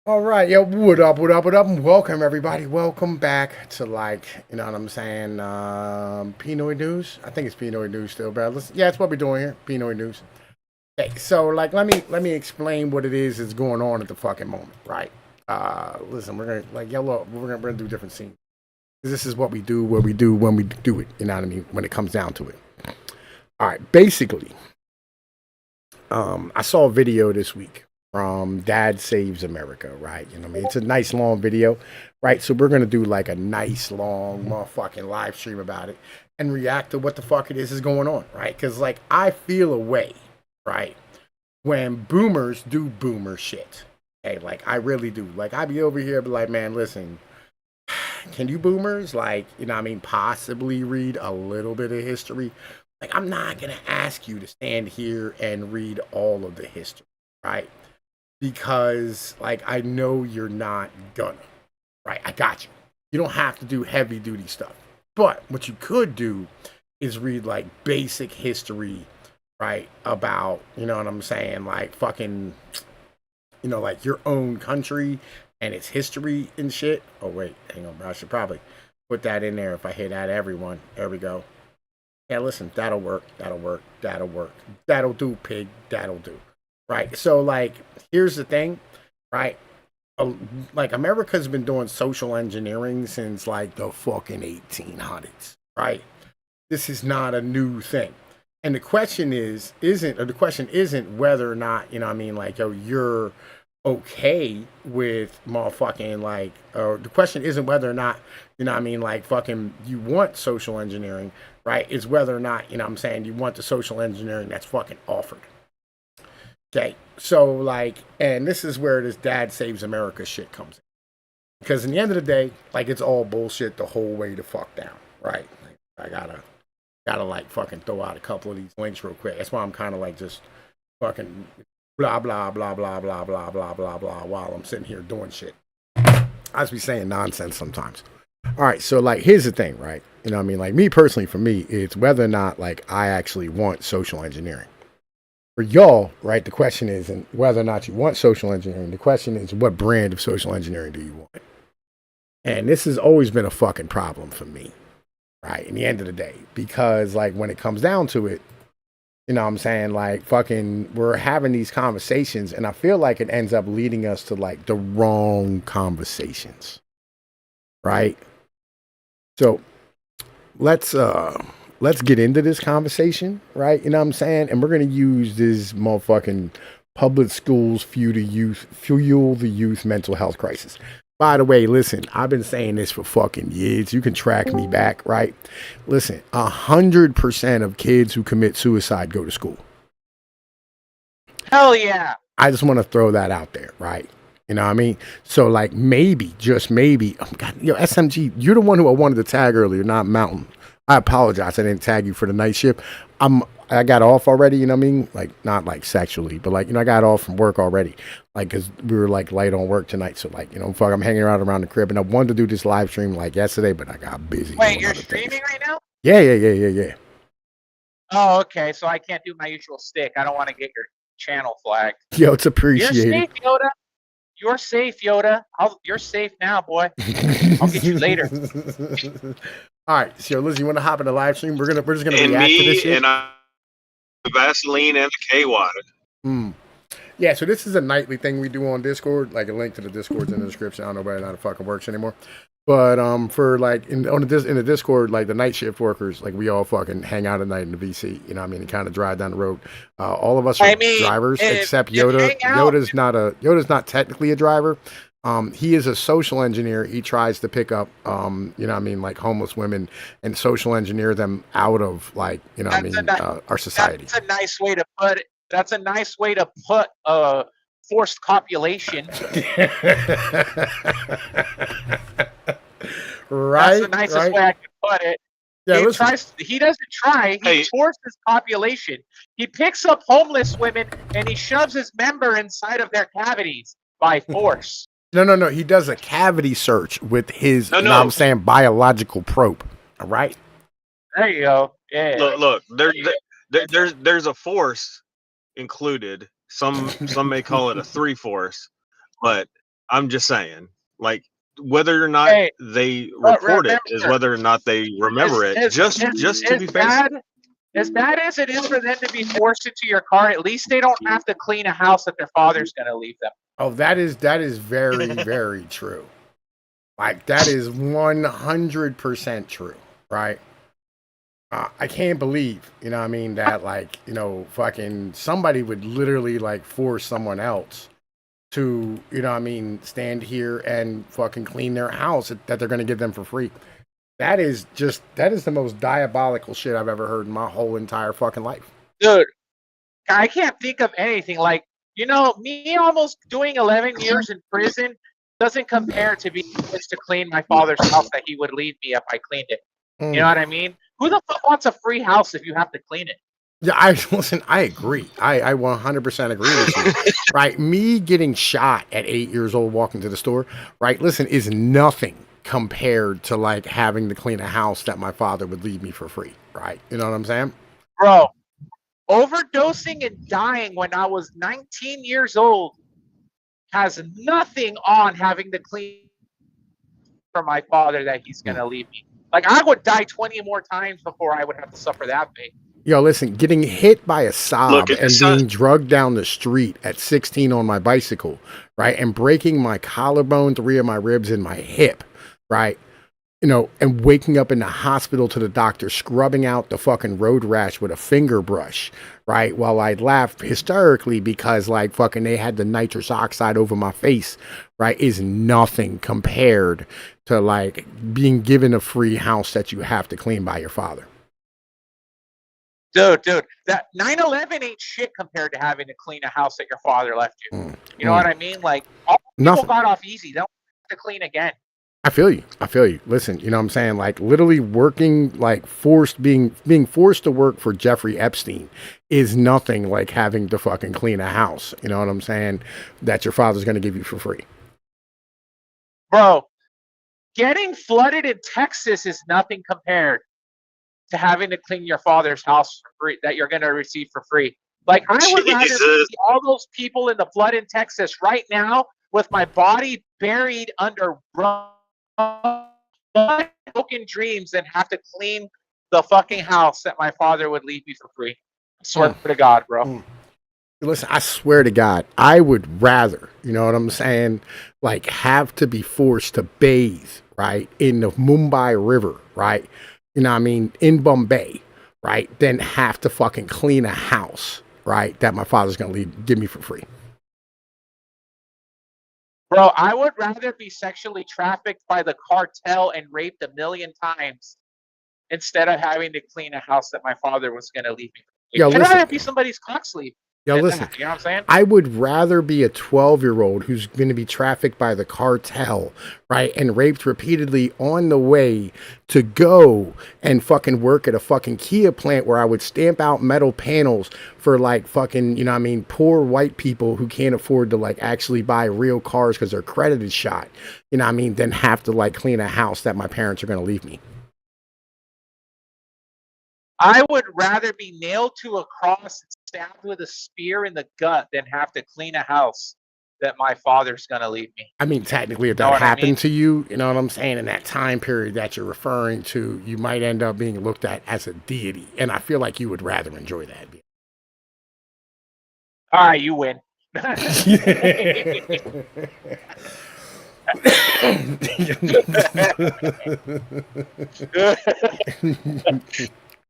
All right, yo, what up, and welcome everybody. Welcome back to you know what I'm saying, Pnoid News. I think it's Pnoid News still, bro. Listen, yeah, it's what we're doing here, Pnoid News. Okay, so let me explain what it is that's going on at the fucking moment, right? Listen, we're gonna look, we're gonna do different scenes. This is what we do, what we do when we do it. You know what I mean? When it comes down to it. All right, basically, I saw a video this week from Dad Saves America, right? You know what I mean? It's a nice long video, right? So we're gonna do like a nice long motherfucking live stream about it and react to what the fuck it is going on, right? Because like I feel a way, right, when boomers do boomer shit. Hey, like I really do. Like I be over here, be like, man, listen, can you boomers you know what I mean, possibly read a little bit of history? Like I'm not gonna ask you to stand here and read all of the history, right? Because like I know you're not gonna, right? I got you. You don't have to do heavy duty stuff. But what you could do is read like basic history, right? About, you know what I'm saying, like fucking, you know, like your own country and its history and shit. Oh wait, hang on, bro. I should probably put that in there if I hit at everyone. There we go. Yeah, listen, that'll work. That'll work. That'll work. That'll do, pig. That'll do. Right. So, like, here's the thing, right? Like, America's been doing social engineering since like the fucking 1800s, right? This is not a new thing. And the question isn't whether or not, you know what I mean, like, yo, you're okay with motherfucking the question isn't whether or not, you know what I mean, like fucking you want social engineering, right? It's whether or not, you know what I'm saying, you want the social engineering that's fucking offered. Okay. So like, and this is where this Dad Saves America shit comes in. Because in the end of the day, like it's all bullshit the whole way the fuck down, right? Like, I gotta like fucking throw out a couple of these links real quick. That's why I'm kind of like just fucking blah blah blah blah blah blah blah blah blah while I'm sitting here doing shit. I just be saying nonsense sometimes. All right, so like here's the thing, right? You know what I mean? Like me personally, for me, it's whether or not like I actually want social engineering. For y'all, right, the question isn't whether or not you want social engineering. The question is what brand of social engineering do you want? And this has always been a fucking problem for me, right? In the end of the day, because like when it comes down to it, you know what I'm saying? Like fucking we're having these conversations and I feel like it ends up leading us to like the wrong conversations. Right? So let's get into this conversation, right? You know what I'm saying? And we're gonna use this motherfucking public schools fuel the youth mental health crisis. By the way, listen, I've been saying this for fucking years. You can track me back, right? Listen, 100% of kids who commit suicide go to school. Hell yeah. I just want to throw that out there, right? You know what I mean? So like maybe, just maybe, oh God, SMG, you're the one who I wanted to tag earlier, not Mountain. I apologize. I didn't tag you for the night shift. I got off already, you know what I mean? Like not like sexually, but like, you know, I got off from work already. Like cause we were like light on work tonight. So like, you know, fuck, I'm hanging around the crib and I wanted to do this live stream like yesterday, but I got busy. Wait, you're streaming right now? Yeah. Oh, okay. So I can't do my usual stick. I don't want to get your channel flagged. Yo, it's You're appreciated. safe, Yoda. You're safe, Yoda. You're safe now, boy. I'll get you later. All right, so Liz, you want to hop in the live stream? We're just gonna And react to this me shit. and the Vaseline and the K water. Yeah, so this is a nightly thing we do on Discord. Like a link to the Discord's in the description. I don't know whether or not it fucking works anymore. But for like in the Discord, like the night shift workers, like we all fucking hang out at night in the VC. You know what I mean? And kind of drive down the road. All of us are drivers except Yoda. Yoda's not technically a driver. He is a social engineer. He tries to pick up, you know what I mean, like homeless women and social engineer them out of like, you know what I mean, our society. That's a nice way to put it. That's a nice way to put forced copulation. Right. That's the nicest way I can put it. Yeah, he doesn't try. He forces population. He picks up homeless women and he shoves his member inside of their cavities by force. No. He does a cavity search with his, you know what I'm saying, biological probe. All right. There you go. Yeah. Look. There's a force included. Some may call it a 3 force, but I'm just saying, like, whether or not Hey, they but report it is remember, whether or not they remember it. Just to as be fair. bad as it is for them to be forced into your car, at least they don't have to clean a house that their father's going to leave them. Oh, that is very, very true. Like, that is 100% true, right? I can't believe, you know what I mean, that, like, you know, fucking somebody would literally, like, force someone else to, you know what I mean, stand here and fucking clean their house that they're going to give them for free. That is the most diabolical shit I've ever heard in my whole entire fucking life. Dude, I can't think of anything. Like, you know, me almost doing 11 years in prison doesn't compare to being forced to clean my father's house that he would leave me if I cleaned it. You know what I mean? Who the fuck wants a free house if you have to clean it? Yeah, I agree. I 100% agree with you. Right? Me getting shot at 8 years old walking to the store, right? Listen, is nothing compared to like having to clean a house that my father would leave me for free, right? You know what I'm saying? Bro, overdosing and dying when I was 19 years old has nothing on having to clean for my father that he's going to leave me. Like, I would die 20 more times before I would have to suffer that fate. Yo, listen, getting hit by a Saab and being drugged down the street at 16 on my bicycle, right? And breaking my collarbone, 3 of my ribs, and my hip, right? You know, and waking up in the hospital to the doctor scrubbing out the fucking road rash with a finger brush, right? While I laughed hysterically because, like, fucking they had the nitrous oxide over my face, right? Is nothing compared to, like, being given a free house that you have to clean by your father. Dude, that 9/11 ain't shit compared to having to clean a house that your father left you. You know what I mean? Like, all people got off easy. They don't have to clean again. I feel you. Listen, you know what I'm saying? Like, literally working, like, being forced to work for Jeffrey Epstein is nothing like having to fucking clean a house. You know what I'm saying? That your father's going to give you for free. Bro, getting flooded in Texas is nothing compared to having to clean your father's house for free, that you're going to receive for free. Like, I would rather see all those people in the flood in Texas right now with my body buried under broken dreams than have to clean the fucking house that my father would leave me for free. I swear to God, bro. Listen, I swear to God, I would rather, you know what I'm saying, like, have to be forced to bathe, right, in the Mumbai River, right, you know what I mean, in Bombay, right, than have to fucking clean a house, right, that my father's going to give me for free. Bro, I would rather be sexually trafficked by the cartel and raped 1,000,000 times instead of having to clean a house that my father was going to leave me. Yo, I'd rather be somebody's cock sleeve. Yo, listen, you know what I'm saying? I would rather be a 12-year-old who's going to be trafficked by the cartel, right, and raped repeatedly on the way to go and fucking work at a fucking Kia plant where I would stamp out metal panels for, like, fucking, you know what I mean, poor white people who can't afford to, like, actually buy real cars because their credit is shot, you know what I mean, than have to, like, clean a house that my parents are going to leave me. I would rather be nailed to a cross and stabbed with a spear in the gut than have to clean a house that my father's going to leave me. I mean, technically, if that happened to you, you know what I'm saying, in that time period that you're referring to, you might end up being looked at as a deity. And I feel like you would rather enjoy that. All right, you win.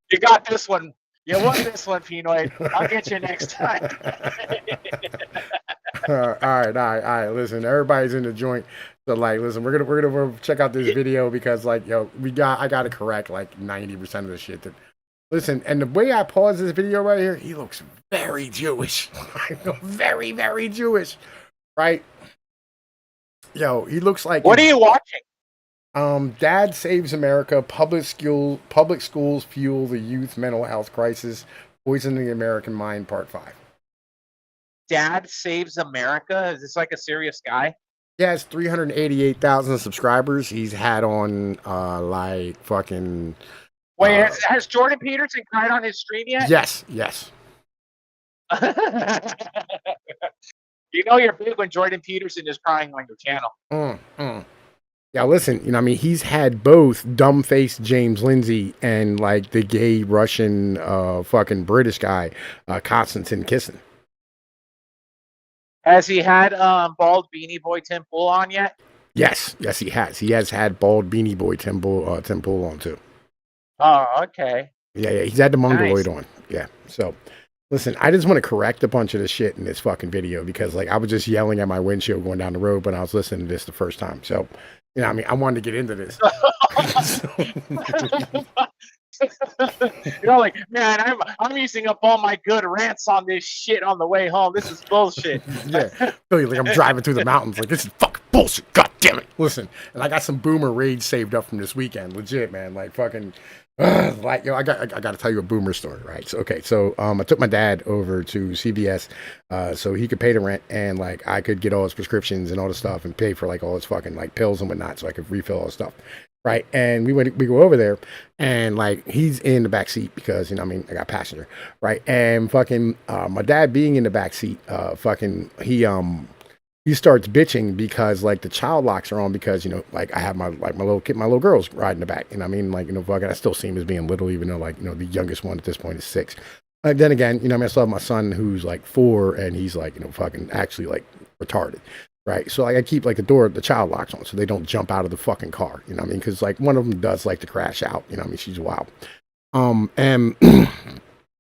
You got this one. You won this one, Pnoid. I'll get you next time. All right. Listen, everybody's in the joint. So, like, listen, we're gonna check out this video because, like, yo, I got to correct like 90% of the shit that. Listen, and the way I pause this video right here, he looks very Jewish, very, very Jewish, right? Yo, he looks like. What are you watching? Dad Saves America. Public schools fuel the youth mental health crisis. Poisoning the American mind, Part 5. Dad Saves America? Is this like a serious guy? Yeah, it's 388,000 subscribers. He's had on like fucking. Wait, has Jordan Peterson cried on his stream yet? Yes. You know you're big when Jordan Peterson is crying on your channel. Yeah, listen, you know, I mean, he's had both dumb-faced James Lindsay and like the gay Russian fucking British guy, Konstantin kissing. Has he had bald Beanie Boy Tim Pool on yet? Yes, he has. He has had bald Beanie Boy Tim Pool on too. Oh, okay. Yeah, he's had the Mongoloid Nice. on. Yeah, so listen, I just want to correct a bunch of the shit in this fucking video because like I was just yelling at my windshield going down the road when I was listening to this the first time. So, you know, I mean, I wanted to get into this. You're like, man, I'm using up all my good rants on this shit on the way home. This is bullshit. Yeah, feel like I'm driving through the mountains. Like this is fucking bullshit. God damn it! Listen, and I got some boomer rage saved up from this weekend. Legit, man. Like fucking, like I got to tell you a boomer story, right? So okay, so I took my dad over to CVS, so he could pay the rent and like I could get all his prescriptions and all the stuff and pay for like all his fucking like pills and whatnot, so I could refill all the stuff. Right, and we go over there, and like he's in the back seat because, you know, I mean, I got passenger, right, and fucking my dad being in the back seat, fucking he starts bitching because like the child locks are on because, you know, like I have my little girls riding the back, and I mean, like, you know, fucking I still see him as being little, even though like, you know, the youngest one at this point is 6. Then again, you know, I mean, I still have my son who's like 4, and he's like, you know, fucking actually like retarded. Right, so like I keep like the child locks on so they don't jump out of the fucking car, you know what I mean? Because like one of them does like to crash out, you know what I mean? She's wild. And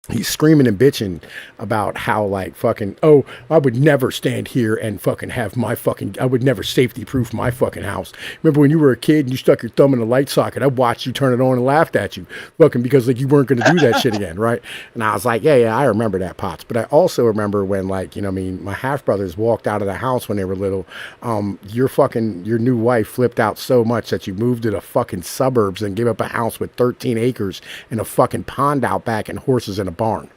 he's screaming and bitching about how like fucking, oh, I would never stand here and fucking have my fucking, I would never safety proof my fucking house. Remember when you were a kid and you stuck your thumb in a light socket? I watched you turn it on and laughed at you fucking because like you weren't going to do that shit again, right? And I was like, yeah, I remember that, Pops. But I also remember when like, you know what I mean, my half brothers walked out of the house when they were little. Your new wife flipped out so much that you moved to the fucking suburbs and gave up a house with 13 acres and a fucking pond out back and horses in a barn.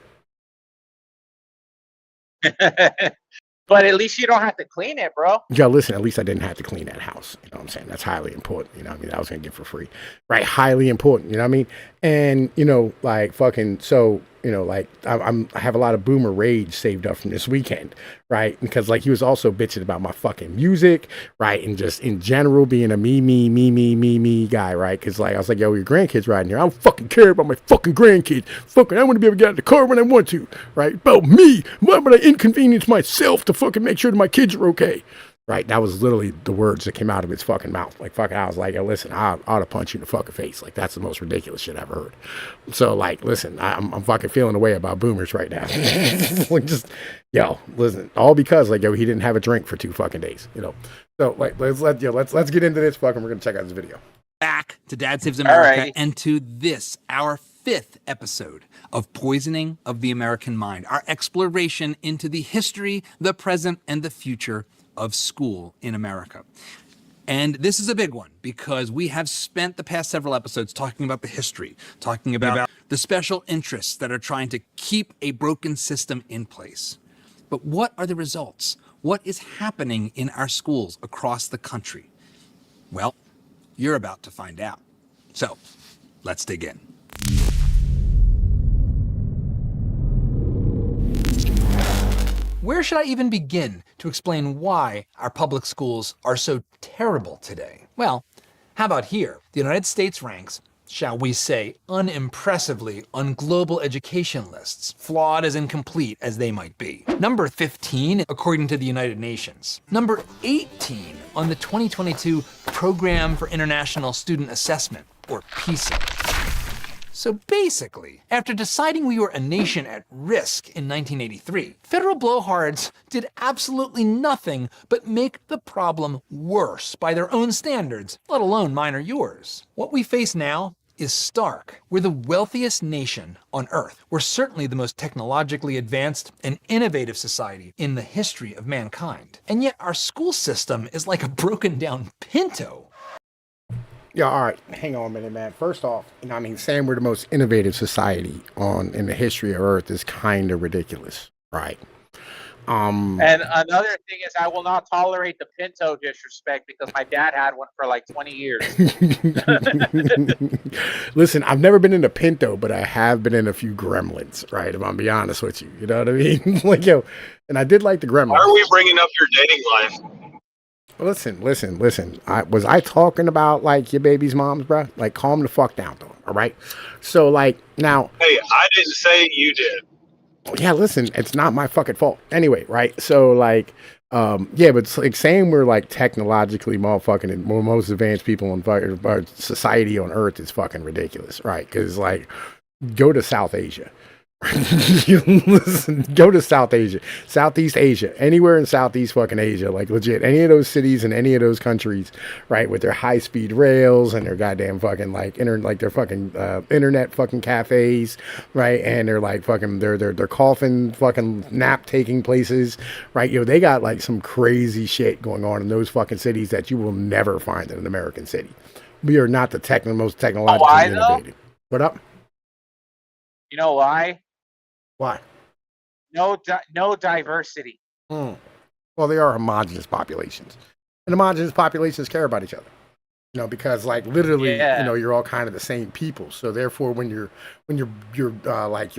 But at least you don't have to clean it, bro. Yeah, listen, at least I didn't have to clean that house. You know what I'm saying? That's highly important. You know what I mean? I was going to get for free. Right? Highly important. You know what I mean? And, you know, like fucking, so, you know, like I have a lot of boomer rage saved up from this weekend, right? Because like he was also bitching about my fucking music, right? And just in general being a me guy, right? Because like I was like, yo, your grandkids riding here. I don't fucking care about my fucking grandkids. Fucking, I want to be able to get out of the car when I want to, right? About me. Why would I inconvenience myself to fucking make sure that my kids are okay? Right, that was literally the words that came out of his fucking mouth. Like, fucking, I was like, yo, listen, I ought to punch you in the fucking face. Like, that's the most ridiculous shit I've ever heard. So, like, listen, I'm fucking feeling the way about boomers right now. Like, just, yo, listen, all because, like, yo, he didn't have a drink for 2 fucking days, you know. So, like, let's get into this. Fucking, we're gonna check out this video. Back to Dad Saves America Alrighty. and to this, our 5th episode of Poisoning of the American Mind, our exploration into the history, the present, and the future of school in America. And this is a big one because we have spent the past several episodes talking about the history, talking about the special interests that are trying to keep a broken system in place. But what are the results? What is happening in our schools across the country? Well, you're about to find out. So, let's dig in. Where should I even begin to explain why our public schools are so terrible today? Well, how about here? The United States ranks, shall we say, unimpressively on global education lists, flawed as incomplete as they might be. Number 15, according to the United Nations. Number 18 on the 2022 Program for International Student Assessment, or PISA. So basically, after deciding we were a nation at risk in 1983, federal blowhards did absolutely nothing but make the problem worse by their own standards, let alone mine or yours. What we face now is stark. We're the wealthiest nation on Earth. We're certainly the most technologically advanced and innovative society in the history of mankind. And yet our school system is like a broken down Pinto. Yeah, all right. Hang on a minute, man. First off, you know, I mean, saying we're the most innovative society in the history of Earth is kind of ridiculous, right? And another thing is, I will not tolerate the Pinto disrespect because my dad had one for like 20 years. Listen, I've never been in a Pinto, but I have been in a few Gremlins, right? If I'm being honest with you, you know what I mean? Like, yo, and I did like the Gremlins. Why are we bringing up your dating life? Listen. Was I talking about like your baby's moms, bro? Like, calm the fuck down, though. All right. So, like, now. Hey, I didn't say you did. Yeah, listen, it's not my fucking fault. Anyway, right? So, like, yeah, but it's like saying we're like technologically motherfucking and most advanced people in society on Earth is fucking ridiculous, right? Because like, go to South Asia. Listen, go to South Asia, Southeast Asia, anywhere in Southeast fucking Asia, like legit, any of those cities in any of those countries, right, with their high speed rails and their goddamn fucking like their fucking internet fucking cafes, right, and they're like fucking their coffin fucking nap taking places, right, yo, they got like some crazy shit going on in those fucking cities that you will never find in an American city. We are not the most technologically innovative. What up? You know why? Why? No diversity. Well, they are homogenous populations, and homogenous populations care about each other. You know, because like literally, you know, you're all kind of the same people. So therefore, when you're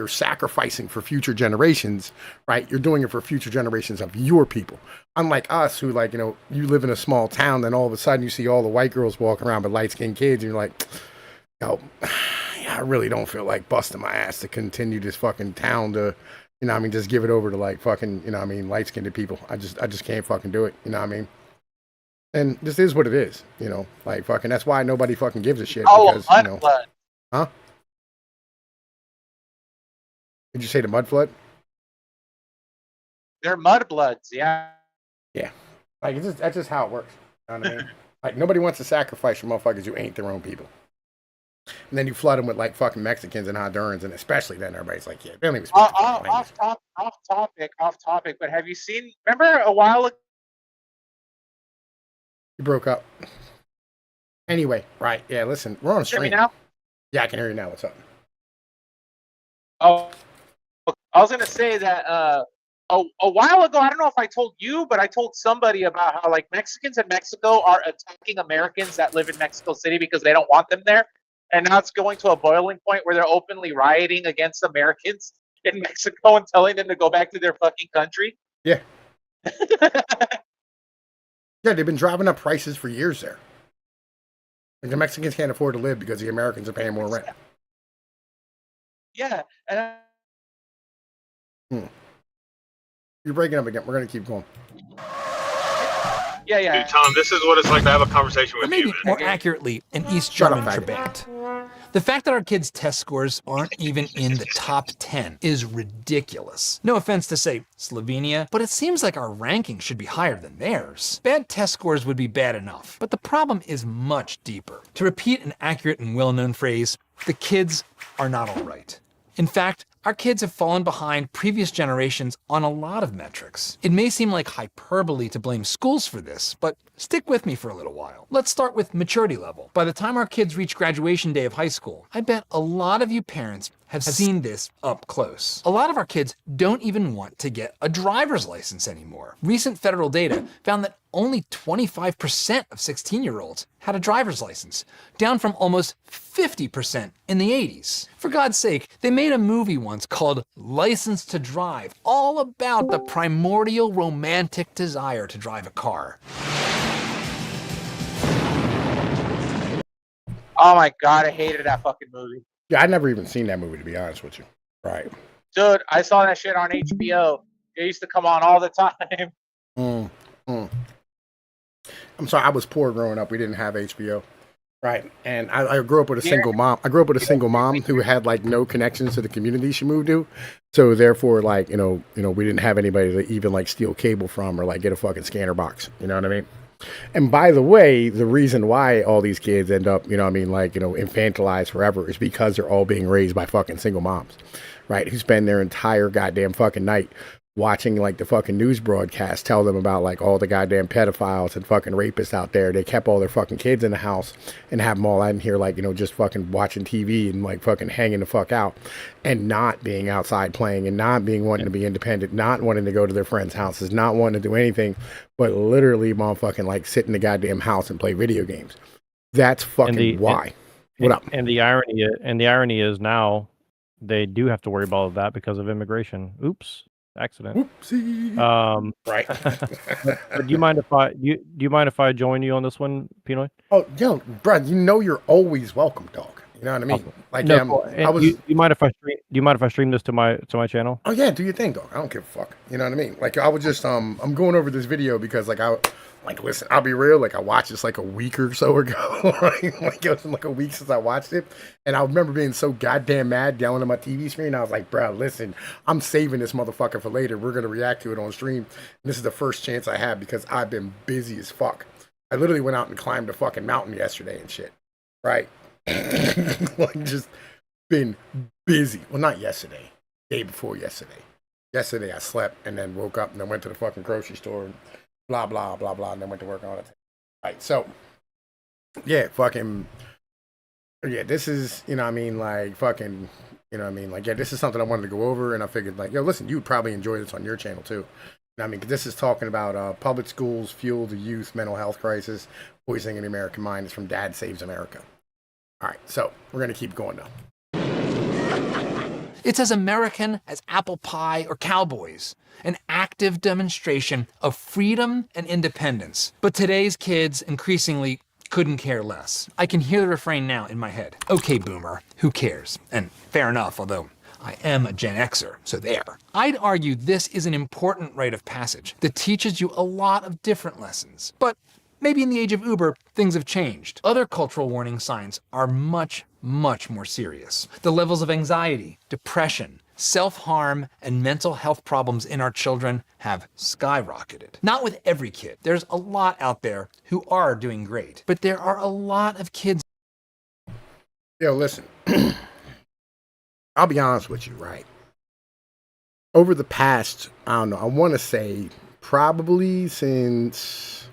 sacrificing for future generations, right? You're doing it for future generations of your people. Unlike us, who like, you know, you live in a small town, then all of a sudden you see all the white girls walking around with light skinned kids, and you're like, yo. I really don't feel like busting my ass to continue this fucking town to, you know what I mean, just give it over to like fucking, you know what I mean, light-skinned people. I just can't fucking do it, you know what I mean? And this is what it is, you know, like fucking, that's why nobody fucking gives a shit because, you know. Flood. Huh? Did you say the mud flood? They're mudbloods, yeah. Yeah. Like, that's just how it works, you know what I mean? Like, nobody wants to sacrifice for motherfuckers who ain't their own people. And then you flood them with like fucking Mexicans and Hondurans, and especially then everybody's like, yeah, they don't even speak off topic. But have you seen? Remember a while ago? You broke up. Anyway, right? Yeah, listen, we're on a stream. Hear me now? Yeah, I can hear you now. What's up? Oh, I was gonna say that a while ago. I don't know if I told you, but I told somebody about how like Mexicans in Mexico are attacking Americans that live in Mexico City because they don't want them there. And now it's going to a boiling point where they're openly rioting against Americans in Mexico and telling them to go back to their fucking country. Yeah. Yeah, they've been driving up prices for years there. Like the Mexicans can't afford to live because the Americans are paying more rent. Yeah. And You're breaking up again. We're going to keep going. Yeah. Dude, Tom, this is what it's like to have a conversation with Or maybe you. more accurately, an East Shut German up, Trabant. The fact that our kids' test scores aren't even in the top 10 is ridiculous. No offense to, say, Slovenia, but it seems like our ranking should be higher than theirs. Bad test scores would be bad enough, but the problem is much deeper. To repeat an accurate and well-known phrase, the kids are not all right. In fact, our kids have fallen behind previous generations on a lot of metrics. It may seem like hyperbole to blame schools for this, but stick with me for a little while. Let's start with maturity level. By the time our kids reach graduation day of high school, I bet a lot of you parents have seen this up close. A lot of our kids don't even want to get a driver's license anymore. Recent federal data found that only 25% of 16-year-olds had a driver's license, down from almost 50% in the 80s. For God's sake, they made a movie once called License to Drive, all about the primordial romantic desire to drive a car. oh my god, I hated that fucking movie. Yeah, I'd never even seen that movie, to be honest with you. Right. Dude, I saw that shit on HBO. It used to come on all the time. I'm sorry, I was poor growing up. We didn't have HBO. Right. And I grew up with a single mom. I grew up with a single mom who had like no connections to the community she moved to. So therefore, like, you know, we didn't have anybody to even like steal cable from or like get a fucking scanner box. You know what I mean? And by the way, the reason why all these kids end up, you know what I mean, like, you know, infantilized forever is because they're all being raised by fucking single moms, right? Who spend their entire goddamn fucking night watching like the fucking news broadcast tell them about like all the goddamn pedophiles and fucking rapists out there. They kept all their fucking kids in the house and have them all out in here like, you know, just fucking watching TV and like fucking hanging the fuck out and not being outside playing and not being wanting to be independent, not wanting to go to their friends' houses, not wanting to do anything, but literally motherfucking like sit in the goddamn house and play video games. That's fucking why. What up? And the irony is now they do have to worry about that because of immigration. Oops. Accident. Whoopsie. Right. But do you mind if I join you on this one, Pnoid? Oh, yo, bro, you know you're always welcome, dog. You know what I mean? Awesome. Like, No, I was. Do you mind if I stream? Do you mind if I stream this to my channel? Oh yeah, do your thing, dog. I don't give a fuck. You know what I mean? Like, I was just I'm going over this video because listen, I'll be real. Like, I watched this like a week or so ago. Right? Like, it was like a week since I watched it, and I remember being so goddamn mad, yelling at my TV screen. I was like, bro, listen, I'm saving this motherfucker for later. We're gonna react to it on stream. And this is the first chance I have because I've been busy as fuck. I literally went out and climbed a fucking mountain yesterday and shit. Right? Like, just been busy. Well, not yesterday. Day before yesterday. Yesterday I slept and then woke up and then went to the fucking grocery store and blah blah blah blah and then went to work on it. Right. So yeah, fucking yeah, this is, you know what I mean, like fucking, you know what I mean, like, yeah, this is something I wanted to go over, and I figured like, yo, listen, you'd probably enjoy this on your channel too. I mean, this is talking about public schools fuel the youth mental health crisis, poisoning in the American mind. It's from Dad Saves America. All right, so we're going to keep going now. It's as American as apple pie or cowboys, an active demonstration of freedom and independence. But today's kids increasingly couldn't care less. I can hear the refrain now in my head. Okay, boomer, who cares? And fair enough, although I am a Gen Xer, so there. I'd argue this is an important rite of passage that teaches you a lot of different lessons. But maybe in the age of Uber, things have changed. Other cultural warning signs are much, much more serious. The levels of anxiety, depression, self-harm, and mental health problems in our children have skyrocketed. Not with every kid. There's a lot out there who are doing great, but there are a lot of kids. Yo, listen. I'll be honest with you, right? Over the past, I don't know, I want to say probably since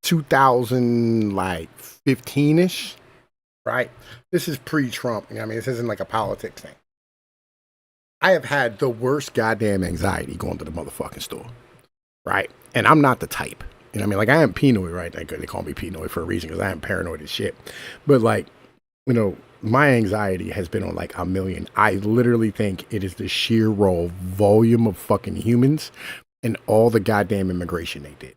2015-ish, right? This is pre-Trump. You know what I mean? This isn't like a politics thing. I have had the worst goddamn anxiety going to the motherfucking store, right? And I'm not the type. You know what I mean? Like, I am Pnoid, right? They call me Pnoid for a reason because I am paranoid as shit. But, like, you know, my anxiety has been on, like, a million. I literally think it is the sheer raw volume of fucking humans and all the goddamn immigration they did,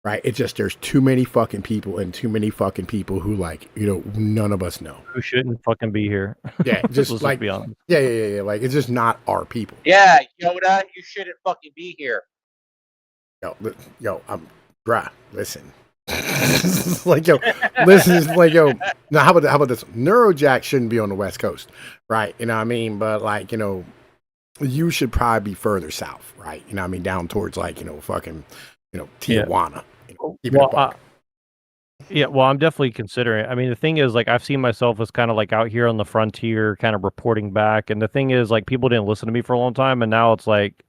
right? It's just there's too many fucking people and too many fucking people who, like, you know, none of us know. Who shouldn't fucking be here. Yeah, just Let's like, be honest. yeah. Like, it's just not our people. Yeah, Yoda, you shouldn't fucking be here. Bruh, listen. Like, yo, listen, like, yo, now how about this? Neurojack shouldn't be on the West Coast, right? You know what I mean? But, like, you know, you should probably be further south, right? You know what I mean? Down towards, like, you know, fucking, you know, Tijuana. You know, keep it a buck. Yeah, well, I'm definitely considering it. I mean, the thing is, like, I've seen myself as kind of like out here on the frontier, kind of reporting back. And the thing is, like, people didn't listen to me for a long time. And now it's like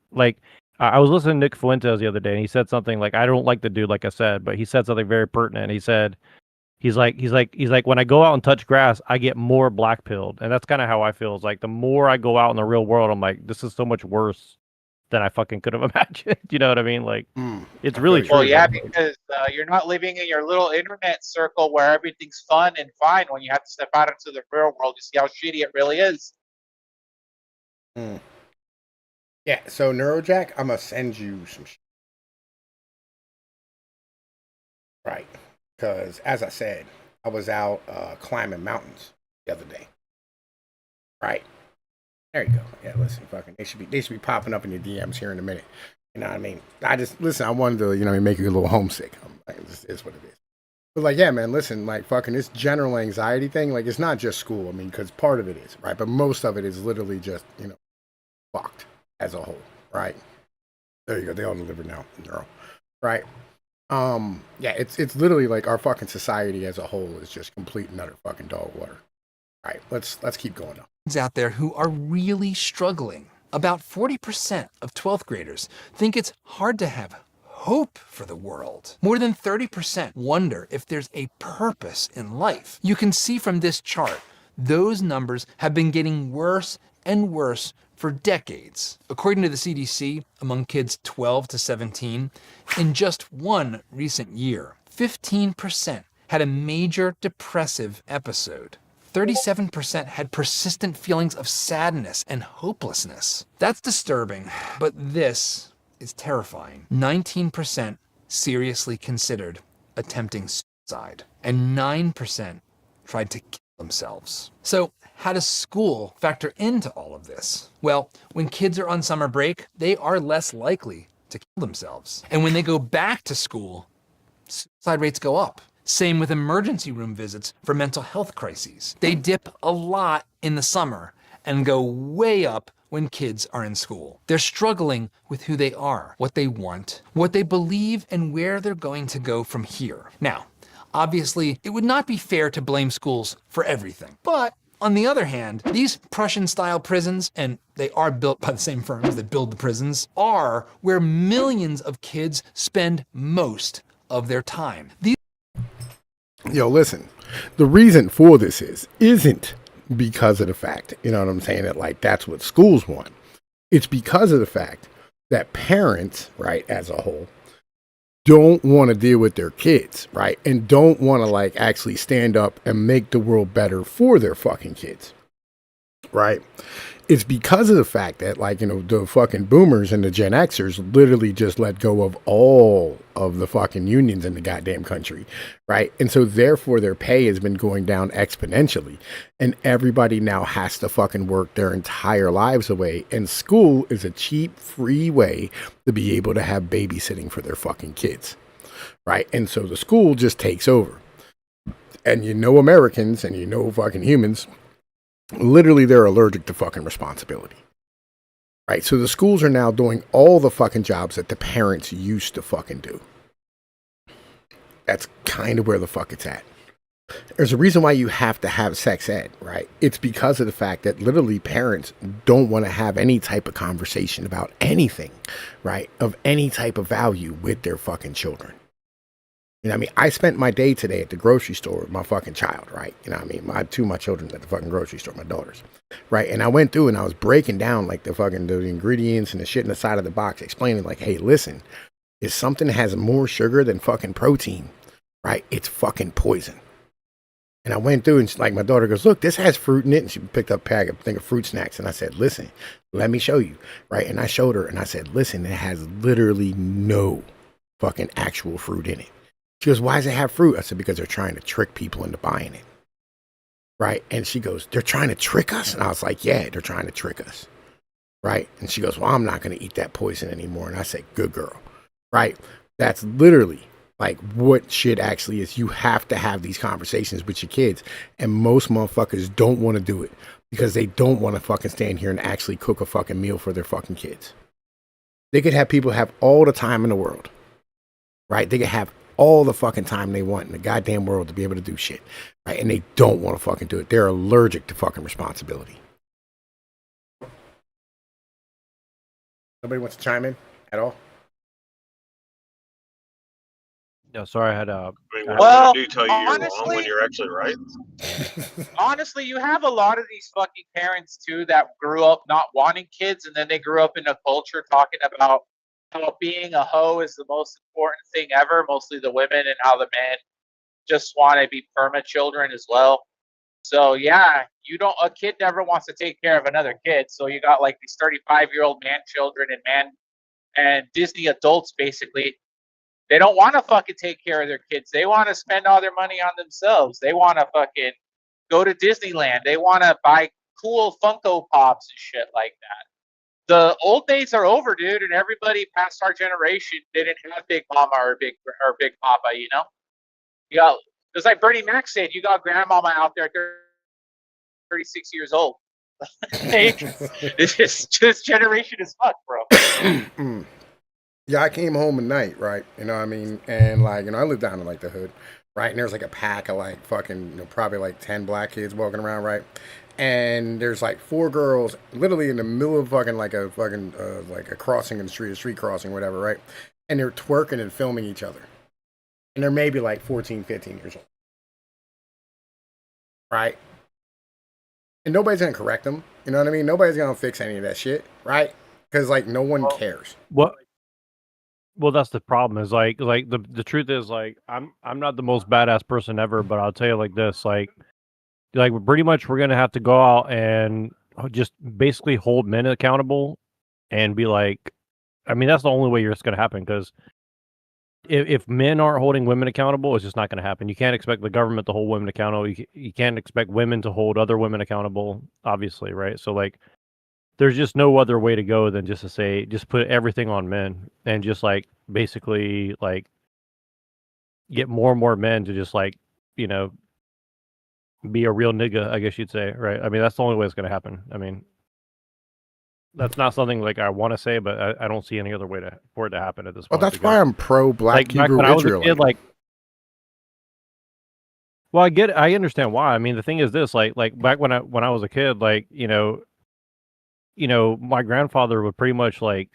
I was listening to Nick Fuentes the other day, and he said something like, I don't like the dude, like I said, but he said something very pertinent. He said, he's like, when I go out and touch grass, I get more black pilled. And that's kind of how I feel. It's like, the more I go out in the real world, I'm like, this is so much worse than I fucking could have imagined. You know what I mean? Like, it's really true. Well, yeah, because you're not living in your little internet circle where everything's fun and fine when you have to step out into the real world to see how shitty it really is. Yeah, so Neurojack, I'm going to send you some shit. Right. Because, as I said, I was out climbing mountains the other day. Right. There you go. Yeah, listen, fucking, they should be popping up in your DMs here in a minute. You know what I mean? I wanted to, you know, make you a little homesick. Like, this is what it is. But, like, yeah, man, listen, like, fucking this general anxiety thing, like, it's not just school. I mean, because part of it is, right? But most of it is literally just, you know, fucked as a whole, right? There you go. They all deliver now, girl. Right? Yeah, it's literally like our fucking society as a whole is just complete and utter fucking dog water. All right, let's keep going now. out there who are really struggling. About 40% of 12th graders think it's hard to have hope for the world. More than 30% wonder if there's a purpose in life. You can see from this chart, those numbers have been getting worse and worse for decades. According to the CDC, among kids 12 to 17, in just one recent year, 15% had a major depressive episode. 37% had persistent feelings of sadness and hopelessness. That's disturbing, but this is terrifying. 19% seriously considered attempting suicide, and 9% tried to kill themselves. So, how does school factor into all of this? Well, when kids are on summer break, they are less likely to kill themselves. And when they go back to school, suicide rates go up. Same with emergency room visits for mental health crises. They dip a lot in the summer and go way up when kids are in school. They're struggling with who they are, what they want, what they believe, and where they're going to go from here. Now, obviously, it would not be fair to blame schools for everything. But on the other hand, these Prussian-style prisons, and they are built by the same firms that build the prisons, are where millions of kids spend most of their time. Yo, listen, the reason for this isn't because of the fact, you know what I'm saying, that like that's what schools want. It's because of the fact that parents, right, as a whole, don't want to deal with their kids, right, and don't want to like actually stand up and make the world better for their fucking kids, right? It's because of the fact that, like, you know, the fucking boomers and the Gen Xers literally just let go of all of the fucking unions in the goddamn country, right? And so therefore their pay has been going down exponentially, and everybody now has to fucking work their entire lives away, and school is a cheap, free way to be able to have babysitting for their fucking kids, right? And so the school just takes over. And you know Americans and you know fucking humans, literally, they're allergic to fucking responsibility, right? So the schools are now doing all the fucking jobs that the parents used to fucking do. That's kind of where the fuck it's at. There's a reason why you have to have sex ed, right? It's because of the fact that literally parents don't want to have any type of conversation about anything, right, of any type of value with their fucking children. You know what I mean? I spent my day today at the grocery store with my fucking child, right? You know what I mean? My children at the fucking grocery store, my daughters, right? And I went through and I was breaking down like the ingredients and the shit in the side of the box, explaining like, hey, listen, if something has more sugar than fucking protein, right, it's fucking poison. And I went through and like my daughter goes, look, this has fruit in it. And she picked up a thing of fruit snacks. And I said, listen, let me show you, right? And I showed her and I said, listen, it has literally no fucking actual fruit in it. She goes, why does it have fruit? I said, because they're trying to trick people into buying it. Right? And she goes, they're trying to trick us? And I was like, yeah, they're trying to trick us. Right? And she goes, well, I'm not going to eat that poison anymore. And I said, good girl. Right? That's literally like what shit actually is. You have to have these conversations with your kids. And most motherfuckers don't want to do it because they don't want to fucking stand here and actually cook a fucking meal for their fucking kids. They could have people have all the time in the world. Right? They could have all the fucking time they want in the goddamn world to be able to do shit, right? And they don't want to fucking do it. They're allergic to fucking responsibility. Nobody wants to chime in at all? No, sorry, I had I mean, Well, what do you tell you you're wrong honestly- when you're actually right? Honestly, you have a lot of these fucking parents too that grew up not wanting kids, and then they grew up in a culture talking about how being a hoe is the most important thing ever, mostly the women, and how the men just want to be perma children as well. So yeah, a kid never wants to take care of another kid. So you got like these 35-year-old man children and Disney adults basically. They don't want to fucking take care of their kids. They want to spend all their money on themselves. They want to fucking go to Disneyland. They want to buy cool Funko Pops and shit like that. The old days are over, dude, and everybody past our generation didn't have Big Mama or Big Papa, you know? You got, just like Bernie Mac said, you got grandmama out there 36 years old. This generation is fucked, bro. Yeah, I came home at night, right? You know what I mean? And like, you know, I lived down in like the hood, right? And there was like a pack of like fucking, you know, probably like 10 black kids walking around, right? And there's like 4 girls literally in the middle of fucking like a crossing in the street, a street crossing, whatever, right? And they're twerking and filming each other. And they're maybe like 14, 15 years old. Right? And nobody's gonna correct them. You know what I mean? Nobody's gonna fix any of that shit, right? Because like no one cares. What? Well, that's the problem. Is like the truth is like I'm not the most badass person ever, but I'll tell you like this, like pretty much we're gonna have to go out and just basically hold men accountable and be like, I mean that's the only way it's gonna happen, because if men aren't holding women accountable, it's just not going to happen. You can't expect the government to hold women accountable. You can't expect women to hold other women accountable, obviously, right? So like there's just no other way to go than just to say, just put everything on men and just like basically like get more and more men to just like, you know, be a real nigga, I guess you'd say, right? I mean, that's the only way it's going to happen. I mean, that's not something like I want to say, but I don't see any other way for it to happen at this Well, point. that's why I'm pro Black like back Hebrew when I was a Israelite. kid, like, well, I understand why. I mean, the thing is this, like back when I was a kid, like, you know, my grandfather would pretty much like,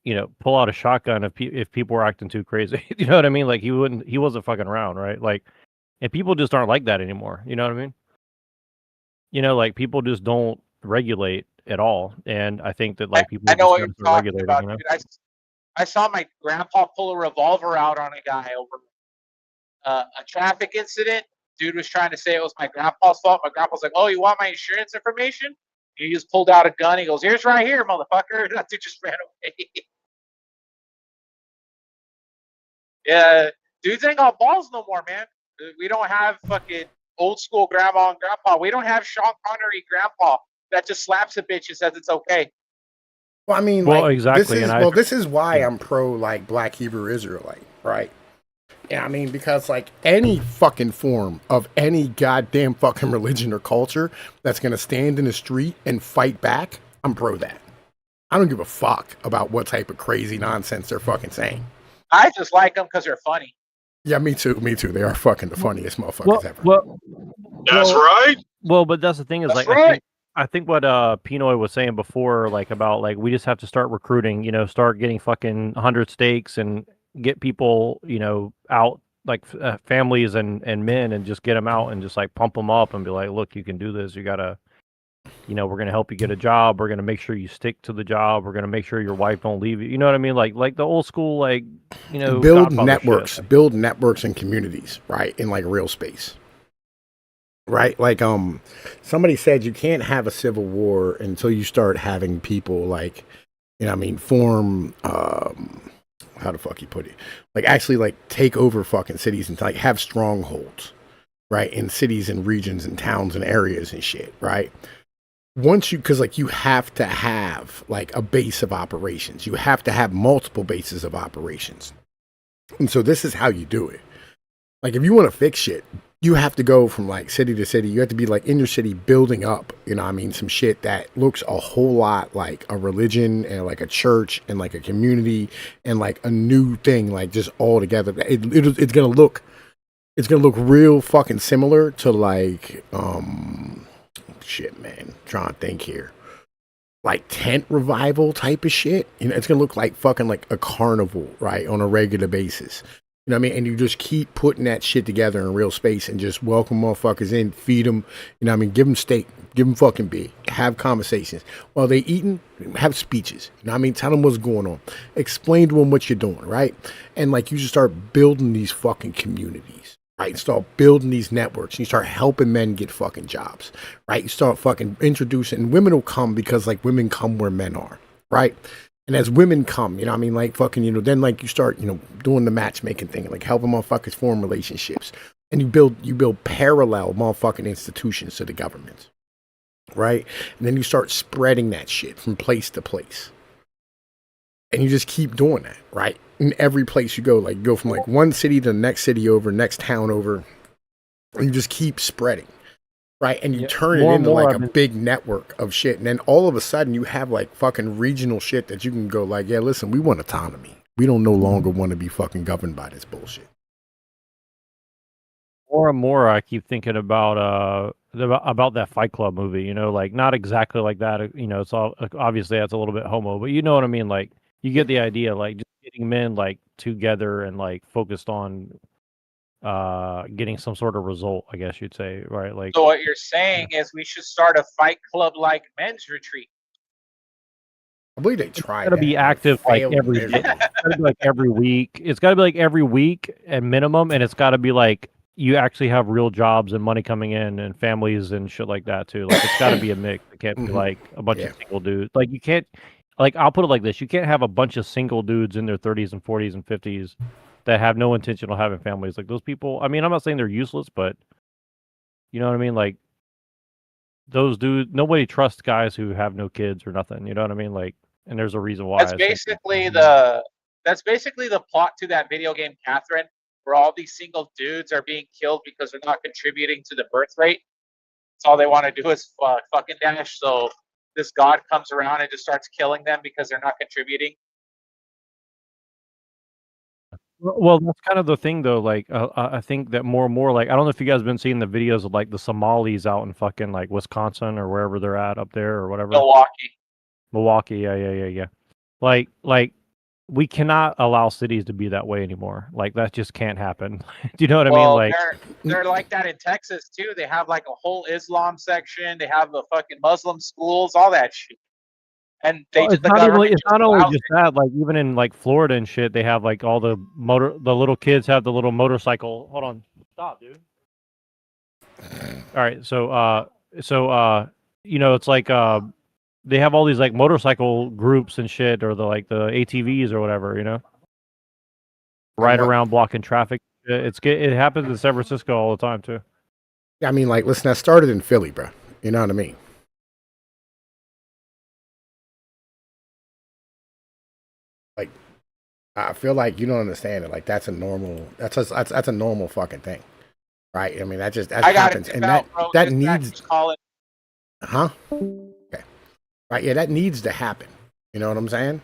you know, pull out a shotgun if people were acting too crazy. You know what I mean? Like he wasn't fucking around, right? Like, and people just aren't like that anymore. You know what I mean? You know, like people just don't regulate at all, and I think that like people I know just what gotta you're start talking regulating. about, You know? dude. I saw my grandpa pull a revolver out on a guy over a traffic incident. Dude was trying to say it was my grandpa's fault. My grandpa's like, "Oh, you want my insurance information?" He just pulled out a gun. He goes, "Here's right here, motherfucker." That dude just ran away. Yeah, dudes ain't got balls no more, man. We don't have fucking old school grandma and grandpa. We don't have Sean Connery grandpa that just slaps a bitch and says it's okay. Well, I mean, Well, like, exactly, this is why I'm pro like Black Hebrew Israelite, right? Yeah, I mean, because like any fucking form of any goddamn fucking religion or culture that's gonna stand in the street and fight back, I'm pro that. I don't give a fuck about what type of crazy nonsense they're fucking saying. I just like them because they're funny. Yeah, me too. They are fucking the funniest motherfuckers ever. That's right. Well, but that's the thing is That's like right. I think what Pnoid was saying before, like about like we just have to start recruiting, you know, start getting fucking 100 stakes and get people, you know, out like families and men, and just get them out and just like pump them up and be like, look, you can do this. You gotta, you know, we're gonna help you get a job. We're gonna make sure you stick to the job. We're gonna make sure your wife don't leave you. You know what I mean? Like the old school, like, you know, build Godfather networks and communities, right? In like real space. Right? Like somebody said you can't have a civil war until you start having people like, you know what I mean, form how the fuck you put it? Like actually like take over fucking cities and like have strongholds, right? In cities and regions and towns and areas and shit, right? Once you, because like you have to have like a base of operations. You have to have multiple bases of operations. And so this is how you do it. Like if you want to fix shit, you have to go from like city to city. You have to be like in your city building up, you know what I mean, some shit that looks a whole lot like a religion and like a church and like a community and like a new thing, like just all together. It's gonna look real fucking similar to like shit, man. Trying to think here. Like tent revival type of shit. You know, it's gonna look like fucking like a carnival, right? On a regular basis. You know what I mean? And you just keep putting that shit together in real space and just welcome motherfuckers in, feed them, you know what I mean? Give them steak, give them fucking beer, have conversations. While they eating, have speeches. You know what I mean? Tell them what's going on. Explain to them what you're doing, right? And like you just start building these fucking communities, right? You start building these networks. You start helping men get fucking jobs, right? You start fucking introducing, and women will come because like women come where men are, right? And as women come, you know what I mean, like fucking, you know, then like you start, you know, doing the matchmaking thing, like helping motherfuckers form relationships. And you build parallel motherfucking institutions to the government. Right? And then you start spreading that shit from place to place. And you just keep doing that, right? In every place you go, like you go from like one city to the next city over, next town over, and you just keep spreading. Right, and you turn it into like a big network of shit. And then all of a sudden you have like fucking regional shit that you can go like, yeah, listen, we want autonomy. We don't no longer want to be fucking governed by this bullshit. more and more I keep thinking about that Fight Club movie. You know, like not exactly like that. You know, it's all obviously that's a little bit homo, but you know what I mean. Like you get the idea. Like just getting men like together and like focused on getting some sort of result. I guess you'd say, right? Like So what you're saying is we should start a Fight Club like men's retreat. I believe they tried. gotta be active like every miserably. it's gotta be like every week. It's gotta be like every week at minimum, and it's gotta be like you actually have real jobs and money coming in and families and shit like that too. Like it's gotta be a mix. It can't be Mhm. like a bunch Yeah. of single dudes. Like you can't like I'll put it like this. You can't have a bunch of single dudes in their 30s and 40s and 50s that have no intention of having families. Like those people, I mean, I'm not saying they're useless, but you know what I mean? Like those dudes, nobody trusts guys who have no kids or nothing. You know what I mean? Like, and there's a reason why. That's I think. basically the plot to that video game, Catherine, where all these single dudes are being killed because they're not contributing to the birth rate. That's all they want to do is fucking dash. So this god comes around and just starts killing them because they're not contributing. Well, that's kind of the thing, though. Like, I think that more and more, like, I don't know if you guys have been seeing the videos of like the Somalis out in fucking like Wisconsin or wherever they're at up there or whatever. Milwaukee, yeah. Like, we cannot allow cities to be that way anymore. Like, that just can't happen. Do you know what I mean? Like, they're like that in Texas too. They have like a whole Islam section. They have the fucking Muslim schools, all that shit. And they it's not only just that. Like, even in like Florida and shit, they have like all the little kids have the little motorcycle. Hold on, stop, dude. All right, so you know, it's like they have all these like motorcycle groups and shit, or the ATVs or whatever, you know, right around blocking traffic. It happens in San Francisco all the time too. I mean, like, listen, that started in Philly, bro. You know what I mean? Like, I feel like you don't understand it. Like, that's a normal fucking thing, right? I mean, that happens, and that needs. Huh? Okay. Right. Yeah, that needs to happen. You know what I'm saying?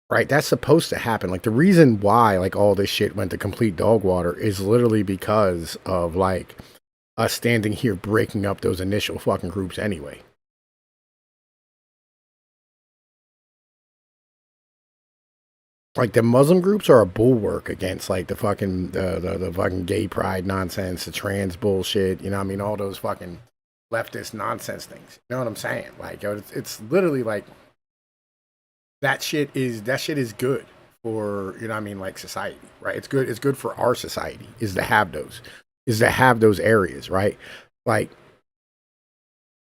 Right. That's supposed to happen. Like, the reason why like all this shit went to complete dog water is literally because of like us standing here breaking up those initial fucking groups anyway. Like, the Muslim groups are a bulwark against like the fucking the fucking gay pride nonsense, the trans bullshit. You know what I mean? All those fucking leftist nonsense things. You know what I'm saying? Like, it's literally like that shit is good for, you know what I mean, like society, right? It's good for our society is to have those areas, right? Like,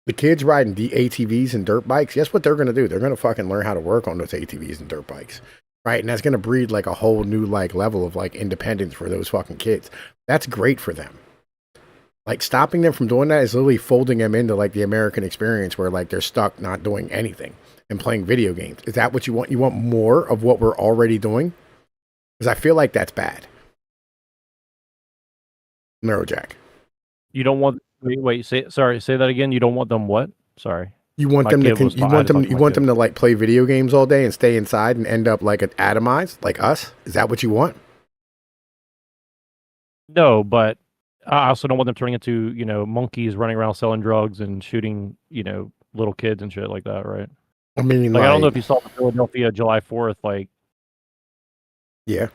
the kids riding ATVs and dirt bikes, guess what they're going to do? They're going to fucking learn how to work on those ATVs and dirt bikes, right? And that's going to breed like a whole new like level of like independence for those fucking kids. That's great for them. Like, stopping them from doing that is literally folding them into like the American experience where like they're stuck not doing anything and playing video games. Is that what you want? You want more of what we're already doing? Because I feel like that's bad. Neurojack. You don't want say that again. You don't want them what? Sorry. You want them to like play video games all day and stay inside and end up like atomized like us? Is that what you want? No, but I also don't want them turning into, you know, monkeys running around selling drugs and shooting, you know, little kids and shit like that, right? I mean, like I don't know if you saw the Philadelphia July 4th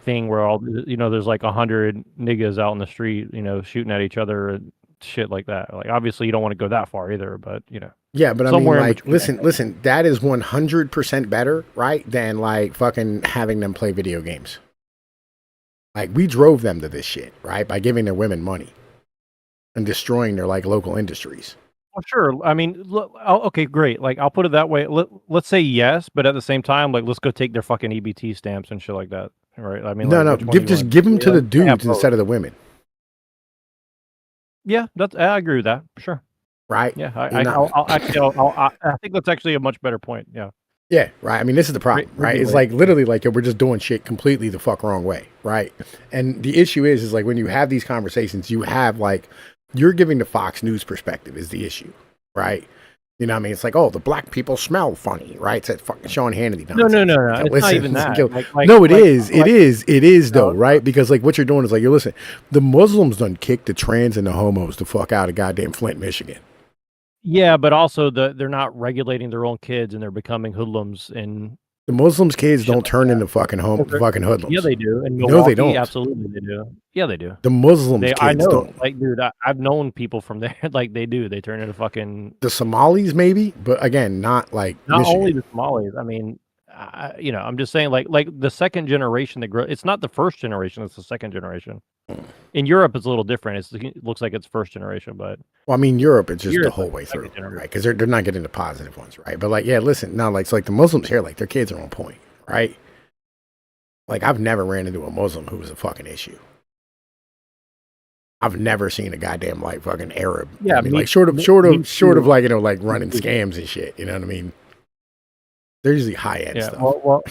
thing where all, you know, there's like 100 niggas out in the street, you know, shooting at each other and shit like that. Like, obviously you don't want to go that far either, but you know. Yeah, but I mean, like, listen, that is 100% better, right, than like fucking having them play video games. Like, we drove them to this shit, right, by giving their women money and destroying their like local industries. Well, sure. I mean, okay, great. Like, I'll put it that way. Let's say yes, but at the same time, like, let's go take their fucking EBT stamps and shit like that, right? I mean, no, give them to the dudes instead of the women. Yeah, I agree with that. Sure. Right. Yeah, I think that's actually a much better point. Yeah. Yeah, right. I mean, this is the problem, right? It's like literally like we're just doing shit completely the fuck wrong way, right? And the issue is like when you have these conversations, you have like you're giving the Fox News perspective is the issue, right? You know what I mean? It's like, oh, the black people smell funny, right? It's that fucking Sean Hannity No, nonsense. no. Like, It's not even that. no, it is No, though, right? Because like what you're doing is like, listen, the Muslims done kicked the trans and the homos the fuck out of goddamn Flint, Michigan. yeah, but also they're not regulating their own kids and they're becoming hoodlums and The Muslims' kids shit don't like turn that. into fucking Okay. fucking Yeah, hoodlums. they do. In No, Milwaukee, they don't. absolutely they do. Yeah, they do. The Muslims' I kids know, don't. like, dude, I've known people from there. Like, they do. They turn into fucking. The Somalis maybe, but again, not like Not Michigan. only the Somalis. I mean, I'm just saying, like the second generation that grow. It's not the first generation. It's the second generation. In Europe, it's a little different. It looks like it's first generation, but Well, I mean, Europe, it's just here the it's whole like way second through, generation. right? Because they're not getting the positive ones, right? But like, yeah, listen, no, like, it's like the Muslims here, like their kids are on point, right? Like, I've never ran into a Muslim who was a fucking issue. I've never seen a goddamn like fucking Arab. Yeah, I mean, me- like short of me like too. like running scams and shit. You know what I mean? They're usually high end Yeah. stuff.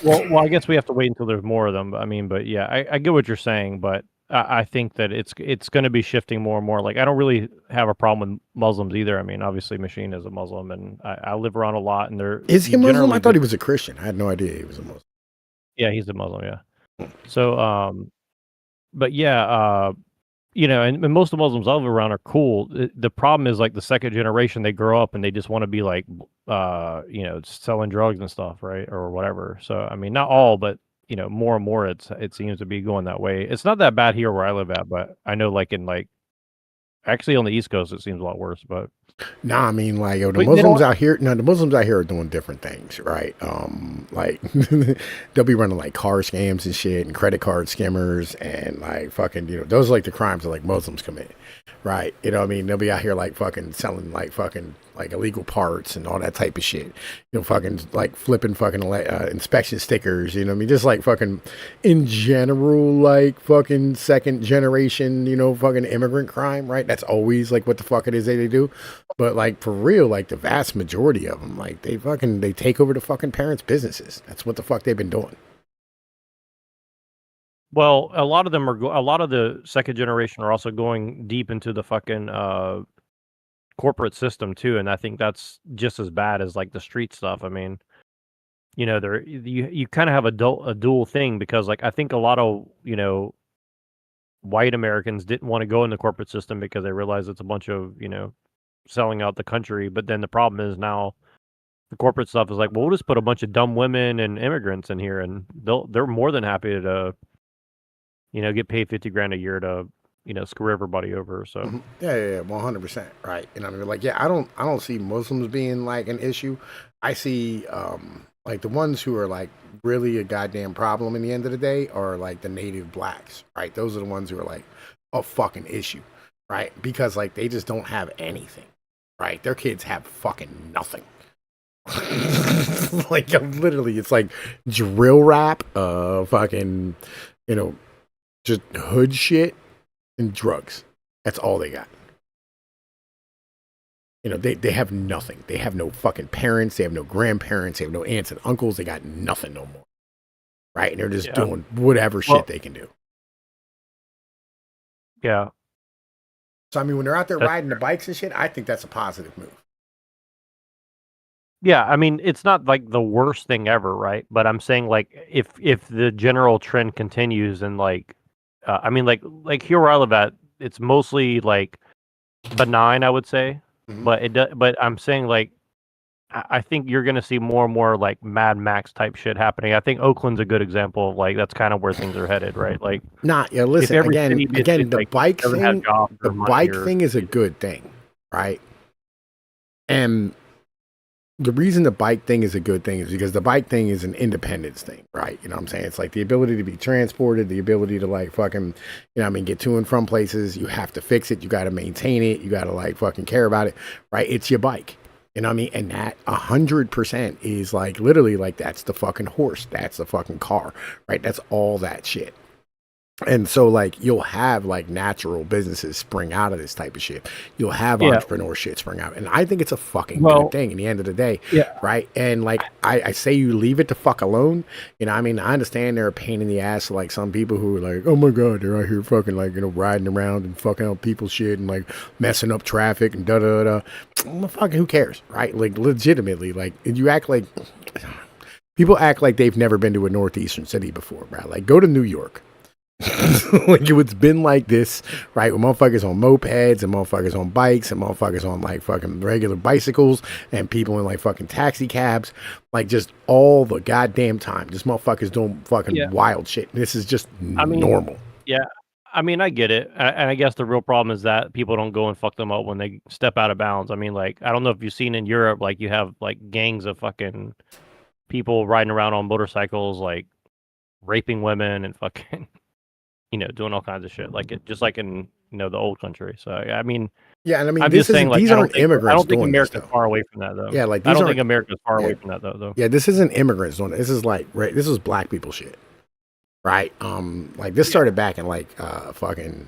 Well, I guess we have to wait until there's more of them. I mean, but yeah, I get what you're saying, but I think that it's going to be shifting more and more. Like, I don't really have a problem with Muslims either. I mean, obviously, Machine is a Muslim, and I live around a lot, and they're Is he a Muslim? generally I thought he good. was a Christian. I had no idea he was a Muslim. Yeah, he's a Muslim. Yeah. So, but yeah, and most of the Muslims I live around are cool. The problem is like the second generation, they grow up and they just want to be like, selling drugs and stuff, right, or whatever. So I mean, not all, but more and more, it seems to be going that way. It's not that bad here where I live at, but I know like actually on the East Coast, it seems a lot worse. But Nah, I mean, like, yo, the they Muslims don't. out here. No, the Muslims out here are doing different things, right? Like they'll be running like car scams and shit, and credit card skimmers, and like fucking, those are like the crimes that like Muslims commit, right? You know what I mean? They'll be out here like fucking selling like fucking like illegal parts and all that type of shit. Fucking like flipping fucking inspection stickers. You know what I mean? Just like fucking in general, like fucking second generation, fucking immigrant crime, right? That's always like what the fuck it is they do. But like for real, like the vast majority of them, like they take over the fucking parents' businesses. That's what the fuck they've been doing. Well, a lot of them a lot of the second generation are also going deep into the fucking corporate system too, and I think that's just as bad as like the street stuff. I mean, you kind of have a dual thing because like I think a lot of white Americans didn't want to go in the corporate system because they realize it's a bunch of selling out the country. But then the problem is now the corporate stuff is like, well, we'll just put a bunch of dumb women and immigrants in here, and they're more than happy to get paid $50,000 a year to screw everybody over. So Yeah, 100%, right. I mean, like, yeah, I don't see Muslims being like an issue. I see like the ones who are like really a goddamn problem in the end of the day are like the native blacks, right? Those are the ones who are like a fucking issue, right? Because like they just don't have anything, right? Their kids have fucking nothing. Like literally, it's like drill rap, fucking, just hood shit and drugs. That's all they got. They have nothing. They have no fucking parents. They have no grandparents. They have no aunts and uncles. They got nothing no more. Right? And they're just doing whatever shit they can do. Yeah. So, I mean, when they're out there riding the bikes and shit, I think that's a positive move. Yeah, I mean, it's not like the worst thing ever, right? But I'm saying like if the general trend continues and like I mean like here where I live at, it's mostly like benign, I would say. Mm-hmm. But I'm saying like I think you're gonna see more and more like Mad Max type shit happening. I think Oakland's a good example of like that's kind of where things are headed, right? Like, Nah, yeah. Listen, every again, city basically, the like, bike doesn't have thing. jobs The or money bike or thing is a good thing, right? And the reason the bike thing is a good thing is because the bike thing is an independence thing, right? You know what I'm saying? It's like the ability to be transported, the ability to like fucking, get to and from places. You have to fix it. You got to maintain it. You got to like fucking care about it, right? It's your bike. You know what I mean? And that 100% is like literally like that's the fucking horse. That's the fucking car, right? That's all that shit. And so, like, you'll have like natural businesses spring out of this type of shit. You'll have entrepreneurship spring out, and I think it's a fucking good thing. In the end of the day, right? And like, I say, you leave it the fuck alone. You know, I mean, I understand they're a pain in the ass. Like some people who are like, oh my god, they're out here fucking like, you know, riding around and fucking up people's shit and like messing up traffic and da da da. Well, fucking who cares, right? Like, legitimately, like, you act like people act like they've never been to a northeastern city before, right? Like, go to New York. Like, it's been like this, right? With motherfuckers on mopeds and motherfuckers on bikes and motherfuckers on like fucking regular bicycles and people in like fucking taxi cabs, like just all the goddamn time. Just motherfuckers doing fucking wild shit. This is just normal. Yeah. I mean, I get it. And I guess the real problem is that people don't go and fuck them up when they step out of bounds. I mean, like, I don't know if you've seen in Europe, like, you have like gangs of fucking people riding around on motorcycles, like raping women and fucking, you know, doing all kinds of shit, like it, just like in, you know, the old country. So I mean, and I mean, I'm just saying, like, these aren't immigrants. I don't think doing America's this, far away from that, though. Yeah, like, I don't think America's far away from that, though. Yeah, this isn't immigrants doing it. This is like, right, this is black people shit, right? Like, this started back in like fucking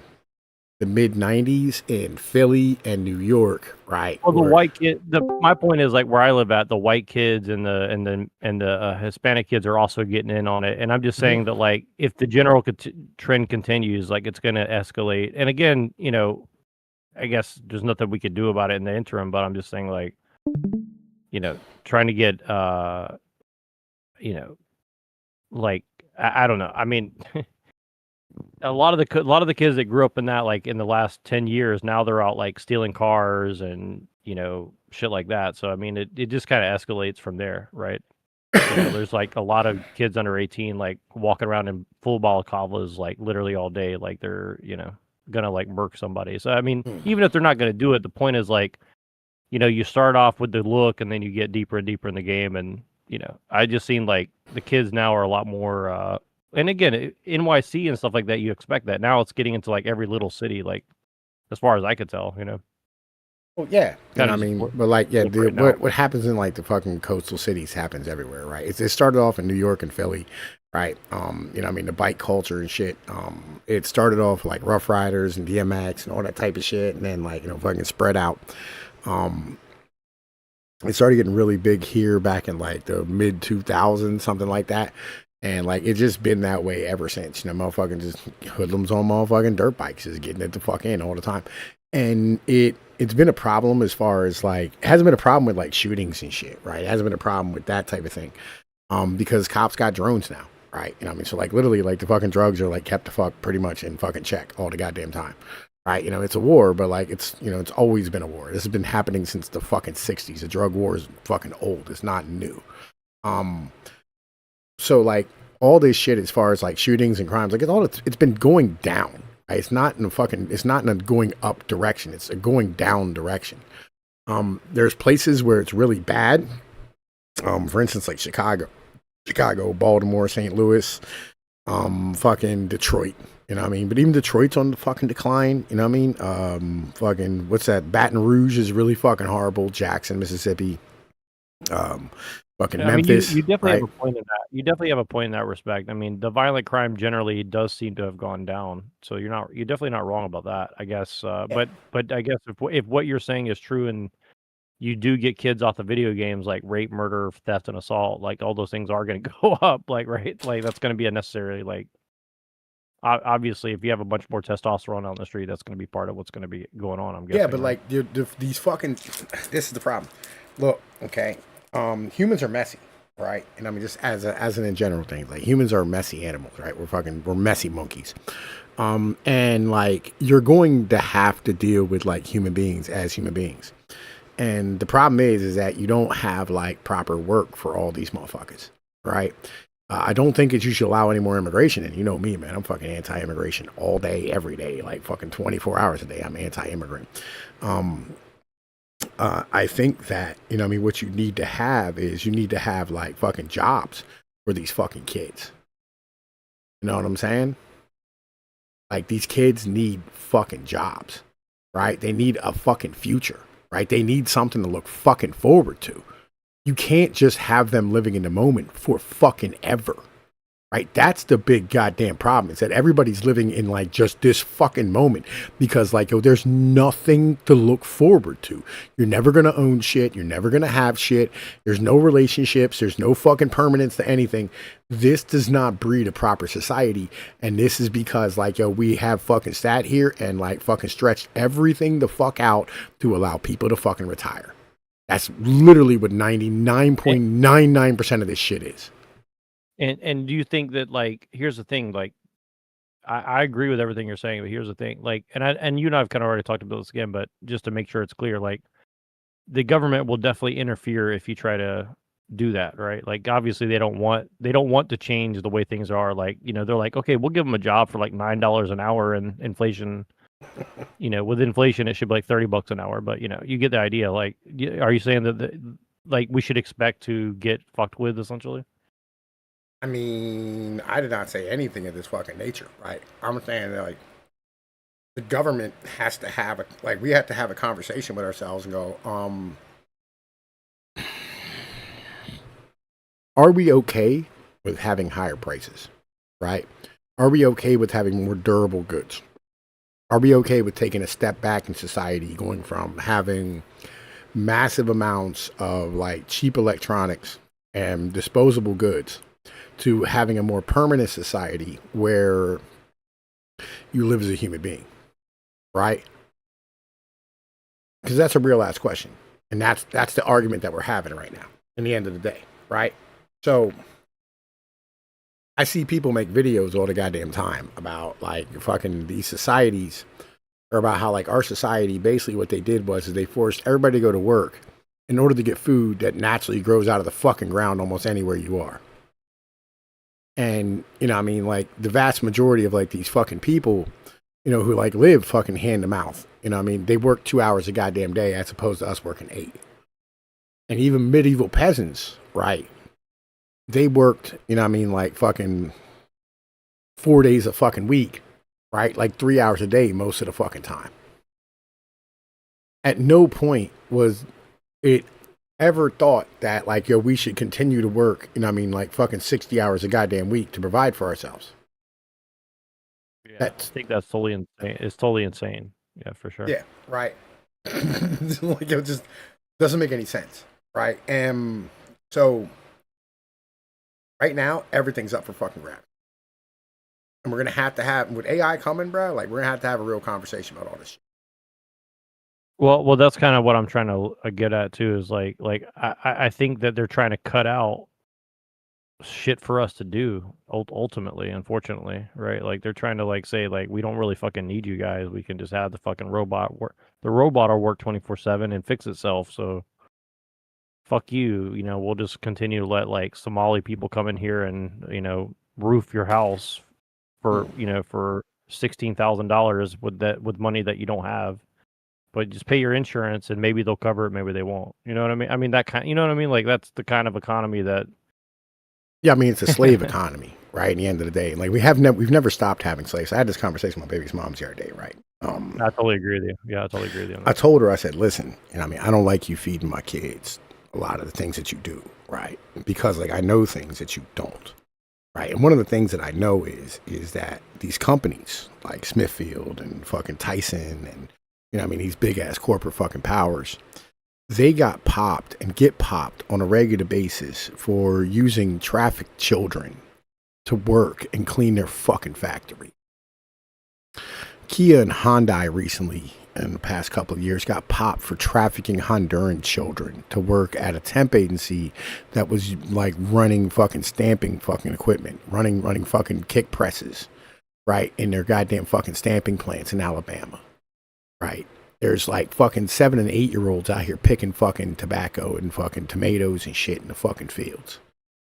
the mid '90s in Philly and New York, right? Well, the white kid. My point is, like, where I live at, the white kids and the Hispanic kids are also getting in on it. And I'm just saying that, like, if the general trend continues, like, it's going to escalate. And again, you know, I guess there's nothing we could do about it in the interim. But I'm just saying, like, you know, trying to get, you know, like, I don't know. I mean. A lot of the kids that grew up in that, like, in the last 10 years, now they're out like stealing cars and, you know, shit like that. So I mean, it just kind of escalates from there, right? You know, there's like a lot of kids under 18 like walking around in full balaclavas like literally all day, like they're, you know, gonna like murk somebody. So I mean, even if they're not gonna do it, the point is, like, you know, you start off with the look and then you get deeper and deeper in the game. And, you know, I just seen like the kids now are a lot more and again, NYC and stuff like that, you expect that. Now it's getting into like every little city, like, as far as I could tell, you know. Well, yeah, and I mean, but like, yeah, what happens in like the fucking coastal cities happens everywhere, right? It started off in New York and Philly, right? You know, I mean, the bike culture and shit. It started off like Rough Riders and DMX and all that type of shit, and then, like, you know, fucking spread out. It started getting really big here back in like the mid 2000s, something like that. And like, it's just been that way ever since. You know, motherfucking just hoodlums on motherfucking dirt bikes, just getting it the fuck in all the time. And it's been a problem as far as like, it hasn't been a problem with like shootings and shit, right? It hasn't been a problem with that type of thing. Because cops got drones now, right? You know what I mean? So like, literally, like, the fucking drugs are like kept the fuck pretty much in fucking check all the goddamn time. Right? You know, it's a war, but like, it's, you know, it's always been a war. This has been happening since the fucking 60s. The drug war is fucking old. It's not new. So like, all this shit as far as like shootings and crimes, like, it's been going down. Right? It's not in a going up direction. It's a going down direction. There's places where it's really bad. For instance, like Chicago, Baltimore, St. Louis, fucking Detroit. You know what I mean? But even Detroit's on the fucking decline. You know what I mean? Fucking, what's that? Baton Rouge is really fucking horrible. Jackson, Mississippi. Fucking Memphis. You definitely have a point in that. You definitely have a point in that respect. I mean, the violent crime generally does seem to have gone down. So you're definitely not wrong about that, I guess. But I guess if what you're saying is true, and you do get kids off the video games, like rape, murder, theft, and assault, like, all those things are going to go up, like, right? Like, that's going to be a necessarily, like, obviously, if you have a bunch more testosterone out on the street, that's going to be part of what's going to be going on, I'm guessing. Yeah, but like, these fucking, this is the problem. Look, okay. Humans are messy, right? And I mean, just as an in general thing, like, humans are messy animals, right? We're messy monkeys. And like, you're going to have to deal with like human beings as human beings. And the problem is that you don't have like proper work for all these motherfuckers, right? I don't think that you should allow any more immigration. And you know me, man, I'm fucking anti-immigration all day, every day, like fucking 24 hours a day. I'm anti-immigrant. I think that, you know what I mean, what you need to have is like fucking jobs for these fucking kids. You know what I'm saying? Like, these kids need fucking jobs, right? They need a fucking future, right? They need something to look fucking forward to. You can't just have them living in the moment for fucking ever, Right? That's the big goddamn problem. Is that everybody's living in like just this fucking moment because like, yo, there's nothing to look forward to. You're never going to own shit. You're never going to have shit. There's no relationships. There's no fucking permanence to anything. This does not breed a proper society. And this is because like, yo, we have fucking sat here and like fucking stretched everything the fuck out to allow people to fucking retire. That's literally what 99.99% of this shit is. And do you think that, like, here's the thing, like, I agree with everything you're saying, but here's the thing, like, and you and I've kind of already talked about this again, but just to make sure it's clear, like, the government will definitely interfere if you try to do that, right? Like, obviously they don't want to change the way things are. Like, you know, they're like, okay, we'll give them a job for like $9 an hour, and inflation, you know, with inflation it should be like $30 an hour, but you know, you get the idea. Like, are you saying that like we should expect to get fucked with essentially? I mean, I did not say anything of this fucking nature, right? I'm saying that, like, the government has to have we have to have a conversation with ourselves and go, are we okay with having higher prices, right? Are we okay with having more durable goods? Are we okay with taking a step back in society, going from having massive amounts of like cheap electronics and disposable goods to having a more permanent society where you live as a human being, right? Because that's a real ass question. And that's the argument that we're having right now, in the end of the day, right? So I see people make videos all the goddamn time about like fucking these societies, or about how like our society, basically what they did was is they forced everybody to go to work in order to get food that naturally grows out of the fucking ground almost anywhere you are. And, you know, I mean, like, the vast majority of, like, these fucking people, you know, who, like, live fucking hand to mouth, you know, I mean, they work 2 hours a goddamn day as opposed to us working 8. And even medieval peasants, right, they worked, you know, I mean, like, fucking 4 days a fucking week, right, like 3 hours a day most of the fucking time. At no point was it ever thought that, like, yo, we should continue to work, you know, I mean, like fucking 60 hours a goddamn week to provide for ourselves. Yeah, I think that's totally insane. It's totally insane. Yeah, for sure. Yeah, right. Like, it just doesn't make any sense, right? And so right now, everything's up for fucking grabs. And we're going to have, with AI coming, bro, like, we're going to have a real conversation about all this shit. Well, that's kind of what I'm trying to get at too. Is like I think that they're trying to cut out shit for us to do ultimately, unfortunately, right? Like they're trying to like say like we don't really fucking need you guys. We can just have the fucking robot work. The robot will work 24/7 and fix itself. So fuck you. You know, we'll just continue to let like Somali people come in here and you know roof your house for for $16,000 with money that you don't have. But just pay your insurance and maybe they'll cover it, maybe they won't. You know what I mean? I mean that kind. You know what I mean? Like that's the kind of economy that. Yeah, I mean it's a slave economy, right? At the end of the day, like we've never stopped having slaves. I had this conversation with my baby's mom's the other day, right? I totally agree with you. Yeah, I totally agree with you. I told her, I said, listen, you know, I mean, I don't like you feeding my kids a lot of the things that you do, right? Because like I know things that you don't, right? And one of the things that I know is that these companies like Smithfield and fucking Tyson and you know, I mean, these big ass corporate fucking powers, they got popped and get popped on a regular basis for using trafficked children to work and clean their fucking factory. Kia and Hyundai recently, in the past couple of years, got popped for trafficking Honduran children to work at a temp agency that was like running fucking stamping fucking equipment, running fucking kick presses, right, in their goddamn fucking stamping plants in Alabama. Right. There's like fucking 7 and 8 year olds out here picking fucking tobacco and fucking tomatoes and shit in the fucking fields.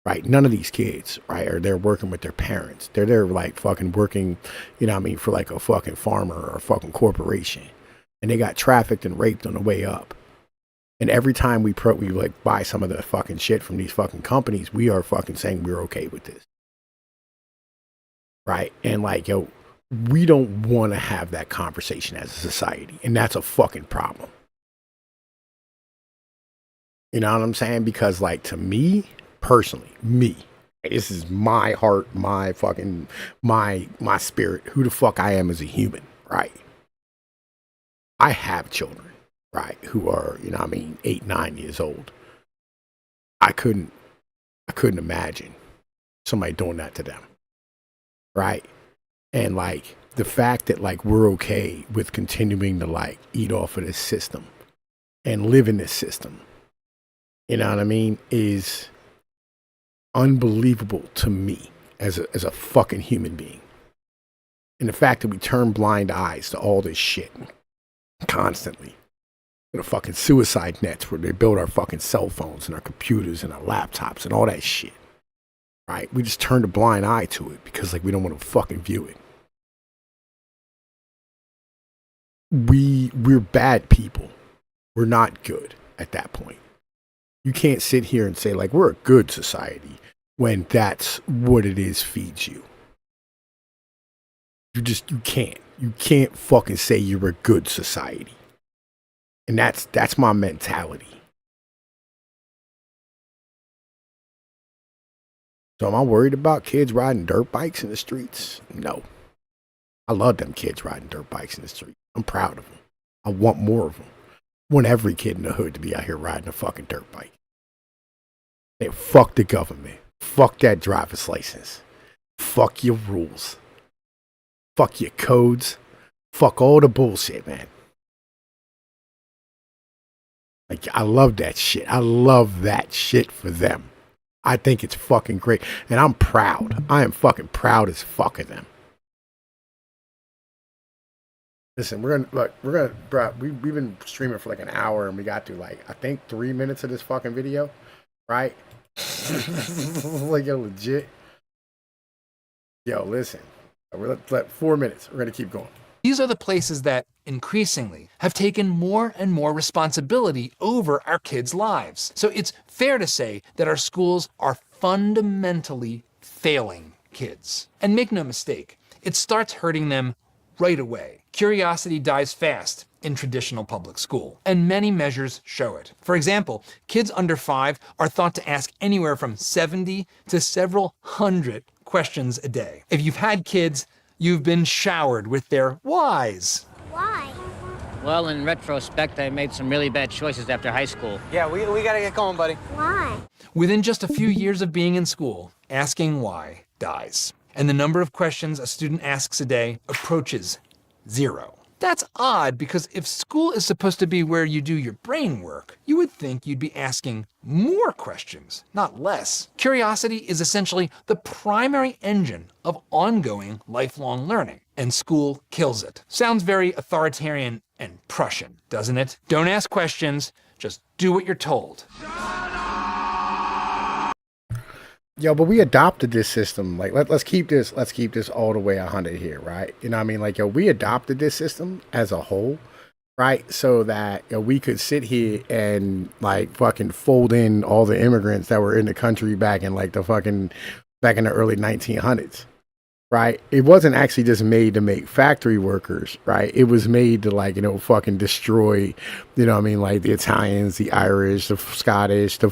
Right. None of these kids, right, are there working with their parents. They're there like fucking working, you know what I mean, for like a fucking farmer or a fucking corporation. And they got trafficked and raped on the way up. And every time we like buy some of the fucking shit from these fucking companies, we are fucking saying we're okay with this. Right. And like, yo, we don't want to have that conversation as a society. And that's a fucking problem. You know what I'm saying? Because like to me, personally, This is my heart, my fucking, my spirit, who the fuck I am as a human, right? I have children, right, who are, 8, 9 years old. I couldn't imagine somebody doing that to them, right? And like the fact that like we're okay with continuing to like eat off of this system and live in this system, you know what I mean, is unbelievable to me as a fucking human being. And the fact that we turn blind eyes to all this shit constantly. The fucking suicide nets where they build our fucking cell phones and our computers and our laptops and all that shit. Right? We just turn a blind eye to it because like we don't want to fucking view it. We're bad people. We're not good at that point. You can't sit here and say like we're a good society when that's what it is feeds you. You can't. You can't fucking say you're a good society. And that's my mentality. So am I worried about kids riding dirt bikes in the streets? No. I love them kids riding dirt bikes in the street. I'm proud of them. I want more of them. I want every kid in the hood to be out here riding a fucking dirt bike. Hey, fuck the government. Fuck that driver's license. Fuck your rules. Fuck your codes. Fuck all the bullshit, man. Like, I love that shit. I love that shit for them. I think it's fucking great. And I'm proud. I am fucking proud as fuck of them. Listen, we've been streaming for like an hour and we got through like, I think 3 minutes of this fucking video, right? Like, yo, legit. Yo, listen, we're at 4 minutes. We're going to keep going. These are the places that, increasingly, have taken more and more responsibility over our kids' lives. So it's fair to say that our schools are fundamentally failing kids. And make no mistake, it starts hurting them right away. Curiosity dies fast in traditional public school, and many measures show it. For example, kids under 5 are thought to ask anywhere from 70 to several hundred questions a day. If you've had kids, you've been showered with their whys. Why? Well, in retrospect, I made some really bad choices after high school. Yeah, we gotta get going, buddy. Why? Within just a few years of being in school, asking why dies. And the number of questions a student asks a day approaches 0. That's odd because if school is supposed to be where you do your brain work, you would think you'd be asking more questions, not less. Curiosity is essentially the primary engine of ongoing lifelong learning, and school kills it. Sounds very authoritarian and Prussian, doesn't it? Don't ask questions, just do what you're told. Yo, but we adopted this system. Like, let's keep this all the way 100 here, right? You know what I mean? Like, yo, we adopted this system as a whole, right? So that we could sit here and like fucking fold in all the immigrants that were in the country back in the early 1900s, right? It wasn't actually just made to make factory workers, right? It was made to fucking destroy, you know what I mean? Like the Italians, the Irish, the Scottish, the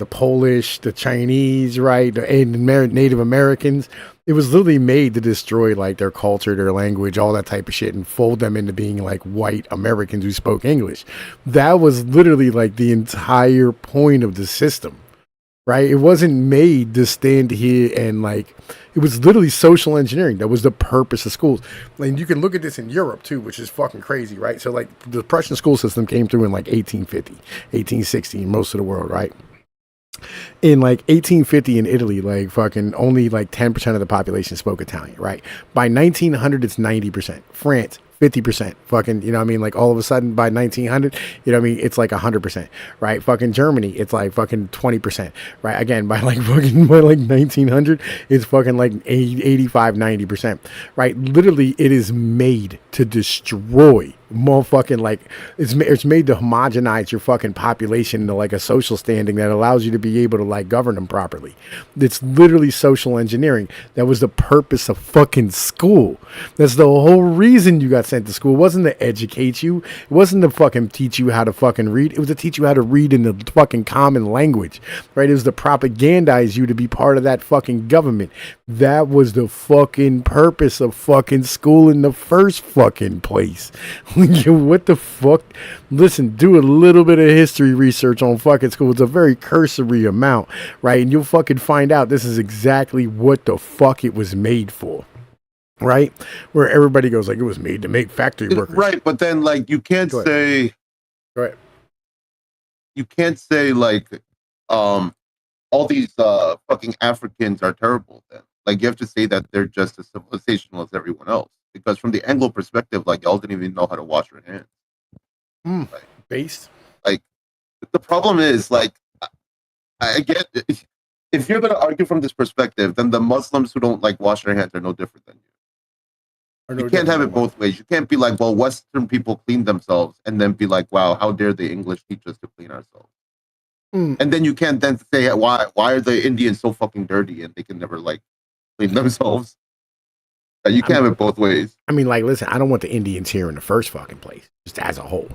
Polish, the Chinese, right? The Native Americans. It was literally made to destroy like their culture, their language, all that type of shit, and fold them into being like white Americans who spoke English. That was literally like the entire point of the system, right? It wasn't made to stand here and like, it was literally social engineering. That was the purpose of schools. And you can look at this in Europe too, which is fucking crazy, right? So like the Prussian school system came through in like 1850, 1860 in most of the world, right? In like 1850 in Italy, like fucking only like 10% of the population spoke Italian, right? By 1900, it's 90%. France, 50%. Fucking, you know what I mean? Like all of a sudden by 1900, you know what I mean? It's like 100%, right? Fucking Germany, it's like fucking 20%, right? Again, by like 1900, it's fucking like 85, 90%, right? Literally, it is made to destroy motherfucking like it's made to homogenize your fucking population into like a social standing that allows you to be able to like govern them properly. It's literally social engineering. That was the purpose of fucking school. That's the whole reason you got sent to school. It wasn't to educate you. It wasn't to fucking teach you how to fucking read. It was to teach you how to read in the fucking common language, right? It was to propagandize you to be part of that fucking government. That was the fucking purpose of fucking school in the first fucking place. What the fuck? Listen, do a little bit of history research on fucking school. It's a very cursory amount, right? And you'll fucking find out this is exactly what the fuck it was made for, right? Where everybody goes like, it was made to make factory workers. Right, but then like you can't say, right? You can't say like, all these fucking Africans are terrible. Then like you have to say that they're just as civilizational as everyone else. Because from the Anglo perspective, like y'all didn't even know how to wash your hands. Like, based. Like the problem is like I get if you're gonna argue from this perspective, then the Muslims who don't like wash their hands are no different than you. You can't have it both ways. You can't be like, well, Western people clean themselves, and then be like, wow, how dare the English teach us to clean ourselves? And then you can't then say why are the Indians so fucking dirty and they can never like clean themselves. You can't have it both ways. I mean, like, listen, I don't want the Indians here in the first fucking place, just as a whole.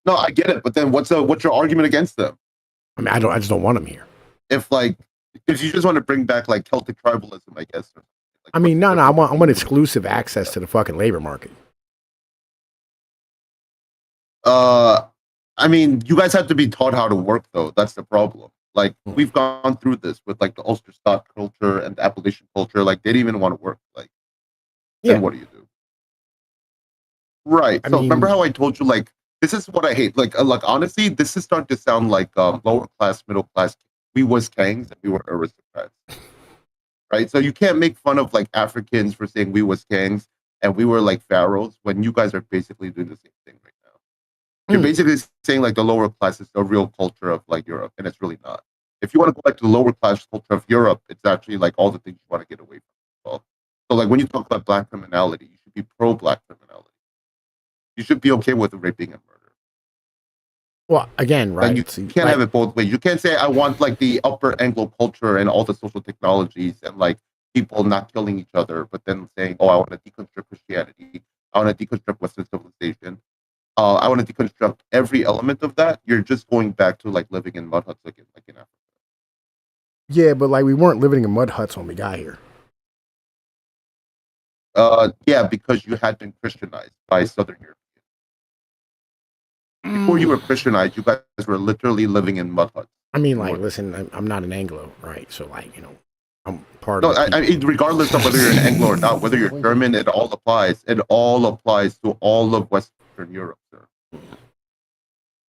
No, I get it, but then what's your argument against them? I mean, I just don't want them here. If you just want to bring back like Celtic tribalism, I guess. Like, I mean, no, I want exclusive access to the fucking labor market. I mean, you guys have to be taught how to work, though. That's the problem. Like, we've gone through this with like the Ulster Scot culture and the Appalachian culture. Like, they didn't even want to work. Like, then what do you do? Right. So remember how I told you, like, this is what I hate. Like honestly, this is starting to sound like lower class, middle class. We was kings and we were aristocrats. Right. So you can't make fun of like Africans for saying we was kings and we were like pharaohs when you guys are basically doing the same thing right now. You're basically saying like the lower class is the real culture of like Europe, and it's really not. If you want to go back to the lower class culture of Europe, it's actually like all the things you want to get away from. Well, so like when you talk about black criminality, you should be pro black criminality. You should be okay with raping and murder. Well, again, right? Like, you can't have it both ways. You can't say I want like the upper Anglo culture and all the social technologies and like people not killing each other, but then saying, oh, I want to deconstruct Christianity. I want to deconstruct Western civilization. I want to deconstruct every element of that. You're just going back to like living in mud huts again, like in Africa. Yeah, but like we weren't living in mud huts when we got here. Yeah, because you had been Christianized by Southern Europe. Before you were Christianized, you guys were literally living in mud huts. I mean, like, listen, I'm not an Anglo, right? So, like, you know, I'm part no, of. I mean, regardless of whether you're an Anglo or not, whether you're German, it all applies. It all applies to all of Western Europe, sir.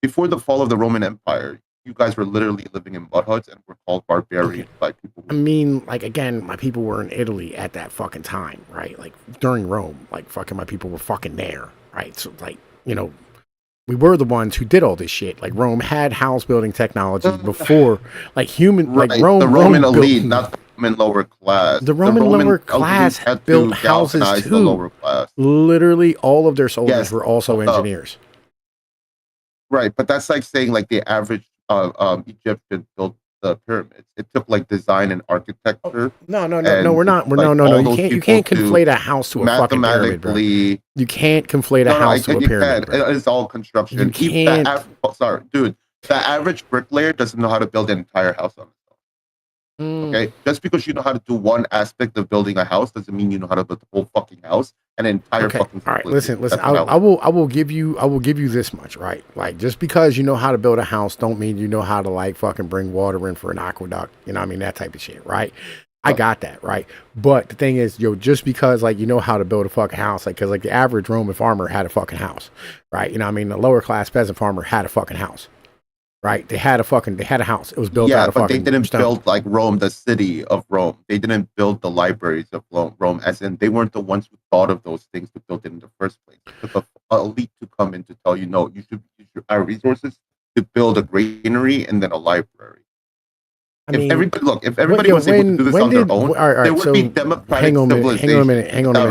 Before the fall of the Roman Empire, you guys were literally living in mud huts and were called barbarians by people. I mean, like, again, my people were in Italy at that fucking time, right? Like, during Rome, like, fucking my people were fucking there, right? So, like, you know, we were the ones who did all this shit. Like Rome had house building technology before, like human, right. like Rome. The Roman Rome elite, built, not the Roman lower class. The Roman lower class built houses too. The lower class. Literally, all of their soldiers were also engineers. Right, but that's like saying like the average Egyptian built the pyramids. It took like design and architecture. No, we're not. You can't conflate a house to a fucking pyramid, bro. You can't conflate a house to a pyramid. It's all construction. You can't. Sorry, dude. The average bricklayer doesn't know how to build an entire house on its own. Okay, just because you know how to do one aspect of building a house doesn't mean you know how to build the whole fucking house and an entire fucking. All right, listen. I will give you this much, right? Like, just because you know how to build a house, don't mean you know how to like fucking bring water in for an aqueduct. You know what I mean? That type of shit, right? I got that, right? But the thing is, just because like you know how to build a fucking house, like, because like the average Roman farmer had a fucking house, right? You know what I mean? The lower class peasant farmer had a fucking house. Right, they had a house. It was built out of fucking. Yeah, but they didn't stone. build like Rome, the city of Rome. They didn't build the libraries of Rome, as in they weren't the ones who thought of those things to build it in the first place. It took an elite to come in to tell you, no, you should use our resources to build a granary and then a library. If everybody was able to do this on their own, there would be democratic civilization. Hang on a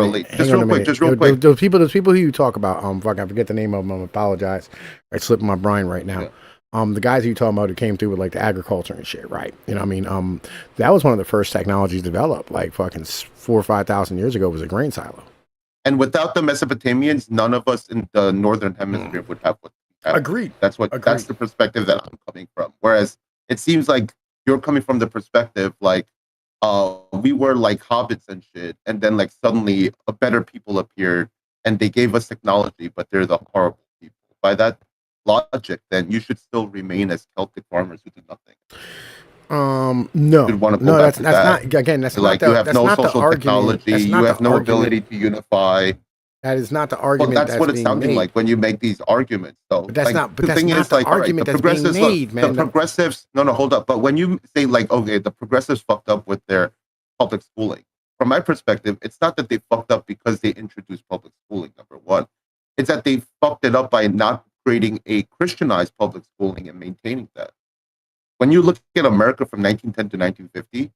minute. Just real quick. Those people who you talk about, fuck, I forget the name of them. I apologize. It's slipping my brain right now. Yeah. The guys who you talking about who came through with like the agriculture and shit, right? You know what I mean? That was one of the first technologies developed, like fucking 4,000 or 5,000 years ago, was a grain silo. And without the Mesopotamians, none of us in the northern hemisphere would have what we have. Agreed. That's the perspective that I'm coming from. Whereas it seems like you're coming from the perspective like we were like hobbits and shit, and then like suddenly a better people appeared and they gave us technology, but they're the horrible people. By that logic, then you should still remain as Celtic farmers who did nothing. No, that's not. Again, that's like not the, you have that's no not social the technology. argument. You have no ability to unify. That is not the argument. Well, that's what it's sounding like when you make these arguments. So, but that's like, not. But that's not the argument that's being made, man. The progressives. No, hold up. But when you say like, okay, the progressives fucked up with their public schooling. From my perspective, it's not that they fucked up because they introduced public schooling. Number one, it's that they fucked it up by not creating a Christianized public schooling and maintaining that. When you look at America from 1910 to 1950,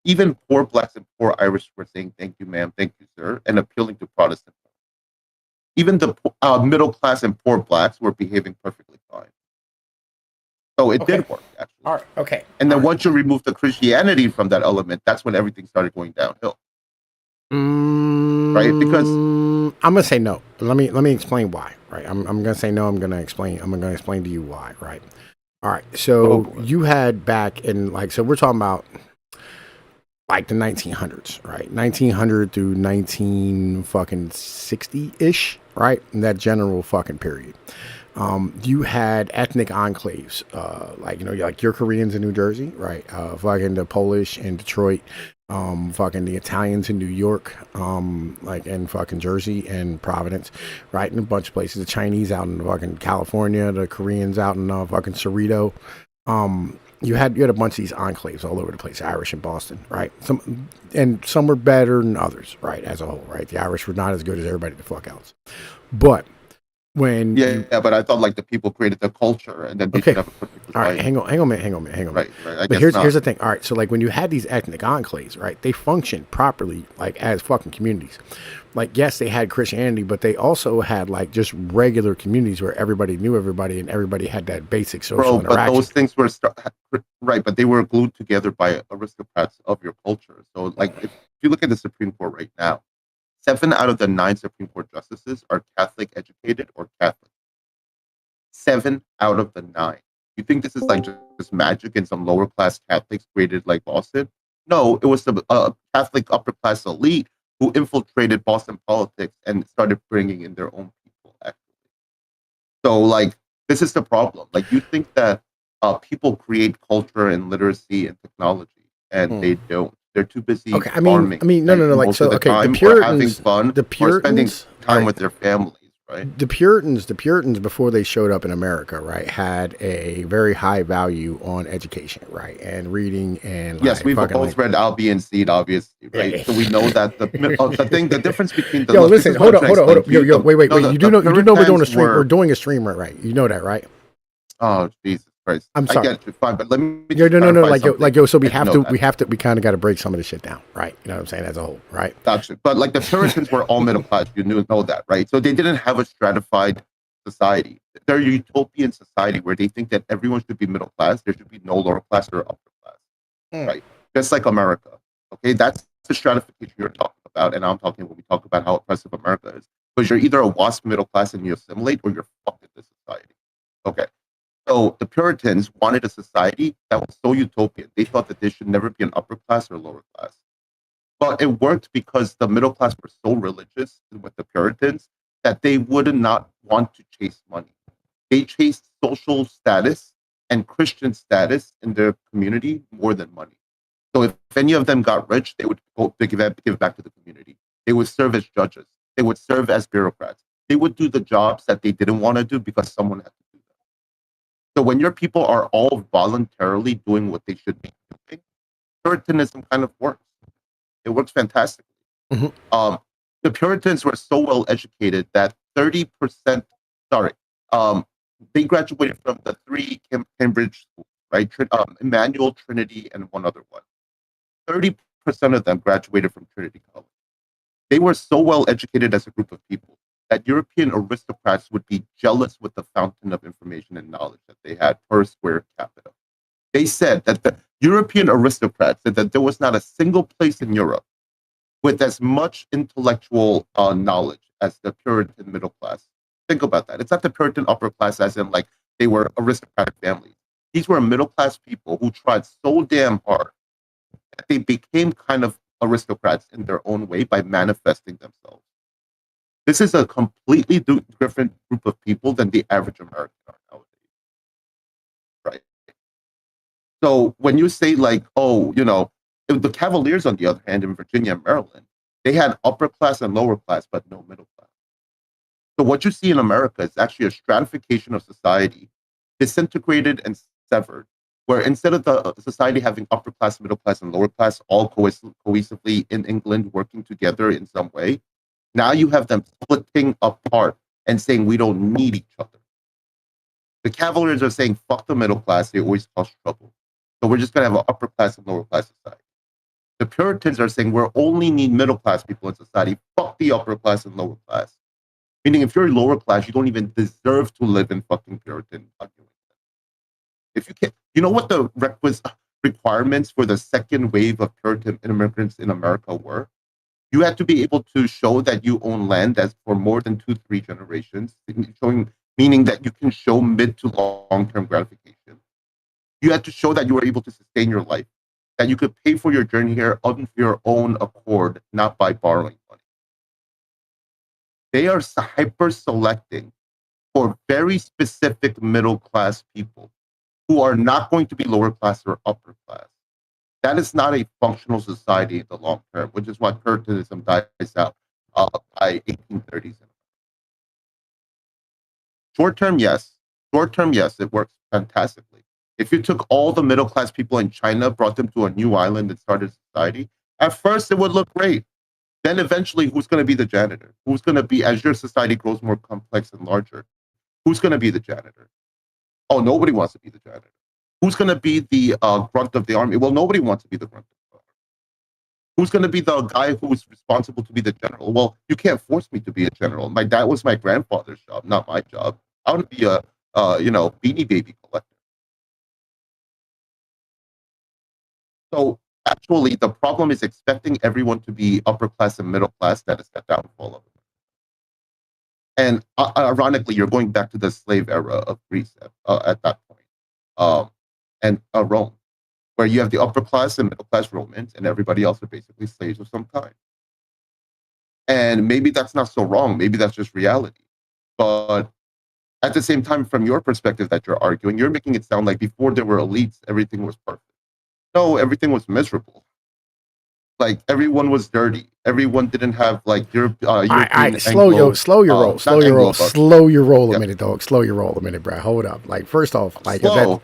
even poor blacks and poor Irish were saying, "Thank you, ma'am, thank you, sir," and appealing to Protestant. Even the middle class and poor blacks were behaving perfectly fine. So it did work, actually. All right, okay. And then once you remove the Christianity from that element, that's when everything started going downhill. Right? Because I'm gonna say no. Let me explain why. Right? I'm gonna say no. I'm gonna explain to you why. Right? All right. So you had back in so we're talking about like the 1900s, right? 1900 through 1960-ish, right? In that general fucking period. You had ethnic enclaves, like your Koreans in New Jersey, right? Fucking the Polish in Detroit, fucking the Italians in New York, and fucking Jersey and Providence, right? And a bunch of places. The Chinese out in fucking California, the Koreans out in fucking Cerrito. You had a bunch of these enclaves all over the place, Irish in Boston, right? Some were better than others, right? As a whole, right? The Irish were not as good as everybody the fuck else, but when but I thought like the people created the culture and then they should have a perfect society. All right, hang on a minute. Right. But here's the thing. All right, so like when you had these ethnic enclaves, right? They functioned properly like as fucking communities. Like yes, they had Christianity, but they also had like just regular communities where everybody knew everybody and everybody had that basic social interaction. But those things were right, but they were glued together by aristocrats of your culture. So like if you look at the Supreme Court right now, 7 out of the 9 Supreme Court justices are Catholic educated or Catholic. 7 out of the 9. You think this is like just magic and some lower class Catholics created like Boston? No, it was the Catholic upper class elite who infiltrated Boston politics and started bringing in their own people, actually. So like, this is the problem. Like you think that people create culture and literacy and technology, and they don't. They're too busy farming. No. Like, so, okay, the Puritans, having fun, or spending time with their families, right? The Puritans, before they showed up in America, right, had a very high value on education, right, and reading and yes, we've both read Albie and Seed, obviously, right? Yeah. So we know that the difference between the listen, hold up, wait, you do know we're doing a stream, we're doing a stream, right? You know that, right? Oh, Jesus Christ. I'm sorry. I get you, fine, but let me no. So we kind of got to break some of this shit down, right? You know what I'm saying, as a whole, right? Gotcha. But like the Puritans were all middle class. You know that, right? So they didn't have a stratified society. They're a utopian society where they think that everyone should be middle class. There should be no lower class or upper class, right? Just like America. Okay, that's the stratification you're talking about, and I'm talking when we talk about how oppressive America is, because you're either a WASP middle class and you assimilate, or you're fucked in this society. Okay. So the Puritans wanted a society that was so utopian. They thought that there should never be an upper class or lower class. But it worked because the middle class were so religious with the Puritans that they would not want to chase money. They chased social status and Christian status in their community more than money. So if any of them got rich, they would go to give back to the community. They would serve as judges. They would serve as bureaucrats. They would do the jobs that they didn't want to do because someone had to. So when your people are all voluntarily doing what they should be doing, Puritanism kind of works. It works fantastically. The Puritans were so well educated that 30%, they graduated from the 3 Cambridge schools, right? Emmanuel, Trinity, and one other one. 30% of them graduated from Trinity College. They were so well educated as a group of people that European aristocrats would be jealous with the fountain of information and knowledge that they had per square capita. They said that the European aristocrats said that there was not a single place in Europe with as much intellectual knowledge as the Puritan middle class. Think about that. It's not the Puritan upper class as in like they were aristocratic families. These were middle class people who tried so damn hard that they became kind of aristocrats in their own way by manifesting themselves. This is a completely different group of people than the average American are nowadays. Right. So when you say like, oh, you know, the Cavaliers, on the other hand, in Virginia and Maryland, they had upper class and lower class, but no middle class. So what you see in America is actually a stratification of society, disintegrated and severed, where instead of the society having upper class, middle class, and lower class all cohesively in England working together in some way, now you have them splitting apart and saying we don't need each other. The Cavaliers are saying fuck the middle class, they always cause trouble. So we're just going to have an upper class and lower class society. The Puritans are saying we only need middle class people in society, fuck the upper class and lower class. Meaning if you're lower class, you don't even deserve to live in fucking Puritan. If you can't, you know what the requirements for the second wave of Puritan immigrants in America were? You had to be able to show that you own land as for more than 2-3 generations, meaning that you can show mid to long-term gratification. You had to show that you were able to sustain your life, that you could pay for your journey here of your own accord, not by borrowing money. They are hyper-selecting for very specific middle-class people who are not going to be lower class or upper class. That is not a functional society in the long term, which is why Puritanism dies out by 1830s. Short term, yes. Short term, yes, it works fantastically. If you took all the middle class people in China, brought them to a new island and started society, at first it would look great. Then eventually, who's going to be the janitor? Who's going to be, as your society grows more complex and larger, who's going to be the janitor? Oh, nobody wants to be the janitor. Who's going to be the grunt of the army? Well, nobody wants to be the grunt of the army. Who's going to be the guy who's responsible to be the general? Well, you can't force me to be a general. My dad was my grandfather's job, not my job. I want to be a, Beanie Baby collector. So actually, the problem is expecting everyone to be upper class and middle class. That is the downfall of it. And ironically, you're going back to the slave era of Greece at that point. And Rome, where you have the upper class and middle class Romans, and everybody else are basically slaves of some kind. And maybe that's not so wrong. Maybe that's just reality. But at the same time, from your perspective that you're arguing, you're making it sound like before there were elites, everything was perfect. No, everything was miserable. Like everyone was dirty. Everyone didn't have like European. Slow your roll a minute, dog. Slow your roll a minute, bro. Hold up. Like first off, like that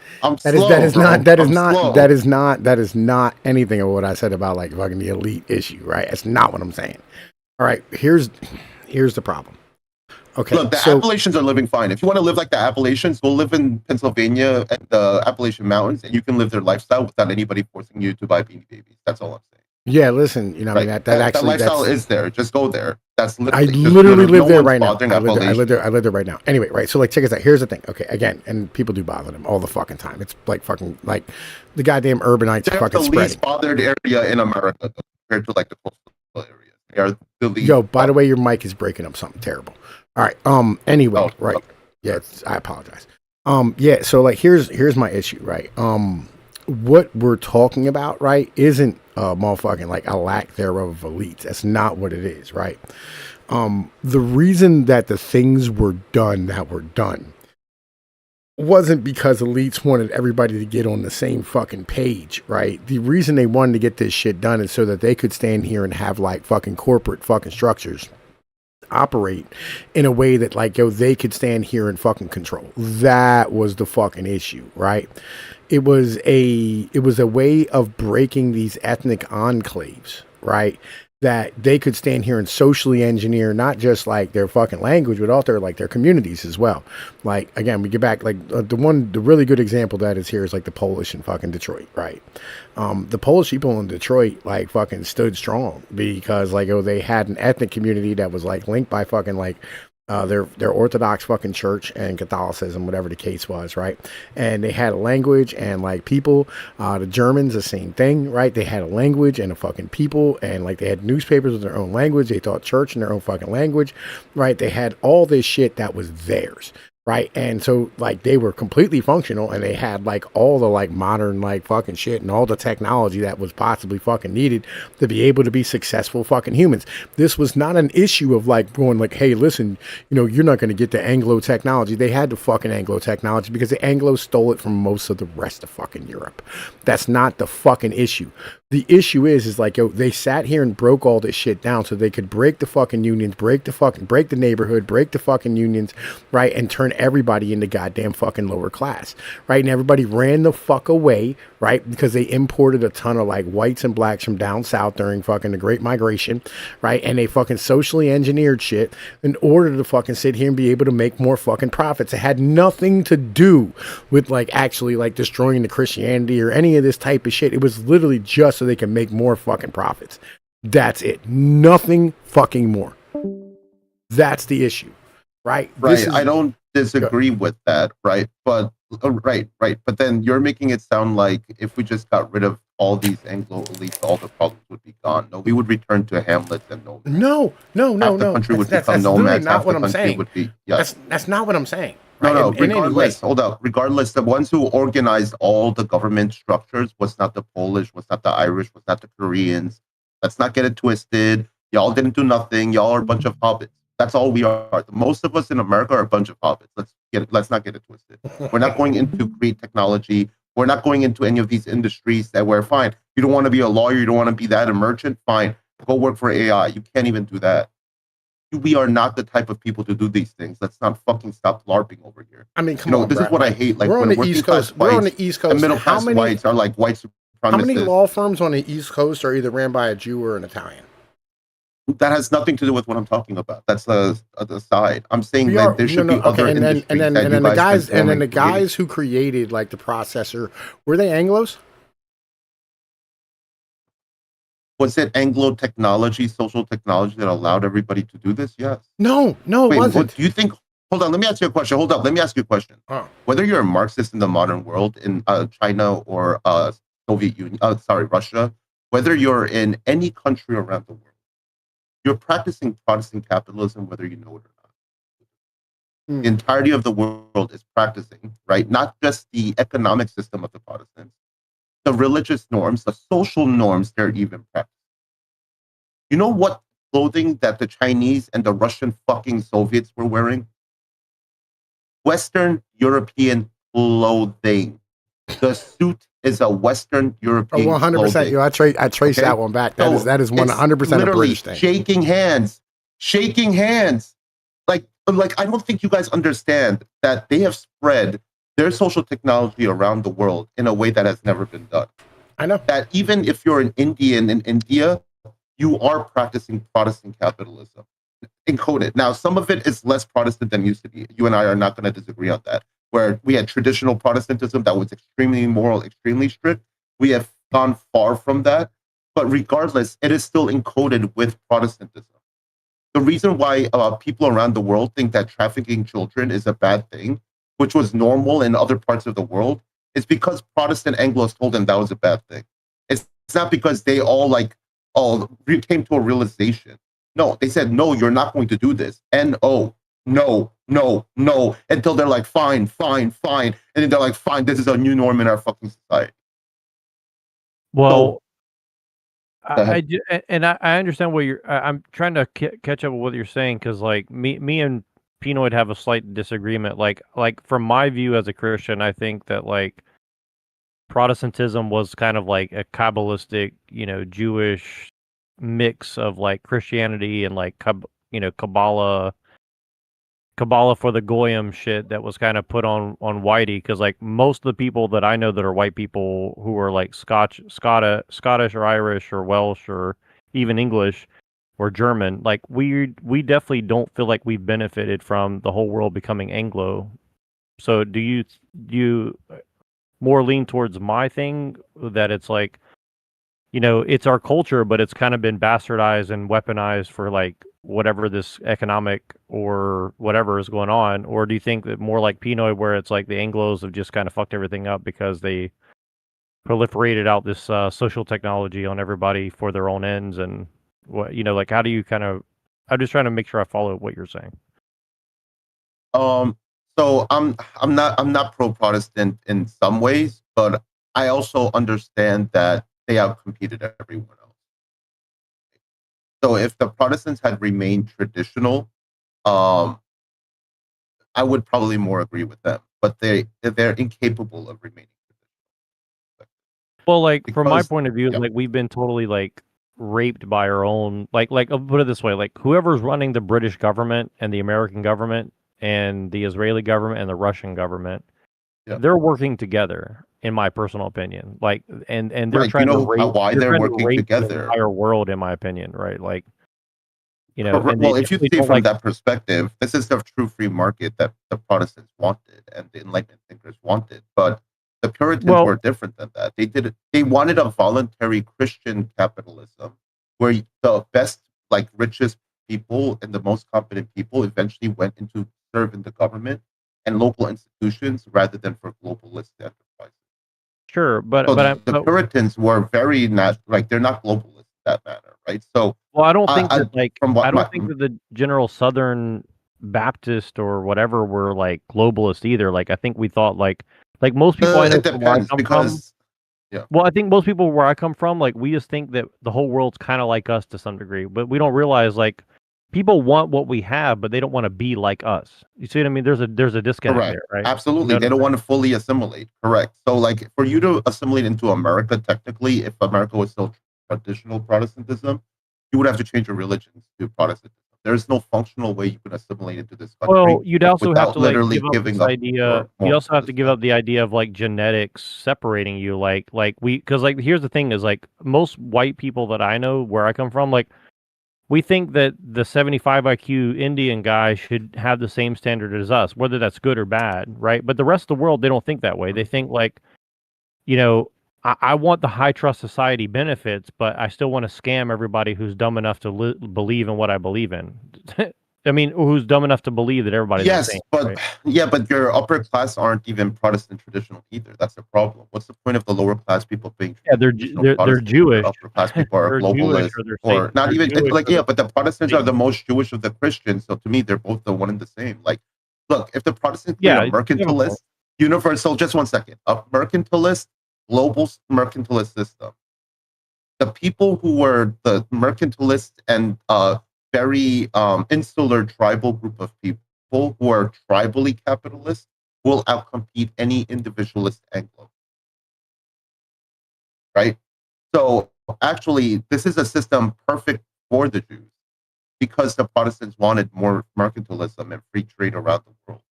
is not anything of what I said about like fucking the elite issue, right? That's not what I'm saying. All right, here's the problem. Okay, look, the Appalachians are living fine. If you want to live like the Appalachians, go live in Pennsylvania and the Appalachian Mountains, and you can live their lifestyle without anybody forcing you to buy Beanie Babies. That's all I'm saying. Yeah, listen, you know, right. I mean, that actually lifestyle is there. Just go there. That's literally, I literally live there right now. I live there right now. Anyway, right. So like, check us out. Here's the thing. Okay, again, and people do bother them all the fucking time. It's like fucking like the goddamn urbanites are fucking spreading. The least bothered area in America compared to like the coastal areas. They are the least. Yo, by the way, your mic is breaking up something terrible. All right. Anyway, right. Okay. Yeah, I apologize. Yeah. So like, here's my issue. Right. What we're talking about, right, isn't motherfucking like a lack thereof of elites. That's not what it is, right? The reason that the things were done that were done wasn't because elites wanted everybody to get on the same fucking page, right? The reason they wanted to get this shit done is so that they could stand here and have like fucking corporate fucking structures operate in a way that like, yo, they could stand here and fucking control. That was the fucking issue, right? It was a way of breaking these ethnic enclaves, right? that they could stand here and socially engineer not just like their fucking language, but also like their communities as well. Like again, we get back like the really good example that is here is like the Polish in fucking Detroit, right? The Polish people in Detroit like fucking stood strong because like they had an ethnic community that was like linked by fucking like their Orthodox fucking church and Catholicism, whatever the case was, right? And they had a language and like people. The Germans, the same thing, right? They had a language and a fucking people, and like they had newspapers with their own language. They taught church in their own fucking language, right? They had all this shit that was theirs. Right. And so like they were completely functional and they had like all the like modern like fucking shit and all the technology that was possibly fucking needed to be able to be successful fucking humans. This was not an issue of like going like, hey, listen, you're not going to get the Anglo technology. They had the fucking Anglo technology because the Anglos stole it from most of the rest of fucking Europe. That's not the fucking issue. The issue is like, they sat here and broke all this shit down so they could break the fucking unions, break the neighborhood, break the fucking unions, right? And turn everybody into goddamn fucking lower class, right? And everybody ran the fuck away, right? Because they imported a ton of like whites and blacks from down south during fucking the Great Migration, right? And they fucking socially engineered shit in order to fucking sit here and be able to make more fucking profits. It had nothing to do with like actually like destroying the Christianity or any of this type of shit. It was literally just so they can make more fucking profits. That's it. Nothing fucking more. That's the issue, right? Right. I don't disagree with that, right? But right. But then you're making it sound like if we just got rid of all these Anglo elites, all the problems would be gone. No, we would return to Hamlet and nomads. No. Half the country would become nomads. Half the country would be. Yes. That's not what I'm saying. Right? No. Regardless, hold up. Regardless, the ones who organized all the government structures was not the Polish, was not the Irish, was not the Koreans. Let's not get it twisted. Y'all didn't do nothing. Y'all are a bunch of hobbits. That's all we are. Most of us in America are a bunch of hobbits. Let's not get it twisted. We're not going into great technology. We're not going into any of these industries that we're fine. You don't want to be a lawyer. You don't want to be that a merchant. Fine. Go work for AI. You can't even do that. We are not the type of people to do these things. Let's not fucking stop LARPing over here. I mean, come on, this is what I hate. Like, we're on the East Coast. We're on the East Coast. And middle class whites are like white supremacists. How many law firms on the East Coast are either ran by a Jew or an Italian? That has nothing to do with what I'm talking about. That's the side. I'm saying that there should be other industries. And then the guys who created like the processor, were they Anglos? Was it Anglo technology, social technology that allowed everybody to do this? Yes. No, it wasn't. What do you think? Hold on, let me ask you a question. Hold up, let me ask you a question. Whether you're a Marxist in the modern world, in China or Soviet Union, Russia, whether you're in any country around the world, you're practicing Protestant capitalism, whether you know it or not. The entirety of the world is practicing, right? Not just the economic system of the Protestants, the religious norms, the social norms they're even practicing. You know what clothing that the Chinese and the Russian fucking Soviets were wearing? Western European clothing. The suit is a Western European 100%. clothing. I trace that one back. That is 100% a British thing. Shaking hands. Like I don't think you guys understand that they have spread their social technology around the world in a way that has never been done. I know. That even if you're an Indian in India, you are practicing Protestant capitalism. Encoded. Now, some of it is less Protestant than used to be. You and I are not going to disagree on that. Where we had traditional Protestantism that was extremely moral, extremely strict. We have gone far from that. But regardless, it is still encoded with Protestantism. The reason why people around the world think that trafficking children is a bad thing, which was normal in other parts of the world, is because Protestant Anglos told them that was a bad thing. It's not because they all came to a realization. No, they said, no, you're not going to do this. No, until they're like, fine. And then they're like, fine, this is a new norm in our fucking society. Well, I do, and I understand what I'm trying to catch up with what you're saying, because like me and Pnoid have a slight disagreement. Like from my view as a Christian, I think that like Protestantism was kind of like a Kabbalistic, Jewish mix of like Christianity and like Kabbalah for the Goyim shit that was kind of put on whitey, because like most of the people that I know that are white people who are like Scottish or Irish or Welsh or even English or German. Like we definitely don't feel like we've benefited from the whole world becoming Anglo. So do you more lean towards my thing that it's like, it's our culture, but it's kind of been bastardized and weaponized for like whatever this economic or whatever is going on? Or do you think that more like Pnoid, where it's like the Anglos have just kind of fucked everything up because they proliferated out this social technology on everybody for their own ends? And what, like, how do you kind of, I'm just trying to make sure I follow what you're saying. So I'm not pro Protestant in some ways, but I also understand that they outcompeted everyone else. So if the Protestants had remained traditional, um, I would probably more agree with them. But they're incapable of remaining traditional. Well, like from my Because point of view, yeah. like we've been totally like raped by our own, like I'll put it this way, like whoever's running the British government and the American government and the Israeli government and the Russian government, Yeah. they're working together, in my personal opinion. Like, and they're Right, trying to rape, why they're they're trying to working rape the together. entire world, in my opinion, right? Like, and they Well, if you definitely see don't from like. that perspective, this is the true free market that the Protestants wanted and the Enlightenment thinkers wanted. But the Puritans Well, were different than that. They wanted a voluntary Christian capitalism where the best, like richest people and the most competent people eventually went into serve in the government and local institutions rather than for globalist enterprises. sure, So but the Puritans were very not like they're not globalists in that manner, right? So well, I don't think I that like from I what don't my think that the general Southern Baptist or whatever were like globalist either. Like I think we thought like most people I know it from where I depends come from. because yeah. Well, I think most people where I come from, like we just think that the whole world's kind of like us to some degree, but we don't realize like people want what we have, but they don't want to be like us. You see what I mean? There's a disconnect Correct. there, right? You Absolutely. know what They I'm don't saying? want to fully assimilate. Correct. So, like, for you to assimilate into America, technically, if America was still traditional Protestantism, you would have to change your religions to Protestantism. There's no functional way you can assimilate into this country Well, you'd also have without to like literally give up giving this up idea. your You moral also have to give up the standing. idea of like genetics separating you. Like we, because like here's the thing is like most white people that I know where I come from, like we think that the 75 IQ Indian guy should have the same standard as us, whether that's good or bad, right? But the rest of the world, they don't think that way. They think like, you know, I want the high trust society benefits, but I still want to scam everybody who's dumb enough to believe in what I believe in. I mean, who's dumb enough to believe that everybody's the Yes, same, but right? yeah, but your upper class aren't even Protestant traditional either. That's the problem. What's the point of the lower class people being Yeah, traditional they're Protestant if your Jewish. upper class people are They're Jewish globalist or they're or not they're even Jewish like or yeah, they're but the Protestants are the Satan. most Jewish of the Christians. So to me, they're both the one and the same. Like, look, if the Protestants create Yeah, a you have a point. mercantilist, universal, just one second, a mercantilist, global mercantilist system, the people who were the mercantilists and very insular tribal group of people who are tribally capitalist will outcompete any individualist Anglo, right? So actually, this is a system perfect for the Jews because the Protestants wanted more mercantilism and free trade around the world,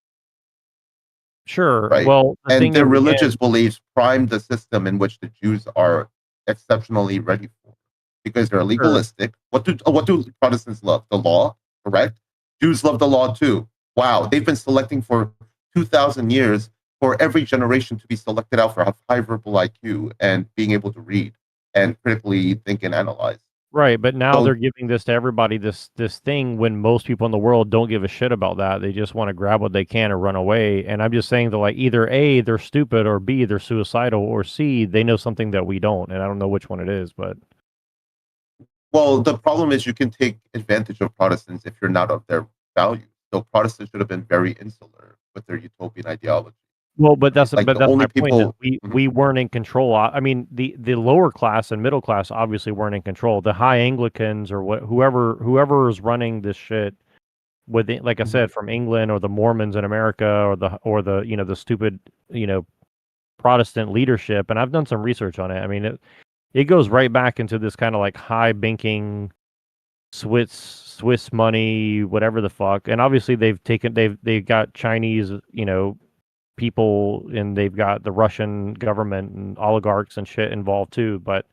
Sure. right? Well, the And thing their is, religious again, beliefs prime the system in which the Jews are exceptionally ready for because they're sure. legalistic. What do Protestants love? The law, correct? Jews love the law too. Wow, they've been selecting for 2,000 years for every generation to be selected out for a high verbal IQ and being able to read and critically think and analyze. Right, but now they're So giving this to everybody, this thing when most people in the world don't give a shit about that. They just want to grab what they can and run away. And I'm just saying that like either A, they're stupid, or B, they're suicidal, or C, they know something that we don't. And I don't know which one it is, but well, the problem is you can take advantage of Protestants if you're not of their values. So Protestants should have been very insular with their utopian ideology. well, but Right? Like the that's only my point is people. Mhm. we weren't in control. I mean, the lower class and middle class obviously weren't in control. The high Anglicans or whoever is running this shit with it, like I Mhm. said, from England or the Mormons in America or the the stupid Protestant leadership. And I've done some research on it. I mean, it goes right back into this kind of like high banking Swiss money, whatever the fuck. And obviously they've got Chinese, people, and they've got the Russian government and oligarchs and shit involved too. But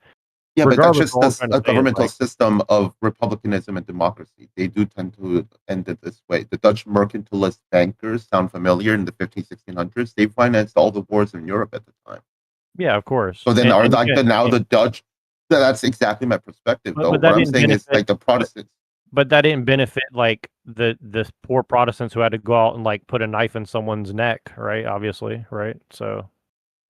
Yeah, but that's regardless, just all I'm trying to a say is governmental like, system of republicanism and democracy. They do tend to end it this way. The Dutch mercantilist bankers sound familiar in the 1600s. They financed all the wars in Europe at the time. yeah, of course. So then are And like again, now the Dutch? That's exactly my perspective, though. but What that I'm didn't saying is benefit. like the Protestants. But that didn't benefit like the poor Protestants who had to go out and like put a knife in someone's neck, right? Obviously, right? So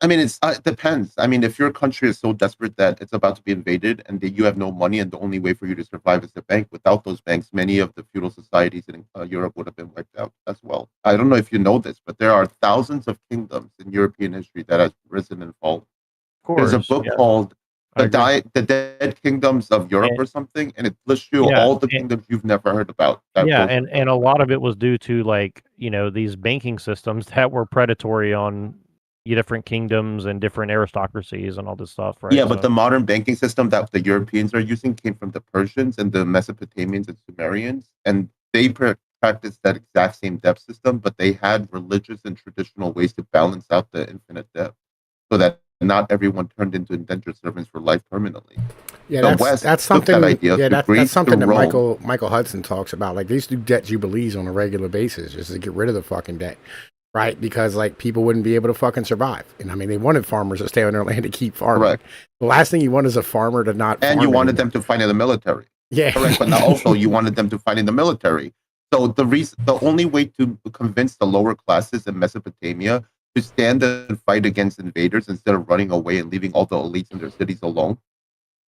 I mean, it depends. I mean, if your country is so desperate that it's about to be invaded and that you have no money and the only way for you to survive is the bank, without those banks, many of the feudal societies in Europe would have been wiped out as well. I don't know if you know this, but there are thousands of kingdoms in European history that has risen and fallen. of There's a course, book yeah, called I agree. The Dead Kingdoms of Europe And, or something, and it lists you yeah, all the kingdoms you've never heard about. That yeah, rose and and a fell. lot of it was due to like these banking systems that were predatory on different kingdoms and different aristocracies and all this stuff, right? Yeah, but So the modern banking system that the Europeans are using came from the Persians and the Mesopotamians and Sumerians, and they practiced that exact same debt system, but they had religious and traditional ways to balance out the infinite debt, so that not everyone turned into indentured servants for life permanently. Yeah, The that's West that's took that something. idea Yeah, through that's Greece, something through that Rome. Michael Hudson talks about. Like they used to do debt jubilees on a regular basis just to get rid of the fucking debt, right? Because like people wouldn't be able to fucking survive. And I mean, they wanted farmers to stay on their land to keep farming. Correct. The last thing you want is a farmer to not And you farm wanted anymore. them to fight in the military. Yeah, Correct, but now also you wanted them to fight in the military. So the only way to convince the lower classes in Mesopotamia to stand and fight against invaders instead of running away and leaving all the elites in their cities alone,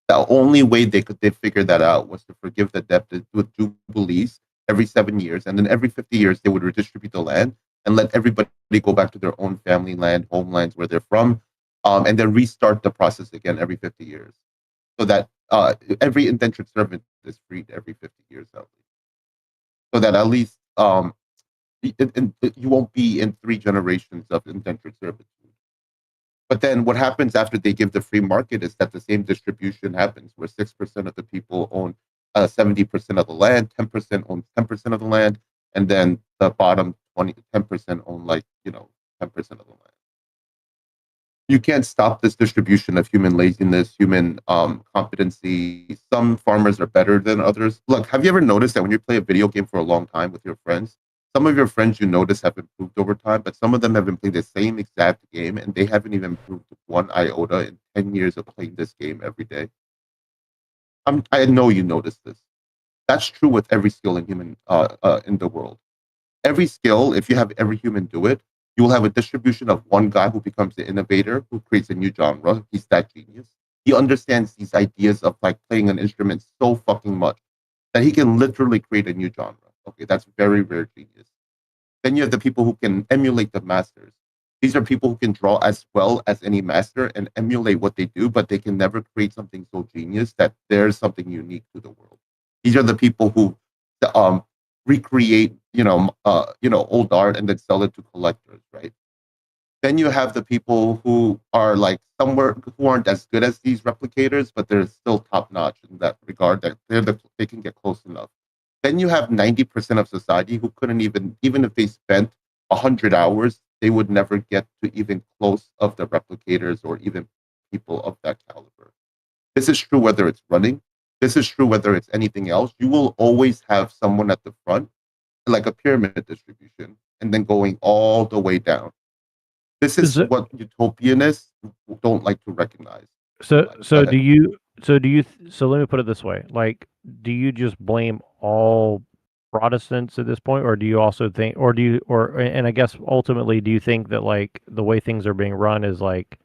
the only way they figure that out was to forgive the debt with jubilees every 7 years, and then every 50 years they would redistribute the land and let everybody go back to their own family land, homelands where they're from, and then restart the process again every 50 years, so that every indentured servant is freed every 50 years at least, so that at least you won't be in 3 generations of indentured servitude. But then what happens after they give the free market is that the same distribution happens where 6% of the people own 70% of the land, 10% own 10% of the land, and then the bottom 10% own 10% of the land. You can't stop this distribution of human laziness, human competency. Some farmers are better than others. Look, have you ever noticed that when you play a video game for a long time with your friends, some of your friends you notice have improved over time, but some of them have been playing the same exact game and they haven't even improved one iota in 10 years of playing this game every day? I know you noticed this. That's true with every skill in human in the world. Every skill, if you have every human do it, you will have a distribution of one guy who becomes the innovator, who creates a new genre. He's that genius. He understands these ideas of like playing an instrument so fucking much that he can literally create a new genre. Okay, that's very rare genius. Then you have the people who can emulate the masters. These are people who can draw as well as any master and emulate what they do, but they can never create something so genius that there's something unique to the world. These are the people who recreate, old art and then sell it to collectors, right? Then you have the people who are like somewhere who aren't as good as these replicators, but they're still top notch in that regard. That they can get close enough. Then you have 90% of society who couldn't even if they spent 100 hours, they would never get to even close of the replicators or even people of that caliber. This is true whether it's running. This is true whether it's anything else. You will always have someone at the front, like a pyramid distribution, and then going all the way down. This is what utopianists don't like to recognize. So do you so let me put it this way. Like, do you just blame all Protestants at this point, or do you also think, or do you, or and I guess ultimately, do you think that like the way things are being run is like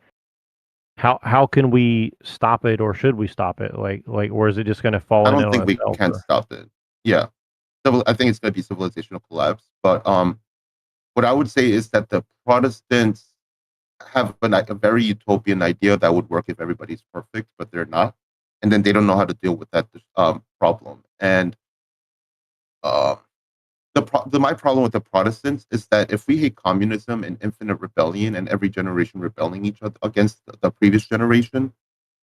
how can we stop it, or should we stop it? Like or is it just going to fall I in don't on think we itself? can stop it. Yeah, I think it's going to be civilizational collapse. But what I would say is that the Protestants have a very utopian idea that would work if everybody's perfect, but they're not, and then they don't know how to deal with that problem. And my problem with the Protestants is that if we hate communism and infinite rebellion and every generation rebelling each other against the previous generation,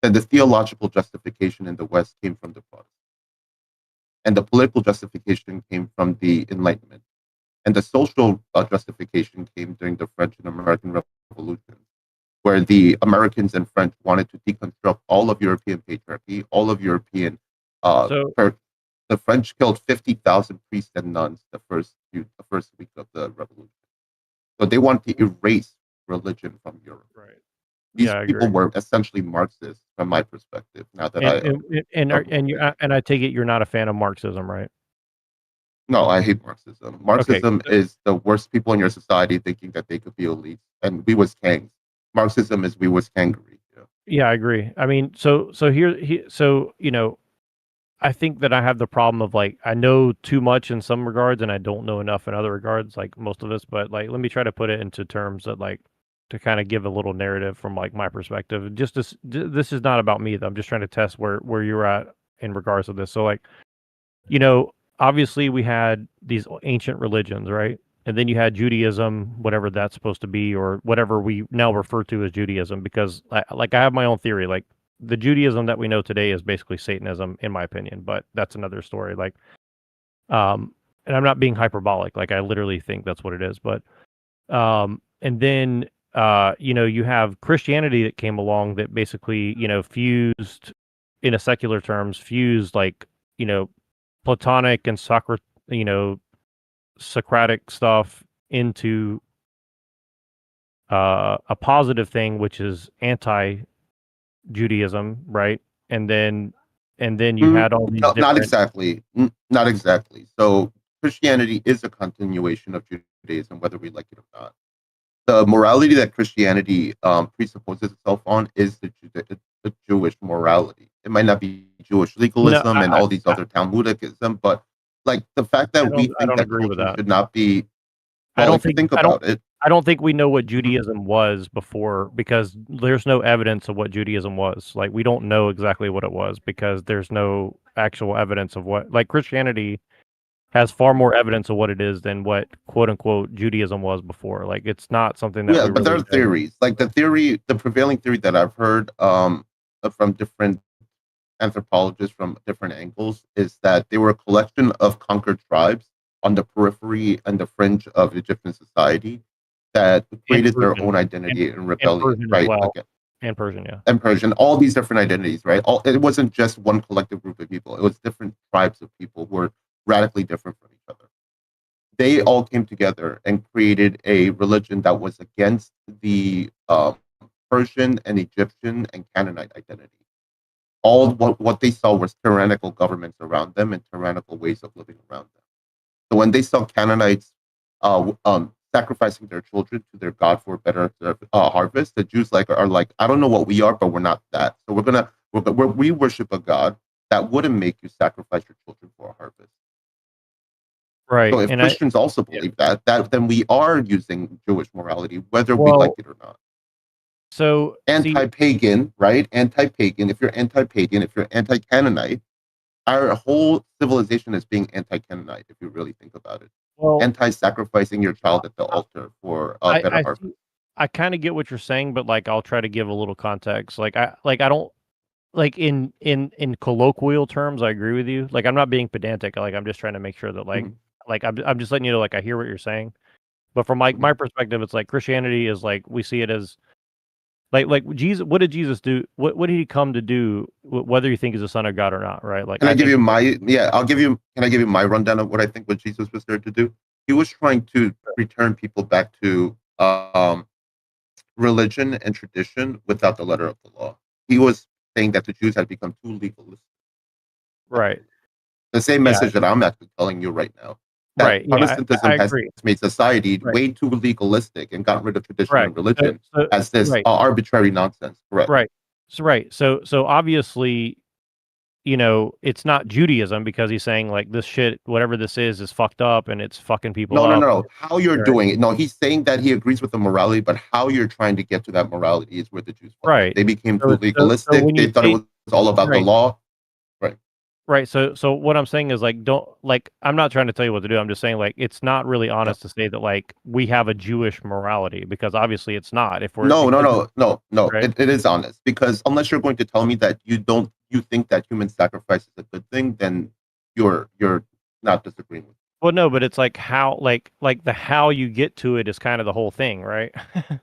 then the theological justification in the West came from the Protestants, and the political justification came from the Enlightenment, and the social justification came during the French and American Revolutions, where the Americans and French wanted to deconstruct all of European patriarchy, all of European. So The French killed 50,000 priests and nuns the first week of the revolution. So they want to erase religion from Europe. right. These Yeah, I people agree. were essentially Marxists, from my perspective. Now that And I take it you're not a fan of Marxism, right? no, I hate Marxism. Okay. Marxism is the worst people in your society thinking that they could be elites, and we was kangs. Marxism is we was kangaroo. Yeah. Yeah, I agree. I mean, so you know, I think that I have the problem of like I know too much in some regards and I don't know enough in other regards, like most of us. But like, let me try to put it into terms that like to kind of give a little narrative from like my perspective. Just this is not about me. I'm just trying to test where you're at in regards to this. So like, you know, obviously we had these ancient religions, right? And then you had Judaism, whatever that's supposed to be, or whatever we now refer to as Judaism, because I have my own theory. Like the Judaism that we know today is basically Satanism, in my opinion, but that's another story. Like, and I'm not being hyperbolic. Like I literally think that's what it is. But, and then, you know, you have Christianity that came along that basically, you know, fused in a secular terms, fused like, you know, Platonic and Socratic stuff into a positive thing, which is anti-Judaism, right? And then you had all these No, not different. exactly. Not exactly. So Christianity is a continuation of Judaism, whether we like it or not. The morality that Christianity presupposes itself on is the Jewish morality. It might not be Jewish No, legalism and all these other Talmudicism, but like the fact that we I think don't that agree with children that. should not be. I Well, don't if you think think about it, I don't think we know what Judaism was before because there's no evidence of what Judaism was. Like we don't know exactly what it was because there's no actual evidence of what like Christianity has far more evidence of what it is than what quote unquote Judaism was before. Like it's not something that yeah, we but there really are know. theories. Like the prevailing theory that I've heard from different anthropologists from different angles is that they were a collection of conquered tribes on the periphery and the fringe of Egyptian society that And created their Persian own identity and and rebellion, Persian as right? well. Like And Persian, yeah. and Persian, all these different identities, right? It wasn't just one collective group of people; it was different tribes of people who were radically different from each other. They all came together and created a religion that was against the Persian and Egyptian and Canaanite identity. All what they saw was tyrannical governments around them and tyrannical ways of living around them. So when they saw Canaanites sacrificing their children to their god for a better harvest, the Jews are like, I don't know what we are, but we're not that. So we worship a god that wouldn't make you sacrifice your children for a harvest. Right. So if And Christians also believe that then we are using Jewish morality, whether we well, like it or not. so see, Anti-pagan, right? Anti-pagan. If you're anti-pagan, if you're anti-Canaanite, our whole civilization is being anti-Canaanite. If you really think about it, well, anti-sacrificing your child at the altar for a better harvest. I kind of get what you're saying, but like I'll try to give a little context. Like I don't like in colloquial terms, I agree with you. Like I'm not being pedantic. Like I'm just trying to make sure that like Mhm. like I'm just letting you know like I hear what you're saying. But from like my perspective, it's like Christianity is like we see it as like Jesus. What did Jesus do? What did he come to do? Whether you think he's the son of God or not, right? Like Can I give think you my I'll give you. Can I give you my rundown of what I think what Jesus was there to do? He was trying to return people back to religion and tradition without the letter of the law. He was saying that the Jews had become too legalistic. right, The same yeah, message that I'm actually telling you right now. That right, yeah, Protestantism I has agree, made society right, way too legalistic and got rid of tradition and correct. religion So as this right, arbitrary nonsense. Correct. right, so obviously you know, it's not Judaism because he's saying like this shit, whatever this is fucked up and it's fucking people No, no, up. no. How you're Right. doing it. No, he's saying that he agrees with the morality, but how you're trying to get to that morality is where the Jews fucked up. Right. They became So, too legalistic. when They you thought it was all about the right, law. Right. right. So what I'm saying is like, don't like, I'm not trying to tell you what to do. I'm just saying like, it's not really honest to say that like we have a Jewish morality because obviously it's not. If we're No, no, because no, no, no. right, It is honest because unless you're going to tell me that you think that human sacrifice is a good thing, then you're not disagreeing with me. Well, no, but it's like how, like the how you get to it is kind of the whole thing, right?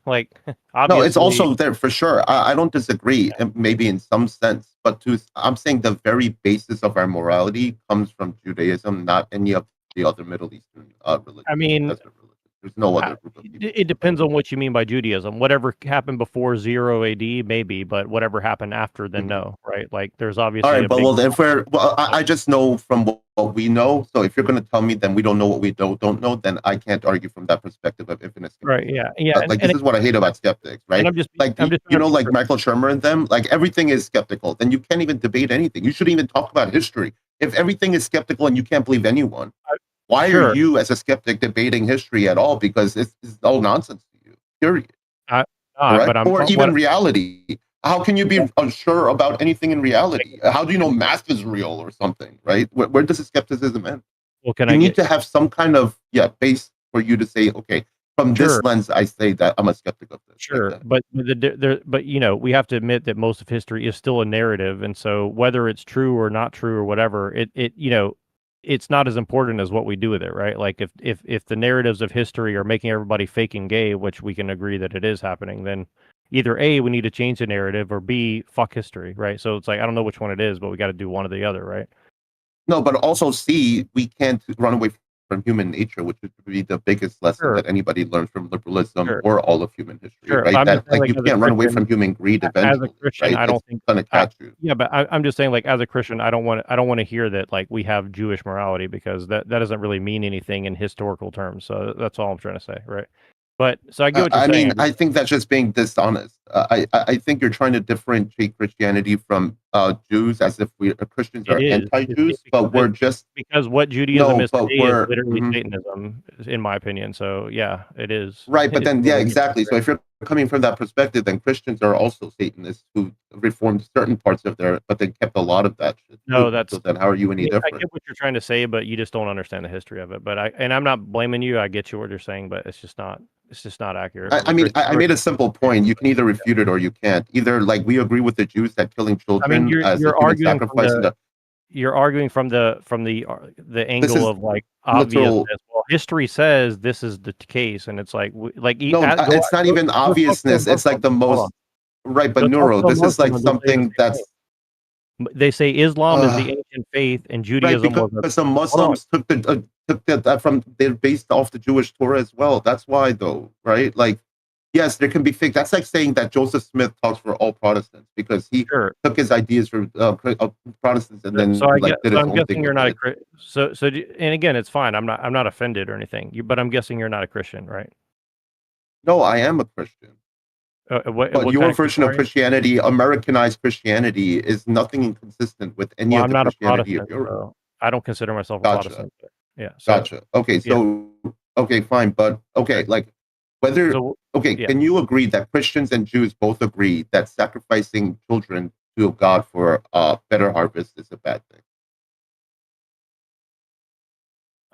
Like, No, it's obviously, also there for sure. I don't disagree, maybe in some sense, but I'm saying the very basis of our morality comes from Judaism, not any of the other Middle Eastern religions. I mean, That's religion. There's no I- other group of people. it depends on what you mean by Judaism. Whatever happened before 0 AD, maybe, but whatever happened after, then Mhm. no, right? Like, there's All obviously right, a but big. well, if we're well, I just know from what we know. So if you're going to tell me then we don't know what we don't know, then I can't argue from that perspective of infinite Right, skepticism. yeah, Like this is what I hate about skeptics, and right? Like I'm just you trying know, to be like Michael Shermer and them, like everything is skeptical. Then you can't even debate anything. You shouldn't even talk about history if everything is skeptical and you can't believe anyone. Why are sure. you, as a skeptic, debating history at all? Because it's all nonsense to you. Period. I, not, Correct? but I'm Or even what reality. How can you be unsure about anything in reality? How do you know math is real or something? Right? Where does the skepticism end? well, can You I need get to have some kind of base for you to say, okay, from sure. this lens, I say that I'm a skeptic of this. Like Sure, that. but but we have to admit that most of history is still a narrative, and so whether it's true or not true or whatever, it's not as important as what we do with it, right? Like if the narratives of history are making everybody fake and gay, which we can agree that it is happening, then either A, we need to change the narrative, or B, fuck history, right? So it's like I don't know which one it is, but we got to do one or the other, right? No, but also see, we can't run away from human nature, which would be the biggest lesson Sure, that anybody learns from liberalism sure, or all of human history, sure. But right? I'm just That saying, like like you as a can't run away Christian, from human greed as a eventually, Christian, right? I don't It's think. gonna catch you. Yeah, but I'm just saying, like as a Christian, I don't want to hear that like we have Jewish morality because that doesn't really mean anything in historical terms. So that's all I'm trying to say, right? But so I get what you're I mean, saying. I think that's just being dishonest. I think you're trying to differentiate Christianity from Jews as if we Christians It are is anti-Jews, but we're just because what Judaism no, is but today is we're literally mhm. Satanism, in my opinion. So yeah, it is. Right. But It's then, yeah, literally exactly. So if you're coming from that perspective, then Christians are also Satanists who reformed certain parts of their, but they kept a lot of that shit no, too. that's. So then, how are you any I different? get what you're trying to say, but you just don't understand the history of it. But I'm not blaming you. I get you what you're saying, but it's just not. It's just not accurate I, from I a mean, Christian. I made a simple point. You can either refute it or you can't. Either like we agree with the Jews that killing I mean, children as a you're human arguing from sacrifice, and the you're arguing from the this angle is of like literal. obviousness. Well, history says this is the case, and it's like No, it's not even go talk to a obviousness. It's like Muslim. the Hold on, most right. But go talk Neuro, to a this is Muslim, like and they'll say the something same thing. that's They say Islam is the uh, ancient faith, and right Judaism was a. because the Hold on, Muslims took that from they're based off the Jewish Torah as well. That's why, though, right? Like, yes, there can be fake. That's like saying that Joseph Smith talks for all Protestants because he sure. took his ideas from Protestants and So then I get. like did So his I'm own guessing thing you're with not a it. and again, it's fine. I'm not offended or anything. But I'm guessing you're not a Christian, right? No, I am a Christian. But What kind your of Christian version of are you? Christianity, Americanized Christianity, is nothing inconsistent with any Well, of I'm the not a Christianity of Protestant, Europe. so I don't consider myself a Gotcha. Protestant. But yeah. So Gotcha. Okay, yeah. so okay, fine, but okay, like whether So okay, yeah. can you agree that Christians and Jews both agree that sacrificing children to God for a better harvest is a bad thing?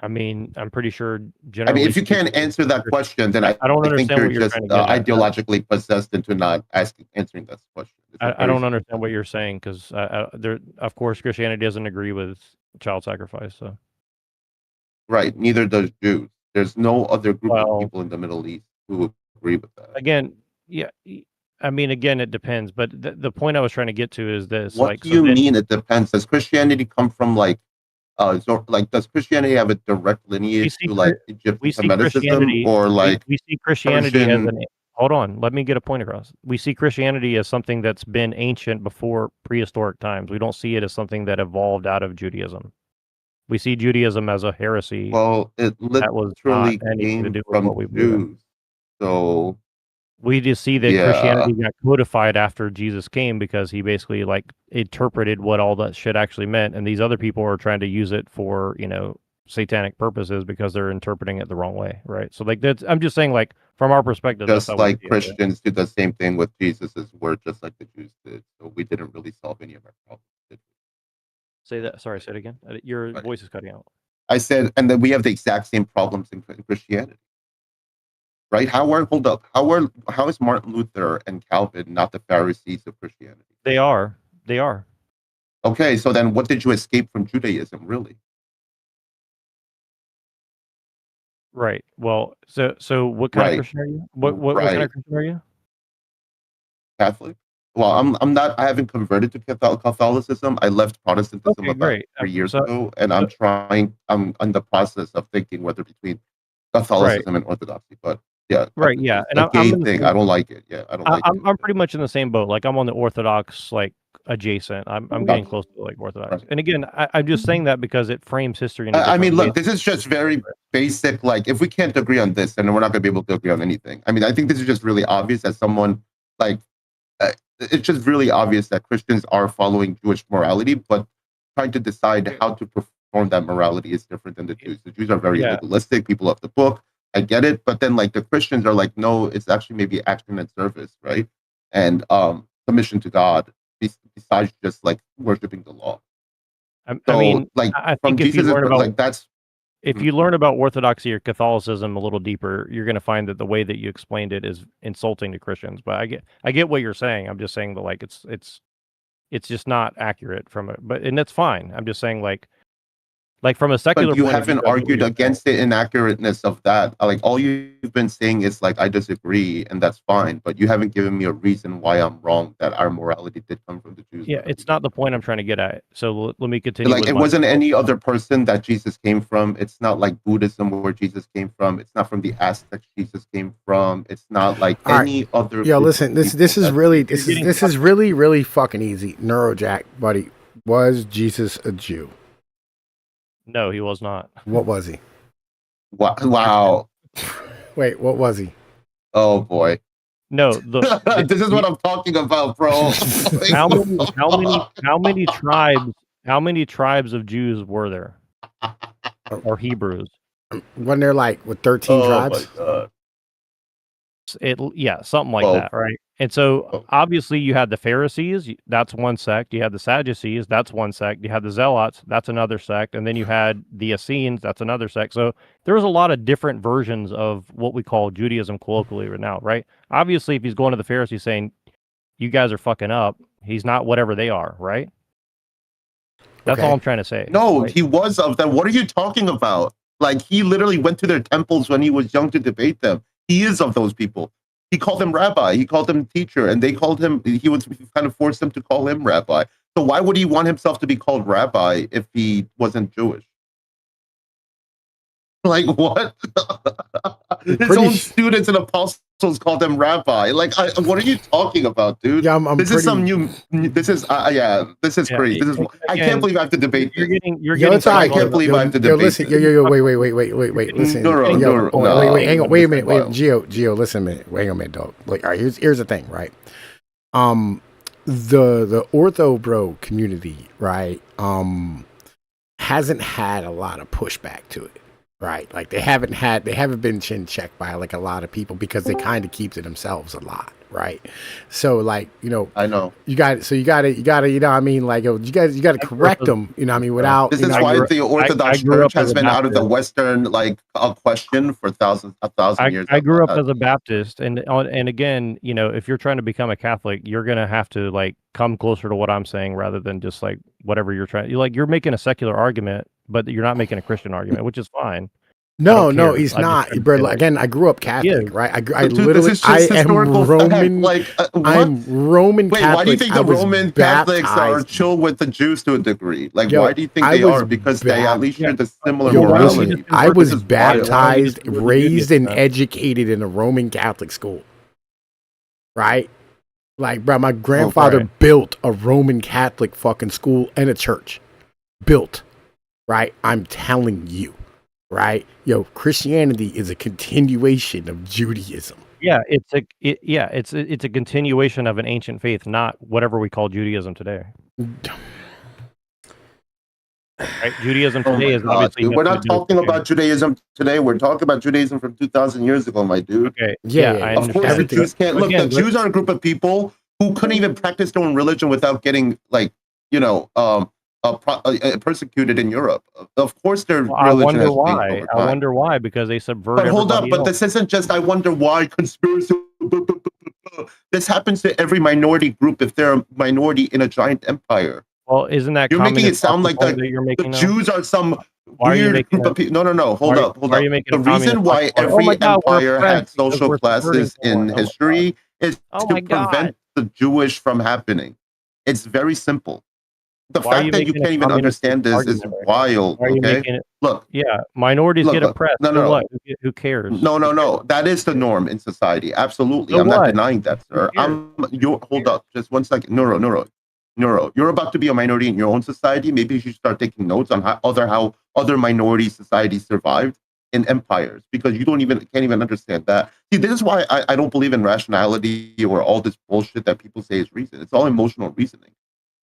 I mean, I'm pretty sure I mean, generally if you can't speaking, answer that question, then I don't I think understand you're what you're just trying to get at. ideologically possessed into not answering that question. It's a I very don't simple understand question. what you're saying because there, of course, Christianity doesn't agree with child sacrifice. So, Right, neither does Jews. There's no other group of well, people in the Middle East who agree with that. again, yeah, I mean, again, it depends. But the point I was trying to get to is this: What like, do so you then mean it depends? Does Christianity come from like does Christianity have a direct we lineage see to like we Egyptian see Hermeticism Christianity or like we see Christianity as Persian? an hold on, let me get a point across. We see Christianity as something that's been ancient before prehistoric times. We don't see it as something that evolved out of Judaism. We see Judaism as a heresy Well, it that was not literally anything to came do with what from we believe in. Jews. So We just see that yeah, Christianity got codified after Jesus came because he basically like interpreted what all that shit actually meant, and these other people are trying to use it for satanic purposes because they're interpreting it the wrong way, right? So like that's I'm just saying like from our perspective, that's just how we like see it. Right? Christians did the same thing with Jesus's word, just like the Jews did. So we didn't really solve any of our problems. Did Say that. Sorry, say it again. Your we? Right. voice is cutting out. I said, and then we have the exact same problems in Christianity. Right? Hold up? How is Martin Luther and Calvin not the Pharisees of Christianity? They are. They are. Okay, so then what did you escape from Judaism, really? Right. Well, so what kind of Right. Christian are you? What kind Right. of Christian are you? Catholic. Well, I'm not. I haven't converted to Catholicism. I left Protestantism Okay, about great. 3 years So, ago, and I'm trying. I'm in the process of thinking whether between right, Catholicism and Orthodoxy. But yeah, right, yeah, it's and a I'm gay in the thing. same. I don't like it. Yeah, I don't like it. I'm pretty much in the same boat. Like I'm on the Orthodox, like adjacent. I'm getting Gotcha. close to like Orthodox. Right. And again, I'm just saying that because it frames history in a I different mean, way. look, this is just very basic. Like, if we can't agree on this, then we're not going to be able to agree on anything. I mean, I think this is just really obvious as someone like. It's just really obvious that Christians are following Jewish morality, but trying to decide how to perform that morality is different than the Jews. The Jews are very Yeah. legalistic, people of the book. I get it, but then like the Christians are like, no, it's actually maybe action and service, right? And submission to God, besides just like worshiping the law. I So mean, like I from think if you Jesus, learn about like that's if you learn about Orthodoxy or Catholicism a little deeper, you're going to find that the way that you explained it is insulting to Christians. But I get what you're saying. I'm just saying that like it's just not accurate from it. But and that's fine. I'm just saying like from a secular but you point of view, haven't I get what argued you're saying. against the inaccurateness of that. Like all you've been saying is like I disagree, and that's fine. But you haven't given me a reason why I'm wrong that our morality did come from the Jews. Yeah, it's not the point I'm trying to get at. So let me continue. Like with it my wasn't point. any other person that Jesus came from. It's not like Buddhism where Jesus came from. It's not from the Aztecs Jesus came from. It's not like All right. any other. Yo, group listen, of this people is that- really this is really fucking easy. Neurojack, buddy. Was Jesus a Jew? No, he was not. What was he? Wow. Wait, what was he? Oh boy. No, This is what I'm talking about, bro. Like, how many tribes of Jews were there? Or Hebrews? Wasn't there like with 13 tribes? My God. Something like Well, that, right? And so obviously you had the Pharisees, that's one sect. You had the Sadducees, that's one sect. You had the Zealots, that's another sect, and then you had the Essenes, that's another sect. So there was a lot of different versions of what we call Judaism colloquially right now, right? Obviously, if he's going to the Pharisees saying, "You guys are fucking up," he's not whatever they are, right? That's all I'm trying to say. No, right? he was of them. What are you talking about? Like he literally went to their temples when he was young to debate them. He is of those people. He called him rabbi. He called him teacher, and they called him. He kind of forced them to call him rabbi. So why would he want himself to be called rabbi if he wasn't Jewish? Like what? His own students and apostles called him rabbi. Like, what are you talking about, dude? Yeah, I'm this pretty... is some new. This is This is crazy. This is. I can't believe I have to debate this. You're getting. I can't believe I have to debate. Listen, this. yo, wait. Listen, wait, hang on, wait a minute, Gio, listen a minute, wait a minute, dog. Like, all right, here's the thing, right? The ortho bro community, right? Hasn't had a lot of pushback to it. Right, like they haven't been chin checked by like a lot of people because they kind of keep to themselves a lot, right? So like I know you got to what I mean, like you got to correct them, what I mean, without. This is why the Orthodox Church has been out of the Western question for a thousand years. I grew up as a Baptist, and again, if you're trying to become a Catholic, you're gonna have to like come closer to what I'm saying rather than just like whatever you're trying. You're making a secular argument, but you're not making a Christian argument, which is fine. No, he's not, bro. Again, I grew up Catholic, right? I am Roman. I'm Roman Catholic. Wait, why do you think the Roman Catholics are chill with the Jews to a degree? Like, why do you think they are? Because they at least share the similar morality. Listen, I was baptized, raised, and educated in a Roman Catholic school, right? Like, bro, my grandfather built a Roman Catholic fucking school and a church. Built, right? I'm telling you. Right, Christianity is a continuation of Judaism. Yeah, it's a continuation of an ancient faith, not whatever we call Judaism today. Right? Judaism today is obviously. We're not talking about Judaism today. We're talking about Judaism from 2,000 years ago, my dude. Okay. Yeah. Of course, the Jews can't look. The Jews are a group of people who couldn't even practice their own religion without getting persecuted in Europe. Of course, their religion I wonder has why. changed over I time. wonder why, because they subvert. But hold up, else. but this isn't just I wonder why conspiracy. This happens to every minority group if they're a minority in a giant empire. Well, isn't that you're making it sound like that you're making the Jews are some Why are you weird making group of people. No. Hold up. why are you making The a reason communist why like, oh my every God, we're empire had oppressed because social we're subverting classes in someone. Oh my God. history is Oh to my God. prevent the Jewish from happening. It's very simple. The Why are fact you that you making a can't even communist understand this is argument right now? wild. Why are you Okay, making it? look, Yeah, minorities get look. oppressed. So what? Who cares? No. That is the norm in society. Absolutely, So I'm not what? denying that, Who sir. cares? You hold up, just one second. Neuro. You're about to be a minority in your own society. Maybe you should start taking notes on how other minority societies survived in empires, because you can't even understand that. See, this is why I don't believe in rationality or all this bullshit that people say is reason. It's all emotional reasoning.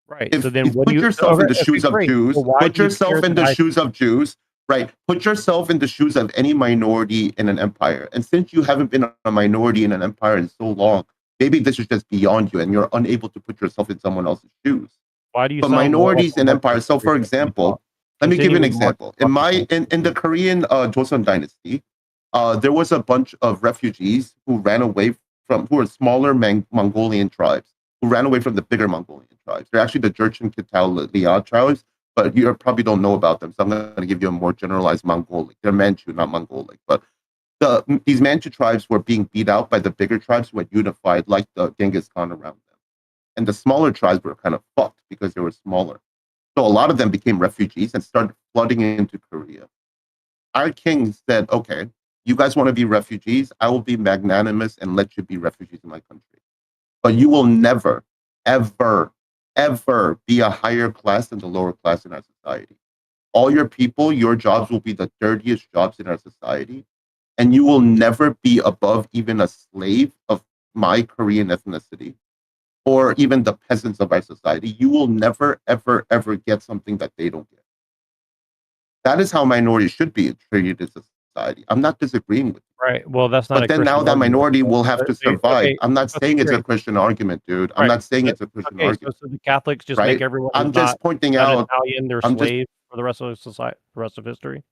Right. So If then what do put you? yourself in the Okay, shoes of great. So Jews, why put do you care yourself in that the I? shoes of Jews, right? Put yourself in the shoes of any minority in an empire. And since you haven't been a minority in an empire in so long, maybe this is just beyond you and you're unable to put yourself in someone else's shoes. Why do you But sound more like minorities a in Marxist empires. So, every for time you talk? example, let me give Continue you an with the Marxist example. talking point. In the Korean Joseon dynasty, there was a bunch of refugees who ran away who were smaller Mongolian tribes who ran away from the bigger Mongolian tribes. They're actually the Jurchen Kitalia tribes, but you probably don't know about them. So I'm going to give you a more generalized Mongolic. They're Manchu, not Mongolic. But these Manchu tribes were being beat out by the bigger tribes who had unified, like the Genghis Khan around them. And the smaller tribes were kind of fucked because they were smaller. So a lot of them became refugees and started flooding into Korea. Our king said, okay, you guys want to be refugees? I will be magnanimous and let you be refugees in my country. But you will never, ever, ever be a higher class than the lower class in our society. All your people, your jobs will be the dirtiest jobs in our society. And you will never be above even a slave of my Korean ethnicity or even the peasants of our society. You will never, ever, ever get something that they don't get. That is how minorities should be treated in society. I'm not disagreeing with you. Right. Well, that's not But a then Christian now that argument. minority will have to survive. Okay. I'm not saying it's a Great. Christian argument, dude. I'm Right. not saying it's a Christian Okay. argument. So the Catholics just Right? make everyone I'm who's just pointing not out. Italian their I'm just, slave for the rest of society, the rest of history.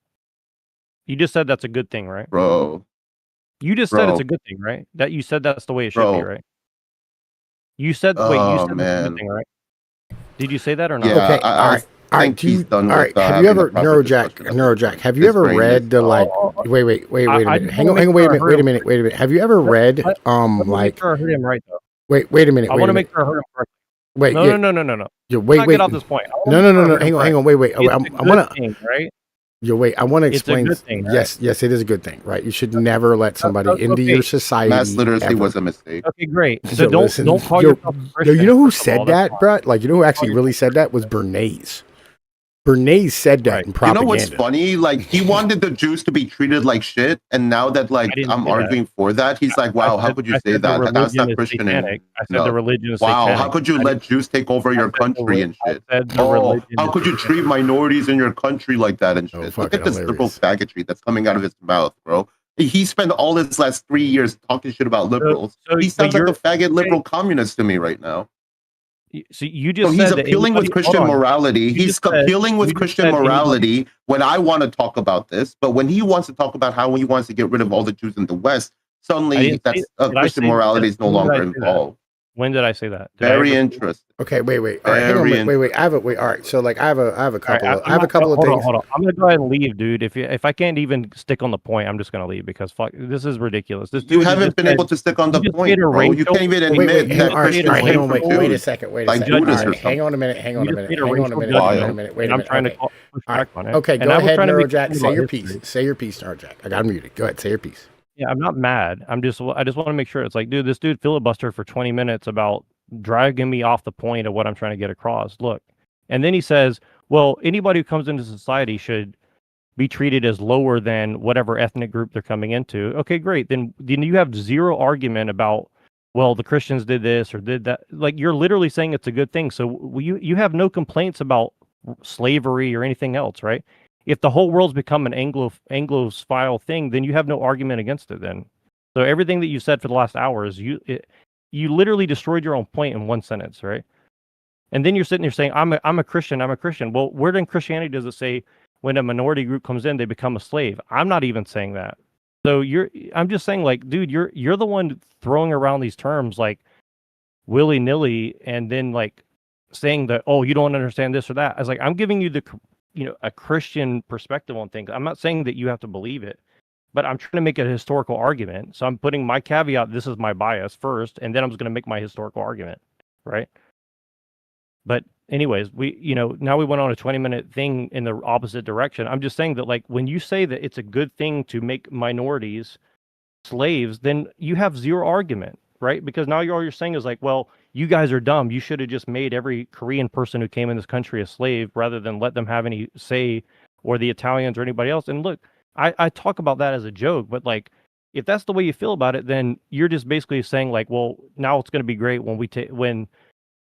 You just said that's a good thing, right? bro, You just said it's a bro, good thing, right? That you said that's the way it should be, bro. right? You said wait, you Oh said that's a good man, thing, right? Did you say that or not? yeah. Okay, all I right. All right, think he's done all with right. Have you having the ever proper discussion at this Neurojack? point. Have you His ever brain is read the like? Wait a I minute. just Hang want on, to make wait a sure I minute. heard Wait a him. minute. Wait a minute. Have you ever read Let me make like? sure I heard him right though. Wait a minute. I Wait want a to make minute. sure I heard him correctly. Wait. No, Yeah. no, no, no, no, no. Yo, Let's wait. not Wait. get off this point. I No. want No. to make No. sure I No. heard him Hang on. correctly. Hang on. Wait. It's a I want good to. thing, right? Yo, wait. I want to It's a explain. good thing, right? Yes. It is a good thing, right? You should never let somebody into your Okay. Mass society literacy ever. was a mistake. Okay, great. So Yo, listen. don't call Yo, yourself a Christian. you know who first of all. said That's that, bro? Like, you know who actually really said that was Bernays. Bernays said that Right. in You know what's propaganda. funny? Like he wanted the Jews to be treated like shit, and now that like I didn't I'm say that. arguing for that, he's like, "Wow, how could you I say said the that? That's religion not is Christian satanic. I said the enough. religion is Wow, satanic. how could you I let Jews take over your said the country and I shit? said the Oh, religion how is could you treat satanic. minorities in your country like that and Oh, shit? Look fucking at this liberal hilarious. faggotry that's coming out of his mouth, bro. He spent all his last 3 years talking shit about liberals. He But sounds like a you're faggot liberal communist to me right now. so you So just he's said that appealing with anybody. Hold Christian on. morality. You He's just said appealing with you just Christian said anybody. morality when I want to talk about this. But when he wants to talk about how he wants to get rid of all the Jews in the West, I suddenly didn't say. that's Did I Christian say morality that? is no When did I longer say that? involved. When did I say that? Did I Very ever? interesting. Okay, wait. All right, hang on. Very Wait. I have a wait. All right, so like I have a All right, couple of I'm not. of things. Hold on. I'm gonna go ahead and leave, dude. If I can't even stick on the point, I'm just gonna leave because fuck, this is ridiculous. This You dude haven't just been said able to stick on you the just made point, a bro. You racial. can't even Wait, admit hang that on. All right, Christians hang hate on. for Wait a Jews, second. Wait a like second. All Judas or right, something. hang on a minute. Hang on You a just minute. made a Hang on a racial minute. Wild. judgment, Wait a and I'm minute. trying to Okay. push All back right. on it. Okay, And go I was ahead, trying to be Neurojack. clean Say about your history. piece. Say your piece, Neurojack. I got muted. Go ahead. Say your piece. Yeah, I'm not mad. I just want to make sure it's like, dude, this dude filibustered for 20 minutes about dragging me off the point of what I'm trying to get across. Look, and then he says, well, anybody who comes into society should be treated as lower than whatever ethnic group they're coming into. Okay, great. Then you have zero argument about, well, the Christians did this or did that. Like you're literally saying it's a good thing. So you have no complaints about slavery or anything else, right? If the whole world's become an Anglophile thing, then you have no argument against it. Then, so everything that you said for the last hour is you literally destroyed your own point in one sentence, right? And then you're sitting there saying, I'm a Christian. I'm a Christian. Well, where in Christianity does it say when a minority group comes in, they become a slave? I'm not even saying that. So I'm just saying, like, dude, you're the one throwing around these terms like willy nilly, and then like saying that, oh, you don't understand this or that. I was like, I'm giving you a Christian perspective on things. I'm not saying that you have to believe it, but I'm trying to make a historical argument. So I'm putting my caveat, this is my bias first, and then I'm just going to make my historical argument, right? But anyways, now we went on a 20-minute thing in the opposite direction. I'm just saying that, like, when you say that it's a good thing to make minorities slaves, then you have zero argument, right? Because now all you're saying is like, well, you guys are dumb. You should have just made every Korean person who came in this country a slave rather than let them have any say, or the Italians or anybody else. And look, I talk about that as a joke, but like, if that's the way you feel about it, then you're just basically saying like, well, now it's going to be great when when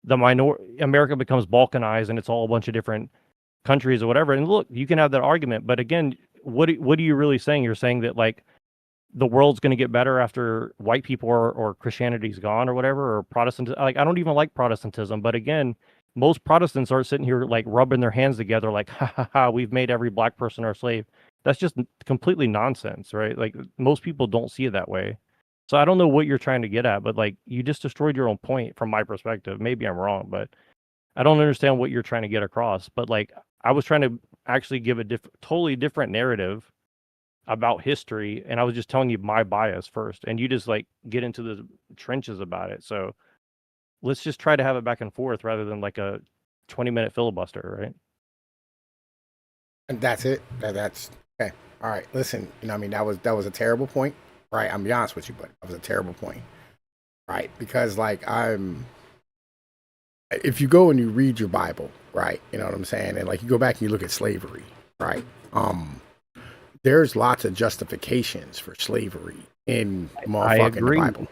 the America becomes balkanized and it's all a bunch of different countries or whatever. And look, you can have that argument, but again, what are you really saying? You're saying that like the world's going to get better after white people or Christianity's gone or whatever, or Protestant. Like, I don't even like Protestantism, but again, most Protestants are sitting here like rubbing their hands together, like, ha ha ha, we've made every black person our slave. That's just completely nonsense, right? Like, most people don't see it that way. So I don't know what you're trying to get at, but like, you just destroyed your own point from my perspective. Maybe I'm wrong, but I don't understand what you're trying to get across. But like, I was trying to actually give a totally different narrative about history, and I was just telling you my bias first, and you just like get into the trenches about it. So let's just try to have it back and forth rather than like a 20-minute filibuster, right? And that's it. That's okay. All right. Listen, I mean, that was a terrible point, right? I'm be honest with you, but that was a terrible point, right? Because like if you go and you read your Bible, right? You know what I'm saying, and like you go back and you look at slavery, right? There's lots of justifications for slavery in motherfucking the Bible.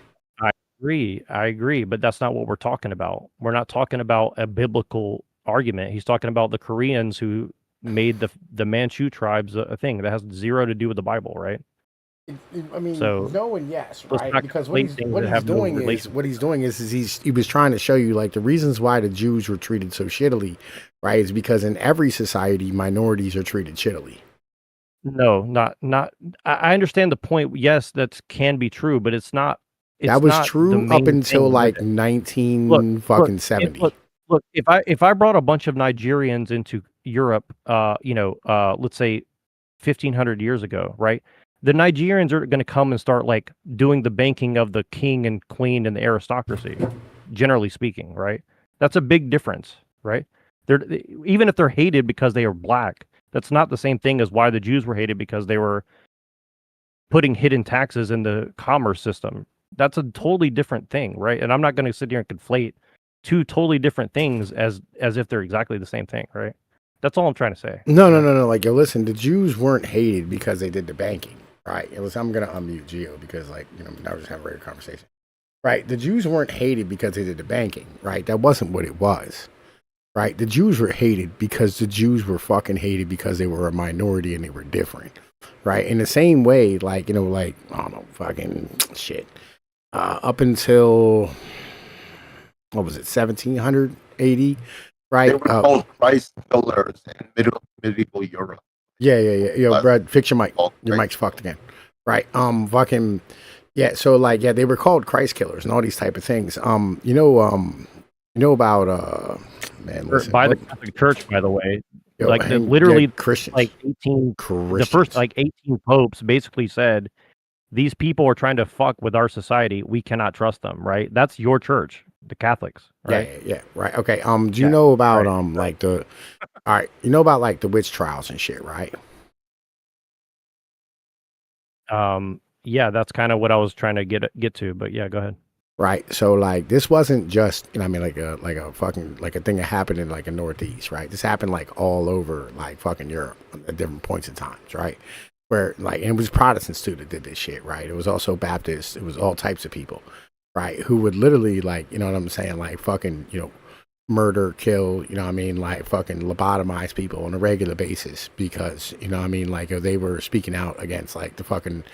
I agree, but that's not what we're talking about. We're not talking about a biblical argument. He's talking about the Koreans who made the Manchu tribes a thing that has zero to do with the Bible, right? I mean, so, no and yes, right? Because what he's doing is he was trying to show you like the reasons why the Jews were treated so shittily, right? Is because in every society, minorities are treated shittily. No, not. I understand the point. Yes, that can be true, but it's not. That was true up until like 1970. Look, if I brought a bunch of Nigerians into Europe, let's say 1500 years ago, right? The Nigerians are going to come and start like doing the banking of the king and queen and the aristocracy, generally speaking, right? That's a big difference, right? Even if they're hated because they are black, that's not the same thing as why the Jews were hated because they were putting hidden taxes in the commerce system. That's a totally different thing, right? And I'm not going to sit here and conflate two totally different things as if they're exactly the same thing, right? That's all I'm trying to say. No. Like, yo, listen, the Jews weren't hated because they did the banking, right? I'm going to unmute Gio because, like, now we're just having a regular conversation, right? The Jews weren't hated because they did the banking, right? That wasn't what it was. Right, the Jews were hated because the Jews were fucking hated because they were a minority and they were different, right? In the same way, like like I don't know, fucking shit. Up until what was it, 1780, right? They were called Christ killers in medieval Europe. Yeah. Yo, Brad, fix your mic. Your mic's fucked again. Right. Fucking yeah. So like, yeah, they were called Christ killers and all these type of things. You know about man, listen, by the Catholic Church, by the way, yo, like literally Christians, like 18 Christians. The first like 18 popes basically said these people are trying to fuck with our society. We cannot trust them, right? That's your church, the Catholics, right? Yeah, right. Okay. Do you know about like the all right, you know about like the witch trials and shit, right? Yeah, that's kind of what I was trying to get to, but yeah, go ahead. Right. So like this wasn't just, I mean, like a fucking like a thing that happened in like a Northeast, right? This happened like all over like fucking Europe at different points in times, right? Where like, and it was Protestants too that did this shit, right? It was also Baptists, it was all types of people, right? Who would literally like, you know what I'm saying, like fucking, murder, kill, you know what I mean, like fucking lobotomize people on a regular basis because, you know what I mean, like if they were speaking out against like the fucking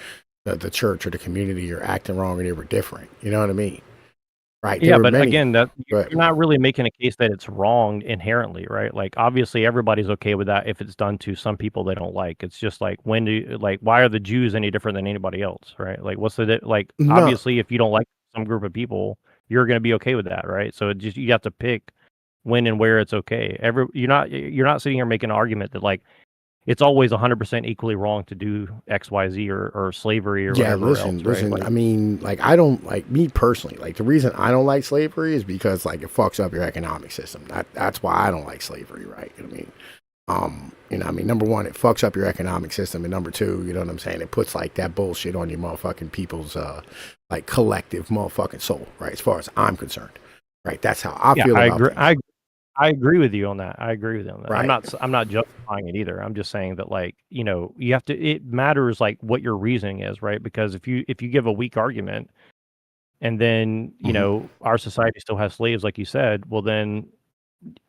the church or the community or acting wrong or they were different, you know what I mean? Right. Yeah, but again, that you're not really making a case that it's wrong inherently, right? Like obviously everybody's okay with that if it's done to some people they don't like. It's just like why are the Jews any different than anybody else, right? Like what's obviously if you don't like some group of people, you're going to be okay with that, right? So you have to pick when and where it's okay. You're not sitting here making an argument that like it's always 100% equally wrong to do X, Y, Z or slavery or Yeah, whatever else, right? listen. Like, I mean, like, I don't like me personally. Like, the reason I don't like slavery is because like it fucks up your economic system. That's why I don't like slavery, right? You know what I mean? You know, I mean, number one, it fucks up your economic system, and number two, you know what I'm saying? It puts like that bullshit on your motherfucking people's like collective motherfucking soul, right? As far as I'm concerned, right? That's how I feel about agree. things. I agree with you on that. I agree with you on that. Right. I'm not justifying it either. I'm just saying that like, you know, you have to, it matters like what your reasoning is, right? Because if you give a weak argument and then, you know, our society still has slaves, like you said, well then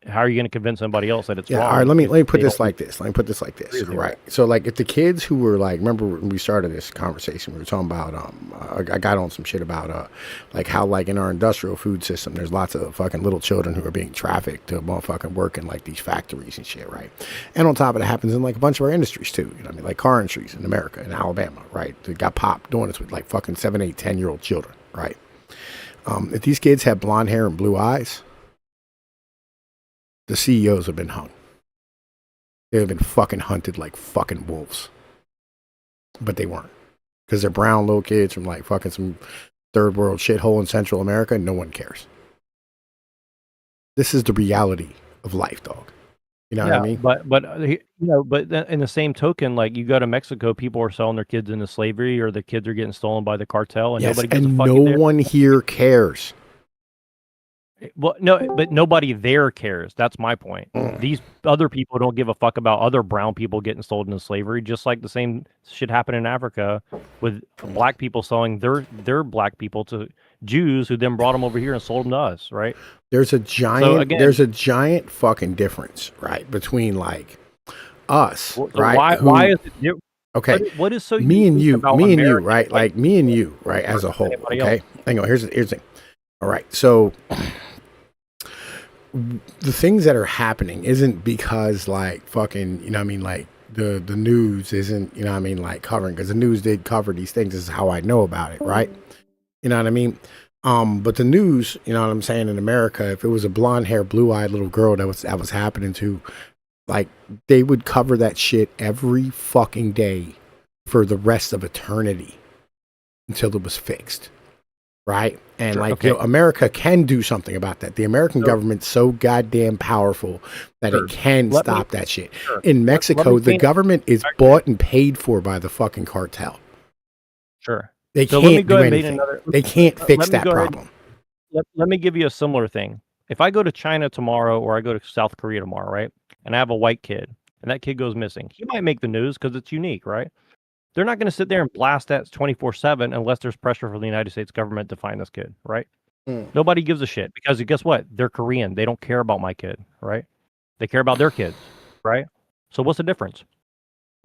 how are you going to convince somebody else that it's wrong? All right, let me put they this don't like this. Let me put this like this. agree with you, Right. So like if the kids who were like, remember when we started this conversation, we were talking about I got on some shit about like how like in our industrial food system there's lots of fucking little children who are being trafficked to motherfucking work in like these factories and shit, right? And on top of it happens in like a bunch of our industries too. You know what I mean? Like car industries in America and Alabama, right? They got popped doing this with like fucking 7, 8, 10-year-old children, right? If these kids had blonde hair and blue eyes, the CEOs have been hung. They have been fucking hunted like fucking wolves. But they weren't. Because they're brown little kids from like fucking some third world shithole in Central America. No one cares. This is the reality of life, dog. You know what I mean? But you know, but in the same token, like you go to Mexico, people are selling their kids into slavery, or the kids are getting stolen by the cartel, and Yes, nobody gives and a fuck. no one here cares. Well, no, but nobody there cares. That's my point. These other people don't give a fuck about other brown people getting sold into slavery, just like the same shit happened in Africa with black people selling their black people to Jews, who then brought them over here and sold them to us, right? There's a giant fucking difference, right, between like us, right? Why is it? Okay, what is so me and you, American, right? Like me and you, right, as a whole. Okay, hang on. Here's the thing. All right, so the things that are happening isn't because like fucking, you know what I mean, like the news isn't, you know what I mean, like covering, because the news did cover these things. This is how I know about it, right? You know what I mean? But the news, you know what I'm saying, in America, if it was a blonde hair, blue eyed little girl that was happening to, like, they would cover that shit every fucking day for the rest of eternity until it was fixed. Right? And Sure, like, okay. America can do something about that. The American government's so goddamn powerful that it can stop that shit. In Mexico, the government is bought and paid for by the fucking cartel. Sure. They So can't do anything. They can't fix that problem. Let me give you a similar thing. If I go to China tomorrow or I go to South Korea tomorrow, right, and I have a white kid and that kid goes missing, he might make the news because it's unique, right? They're not going to sit there and blast that 24/7 unless there's pressure from the United States government to find this kid, right? Nobody gives a shit because guess what? They're Korean. They don't care about my kid, right? They care about their kids, right? So what's the difference?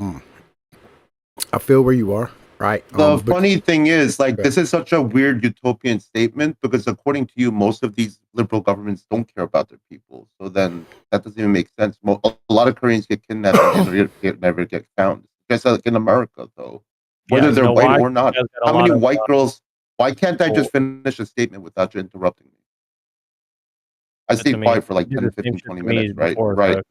I feel where you are, right? The funny thing is, like, this is such a weird utopian statement because according to you, most of these liberal governments don't care about their people. So then that doesn't even make sense. A lot of Koreans get kidnapped and never get found. Just like in America, though, whether they're white or not. How many white girls? Why can't I just finish a statement without you interrupting me? I stayed quiet for like 10, 15, 20 minutes, right? Right.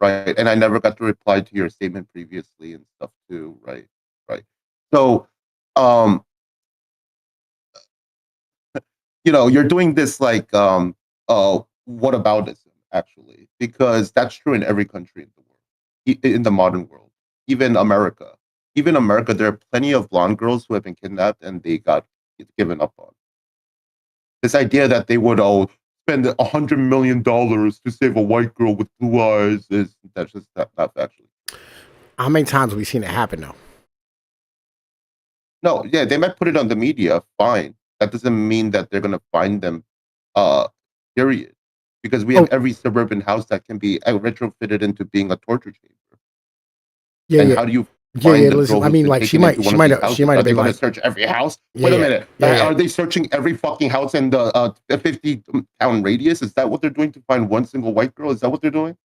Right. And I never got to reply to your statement previously and stuff too, right? Right. So, you know, you're doing this like, whataboutism, actually, because that's true in every country in the world, in the modern world, even America. Even America, there are plenty of blonde girls who have been kidnapped and they got given up on. This idea that they would spend $100 million to save a white girl with blue eyes that's just not factually. How many times have we seen it happen though? No, yeah, they might put it on the media, fine. That doesn't mean that they're gonna find them, period. Because we have every suburban house that can be retrofitted into being a torture chamber. Yeah, and yeah. how do you Yeah, listen, I mean, like, she might have been like, search every house. Yeah, Wait a yeah, minute. yeah, Are they searching every fucking house in the 50-town radius? Is that what they're doing to find one single white girl? Is that what they're doing?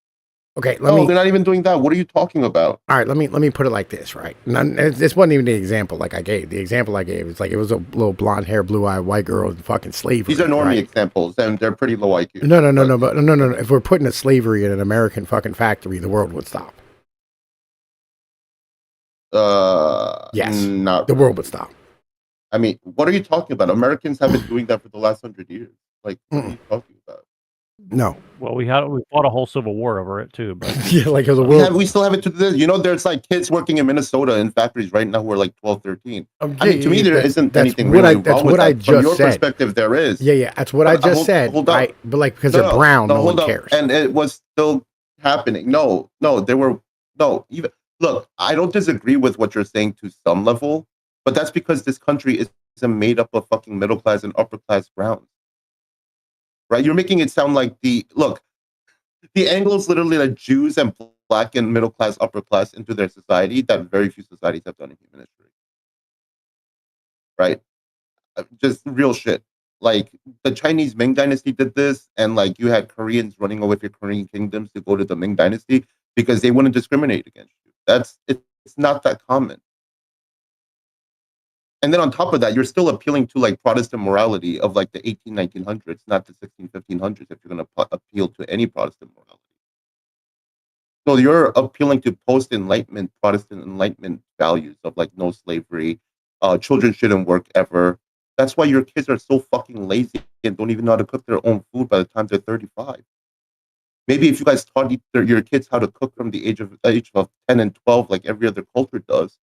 Okay, No, they're not even doing that. What are you talking about? All right, let me put it like this, right? This wasn't even the example like I gave. The example I gave is like it was a little blonde hair, blue eyed white girl in fucking slavery. These are normie right? examples, and they're pretty low IQ. No, no. If we're putting a slavery in an American fucking factory, the world would stop. Yes, not the world would stop. I mean, what are you talking about? Americans have been doing that for the last 100 years. Like, what are you talking about? No. Well, we fought a whole civil war over it too. But yeah, like the world. We still have it to this. You know, there's like kids working in Minnesota in factories right now who are like 12, 13. I mean, to me, there isn't anything really wrong with that. From your perspective, there is. Yeah, that's what I just said. Hold on. Right? But like, because they're brown, no one cares. And it was still happening. No, even look, I don't disagree with what you're saying to some level, but that's because this country isn't made up of fucking middle class and upper class browns. Right? You're making it sound like the Anglos literally let Jews and black and middle class, upper class into their society that very few societies have done in human history. Right? Just real shit. Like the Chinese Ming Dynasty did this, and like you had Koreans running away with your Korean kingdoms to go to the Ming Dynasty because they wouldn't discriminate against you. It's not that common. And then on top of that, you're still appealing to like Protestant morality of like the 1900s, not the 1500s, if you're going to appeal to any Protestant morality. So you're appealing to post-Enlightenment, Protestant Enlightenment values of like no slavery, children shouldn't work ever. That's why your kids are so fucking lazy and don't even know how to cook their own food by the time they're 35. Maybe if you guys taught your kids how to cook from the age of 10 and 12, like every other culture does,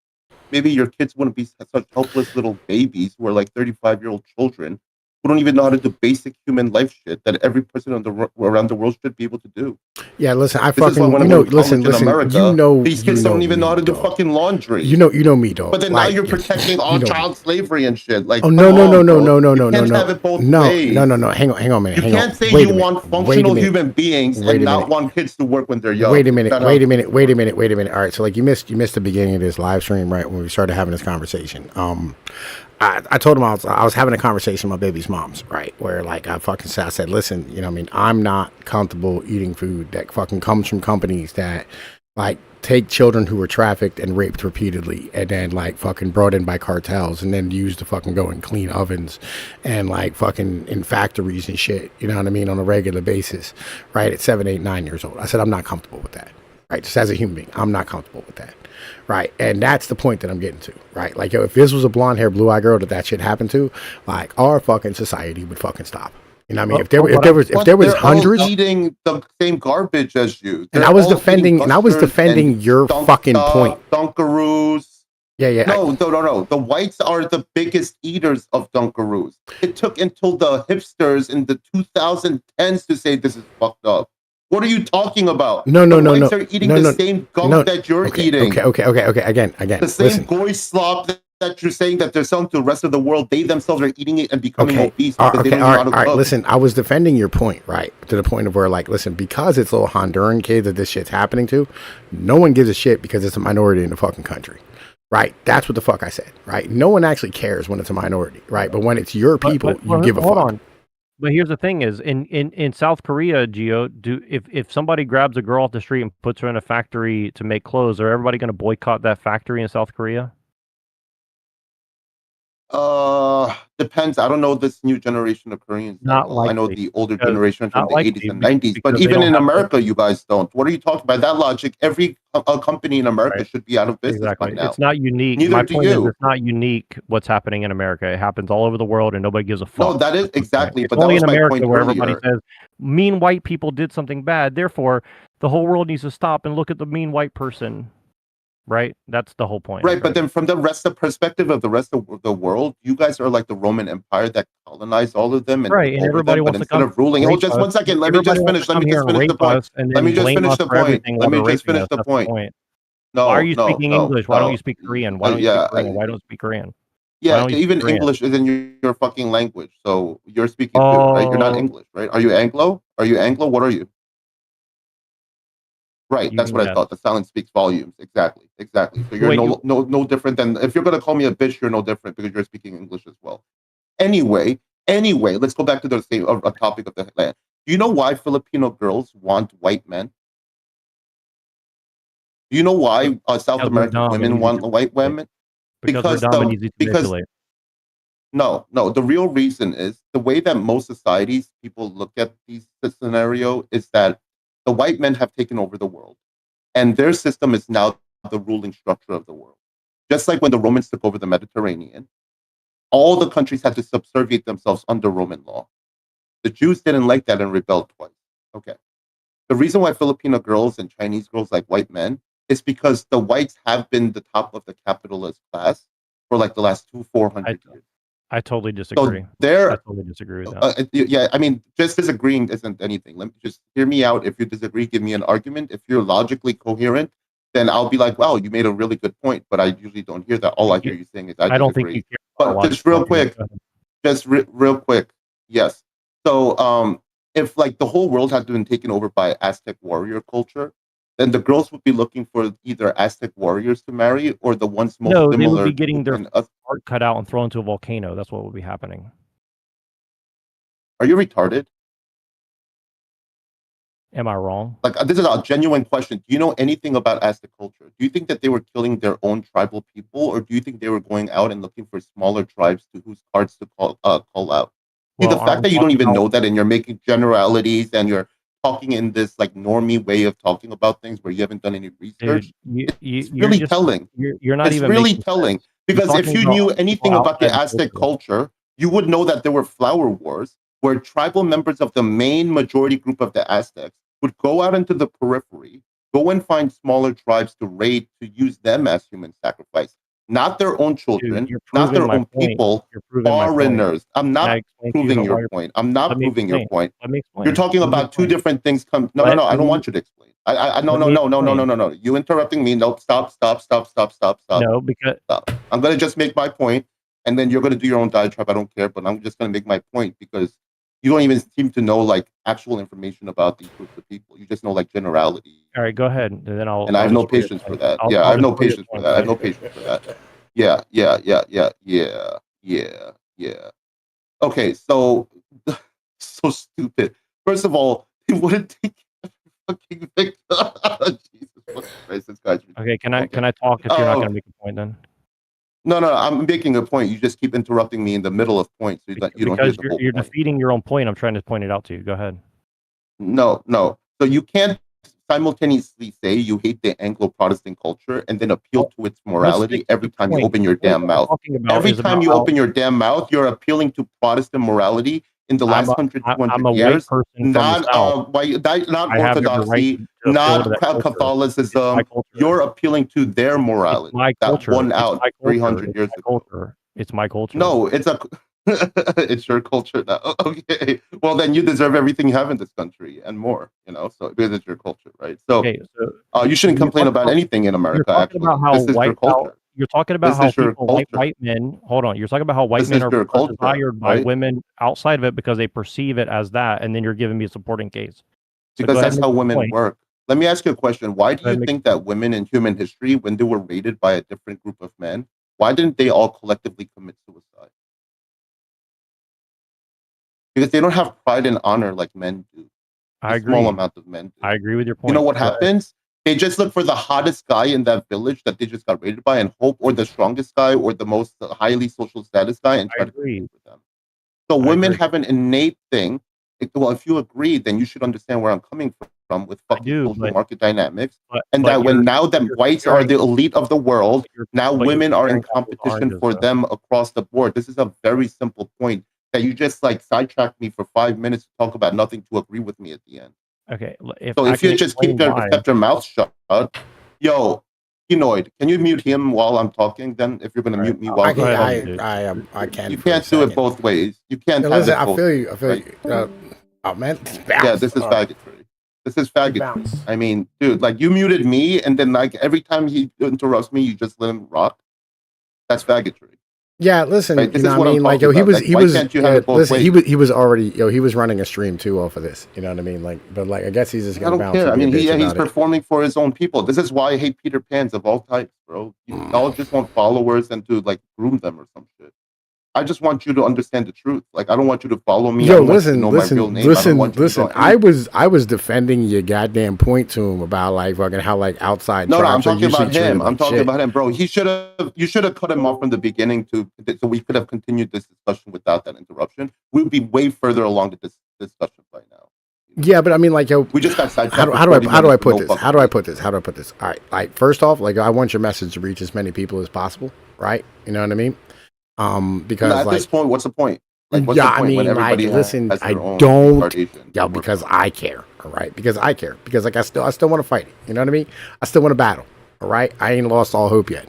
maybe your kids wouldn't be such helpless little babies who are like 35-year-old children who don't even know how to do basic human life shit that every person around the world should be able to do. Yeah, listen, I this fucking, listen, America, these kids don't even know how to do fucking laundry. You know me, dog. But then now you're protecting all child slavery and shit. Like, no. You can't have it both ways. No. Hang on a minute. You can't say you want functional human beings and not want kids to work when they're young. Wait a minute. All right, so like you missed the beginning of this live stream, right, when we started having this conversation. I told him I was having a conversation with my baby's moms, right? Where like I said, listen, you know what I mean, I'm not comfortable eating food that fucking comes from companies that like take children who were trafficked and raped repeatedly and then like fucking brought in by cartels and then used to fucking go and clean ovens and like fucking in factories and shit, you know what I mean, on a regular basis, right? At 7, 8, 9 years old. I said, I'm not comfortable with that, right? Just as a human being, I'm not comfortable with that. Right, and that's the point that I'm getting to, right? Like, yo, if this was a blonde-haired, blue-eyed girl that shit happened to, like, our fucking society would fucking stop. You know what I mean? If there was hundreds eating the same garbage as you, and I was defending your fucking point. Dunkaroos. Yeah. No. The whites are the biggest eaters of Dunkaroos. It took until the hipsters in the 2010s to say this is fucked up. What are you talking about? No. Whites are eating the same gunk that you're eating. Okay. Again. The same goy slop that you're saying that they're selling to the rest of the world, they themselves are eating it and becoming obese because they don't know how to cook. Listen, I was defending your point, right? To the point of where, like, listen, because it's little Honduran kids that this shit's happening to, no one gives a shit because it's a minority in the fucking country. Right, that's what the fuck I said. Right, no one actually cares when it's a minority. Right, but when it's your people, you give a fuck. Hold on. But here's the thing: is in South Korea, Gio, if somebody grabs a girl off the street and puts her in a factory to make clothes, are everybody going to boycott that factory in South Korea? Depends. I don't know this new generation of Koreans. I know the older generation from the 80s and 90s. But even in America, you guys don't. What are you talking about? That logic, every company in America should be out of business by now. It's not unique. Neither do you. It's not unique what's happening in America. It happens all over the world and nobody gives a fuck. No, that is exactly. It's but only that was in my America point where earlier. everybody says mean white people did something bad. Therefore, the whole world needs to stop and look at the mean white person. Right, that's the whole point. Right, but then from the perspective of the rest of the world, you guys are like the Roman Empire that colonized all of them, and and everybody wants to instead of ruling. Oh, just 1 second. Let me just finish the point. Let me just finish the point. No, why are you speaking English? Why don't you speak Korean? Why don't you speak Korean? Why don't you speak Korean? Yeah, even English isn't your fucking language, so you're speaking too, right? You're not English, right? Are you Anglo? What are you? Right, that's what I thought. The silence speaks volumes. Exactly. So you're no different than, if you're gonna call me a bitch, you're no different because you're speaking English as well. Anyway, let's go back to the same topic of the land. Do you know why Filipino girls want white men? Do you know why South Because we're American dumb and women easy want to white manipulate. women? Because we're dumb and easy to manipulate. No, the real reason is the way that most societies people look at this scenario is that the white men have taken over the world, and their system is now the ruling structure of the world. Just like when the Romans took over the Mediterranean, all the countries had to subserviate themselves under Roman law. The Jews didn't like that and rebelled twice. Okay. The reason why Filipino girls and Chinese girls like white men is because the whites have been the top of the capitalist class for like the last 400 years. I totally disagree. So they're I totally disagree with that. yeah, I mean, just disagreeing isn't anything. Let me just hear me out. If you disagree, give me an argument. If you're logically coherent, then I'll be like, wow, you made a really good point. But I usually don't hear that. All I hear you saying is I disagree. don't think you care about But just real quick, real quick, yes. So if like the whole world had been taken over by Aztec warrior culture, then the girls would be looking for either Aztec warriors to marry or the ones most No, similar. they would be getting their and heart cut out and thrown into a volcano. That's what would be happening. Are you retarded? Am I wrong? Like this is a genuine question. Do you know anything about Aztec culture? Do you think that they were killing their own tribal people, or do you think they were going out and looking for smaller tribes to whose cards to call out? See, Well, the fact that you don't even know that and you're making generalities and you're talking in this like normie way of talking about things where you haven't done any research, it's really telling. You're not it's even really making telling sense. because if you knew anything about the Aztec culture, you would know that there were flower wars where tribal members of the main majority group of the Aztecs would go out into the periphery, go and find smaller tribes to raid to use them as human sacrifice. Not their own children, not their own people, foreigners. I'm not proving your point. I'm not proving your point. You're talking about two different things. No. I don't want you to explain. No. You interrupting me. Nope. Stop. No, because stop. I'm going to just make my point, and then you're going to do your own diatribe. I don't care, but I'm just going to make my point because you don't even seem to know like actual information about these groups of people. You just know like generalities. All right, go ahead, and then I'll. And I have no patience for that. Yeah, I have no patience for that. I have no patience for that. Yeah. Okay, so stupid. First of all, they wouldn't take fucking victim. Jesus Christ, this guy's ridiculous. Okay, can I talk if you're not going to make a point then? No, I'm making a point. You just keep interrupting me in the middle of points. So you don't hear the whole you're point. defeating your own point. I'm trying to point it out to you. Go ahead. No. So you can't simultaneously say you hate the Anglo-Protestant culture and then appeal to its morality every time you open your damn mouth. Every time you open your damn mouth, you're appealing to Protestant morality in the last 100, 200 years. Not Orthodoxy, not Catholicism. You're appealing to their morality. That won out 300 years ago. It's my culture. No, it's your culture now. Okay. Well, then you deserve everything you have in this country and more, so because it's your culture, right? So, you shouldn't complain about anything in America, actually. This is your culture. You're talking about how people like white men. Hold on. You're talking about how white men are desired by women outside of it because they perceive it as that, and then you're giving me a supporting case. Because that's how women work. Let me ask you a question. Why do you think that women in human history, when they were raided by a different group of men, why didn't they all collectively commit suicide? Because they don't have pride and honor like men do. I agree. Small amount of men do. I agree with your point. You know what happens? They just look for the hottest guy in that village that they just got raided by and hope, or the strongest guy, or the most highly social status guy, and try to compete with them. So women have an innate thing. Well, if you agree, then you should understand where I'm coming from with fucking social market dynamics, and that now that whites are the elite of the world, now women are in competition for them across the board. This is a very simple point that you just like sidetracked me for 5 minutes to talk about nothing to agree with me at the end. Okay. If you just kept your mouth shut, yo, Pnoid, can you mute him while I'm talking? Then, if you're going to mute me while I can. You can't do it both ways. You can't. Listen, I feel you. Oh man, yeah, this is faggotry. This is faggotry. I mean, dude, like you muted me, and then like every time he interrupts me, you just let him rock. That's faggotry. Yeah, listen, right? you know what I mean? Like, yo, he was already, he was running a stream too off of this. You know what I mean? Like, but like, I guess he's just gonna bounce. I mean, he's performing for his own people. This is why I hate Peter Pans of all types, bro. You all just want followers and to like groom them or some shit. I just want you to understand the truth. Like, I don't want you to follow me. I Yo, don't want you to listen, know listen, my real name. I listen, don't want you to listen. know anything. I was defending your goddamn point to him about like fucking how like outside No, I'm tribes are talking usually about treated him. like I'm talking shit. about him, bro. You should have cut him off from the beginning so we could have continued this discussion without that interruption. We'd be way further along the discussion by now. Yeah, but I mean, like, yo, We just got sidetracked. how do for I 40 put minutes for no this? fucking How do I reason. put this? How do I put this? All right, like first off, like I want your message to reach as many people as possible, right? You know what I mean? Because At like, this point, what's the point? Like, what's yeah, the I point when mean, like, everybody listen, has I their own don't, retardation? yo, because I care, all right? Because I care, because like I still want to fight it. You know what I mean? I still want to battle, all right? I ain't lost all hope yet.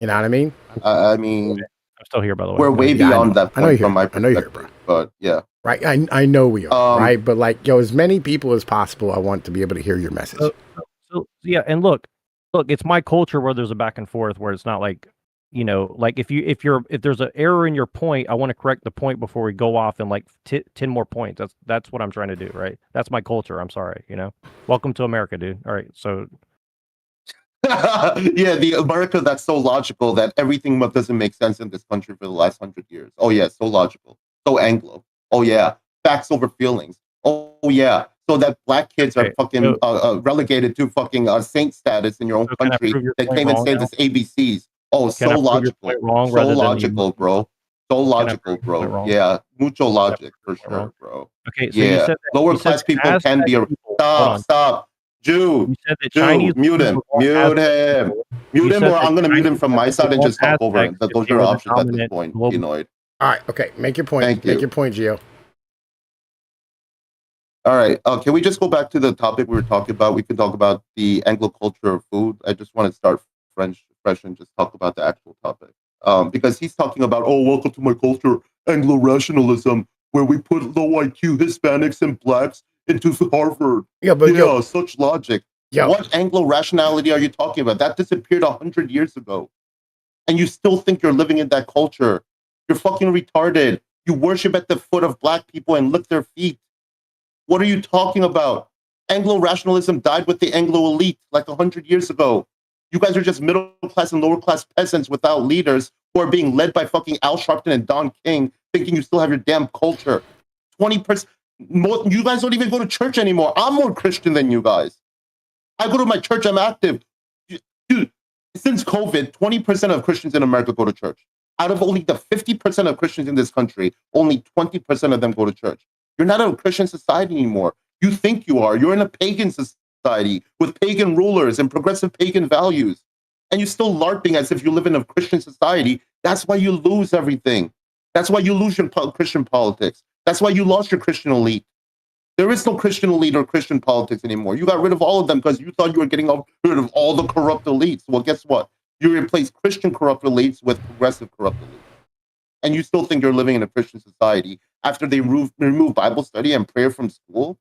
You know what I mean? I mean, I'm still here, by the way. we're Go way ahead. Yeah, I beyond know. that I know point you're from my here. I know you're perspective. here, bro. But yeah, Right? I know we are, Um, right? But like, yo, as many people as possible, I want to be able to hear your message. So yeah, and look, it's my culture where there's a back and forth where it's not like, you know, like if there's an error in your point, I want to correct the point before we go off and like 10 more points. That's what I'm trying to do, right? That's my culture. I'm sorry, you know. Welcome to America, dude. All right, so yeah, the America that's so logical that everything doesn't make sense in this country for the last 100 years. Oh yeah, so logical, so Anglo. Oh yeah, facts over feelings. Oh yeah, so that black kids are Okay, fucking relegated to fucking saint status in your own so can I country prove your that point can't even wrong say now? this ABCs. Oh, so Can I prove your logical, point wrong so rather than you? logical, bro. So logical, prove your point bro. wrong? Yeah, mucho Can I logic prove for your point wrong? sure, bro. Okay, so you Yeah, said that lower class people can be. Aztec people. Hold on. Stop. Jew, You said that Chinese mute leaders him. were more Mute Aztec him. people. Mute You him, said or that I'm going to mute him Chinese from my people side were and more just talk over him. Aztecs if Those they are were the options at this dominant point, global. Pnoid. All right, okay, make your point. Thank Make you. your point, Gio. All right. Can we just go back to the topic we were talking about? We can talk about the Anglo culture of food. I just want to start fresh and just talk about the actual topic. Because he's talking about, oh, welcome to my culture, Anglo rationalism, where we put low IQ Hispanics and blacks into Harvard. Yeah, but yo, Such logic. yo, What Anglo rationality are you talking about? That disappeared 100 years ago. And you still think you're living in that culture. You're fucking retarded. You worship at the foot of black people and lick their feet. What are you talking about? Anglo rationalism died with the Anglo elite like 100 years ago. You guys are just middle class and lower class peasants without leaders who are being led by fucking Al Sharpton and Don King, thinking you still have your damn culture. 20%. You guys don't even go to church anymore. I'm more Christian than you guys. I go to my church. I'm active. Dude, since COVID, 20% of Christians in America go to church. Out of only the 50% of Christians in this country, only 20% of them go to church. You're not a Christian society anymore. You think you are. You're in a pagan society with pagan rulers and progressive pagan values. And you're still LARPing as if you live in a Christian society. That's why you lose everything. That's why you lose your Christian politics. That's why you lost your Christian elite. There is no Christian elite or Christian politics anymore. You got rid of all of them because you thought you were getting rid of all the corrupt elites. Well, guess what? You replace Christian corrupt elites with progressive corrupt elites. And you still think you're living in a Christian society after they remove Bible study and prayer from school?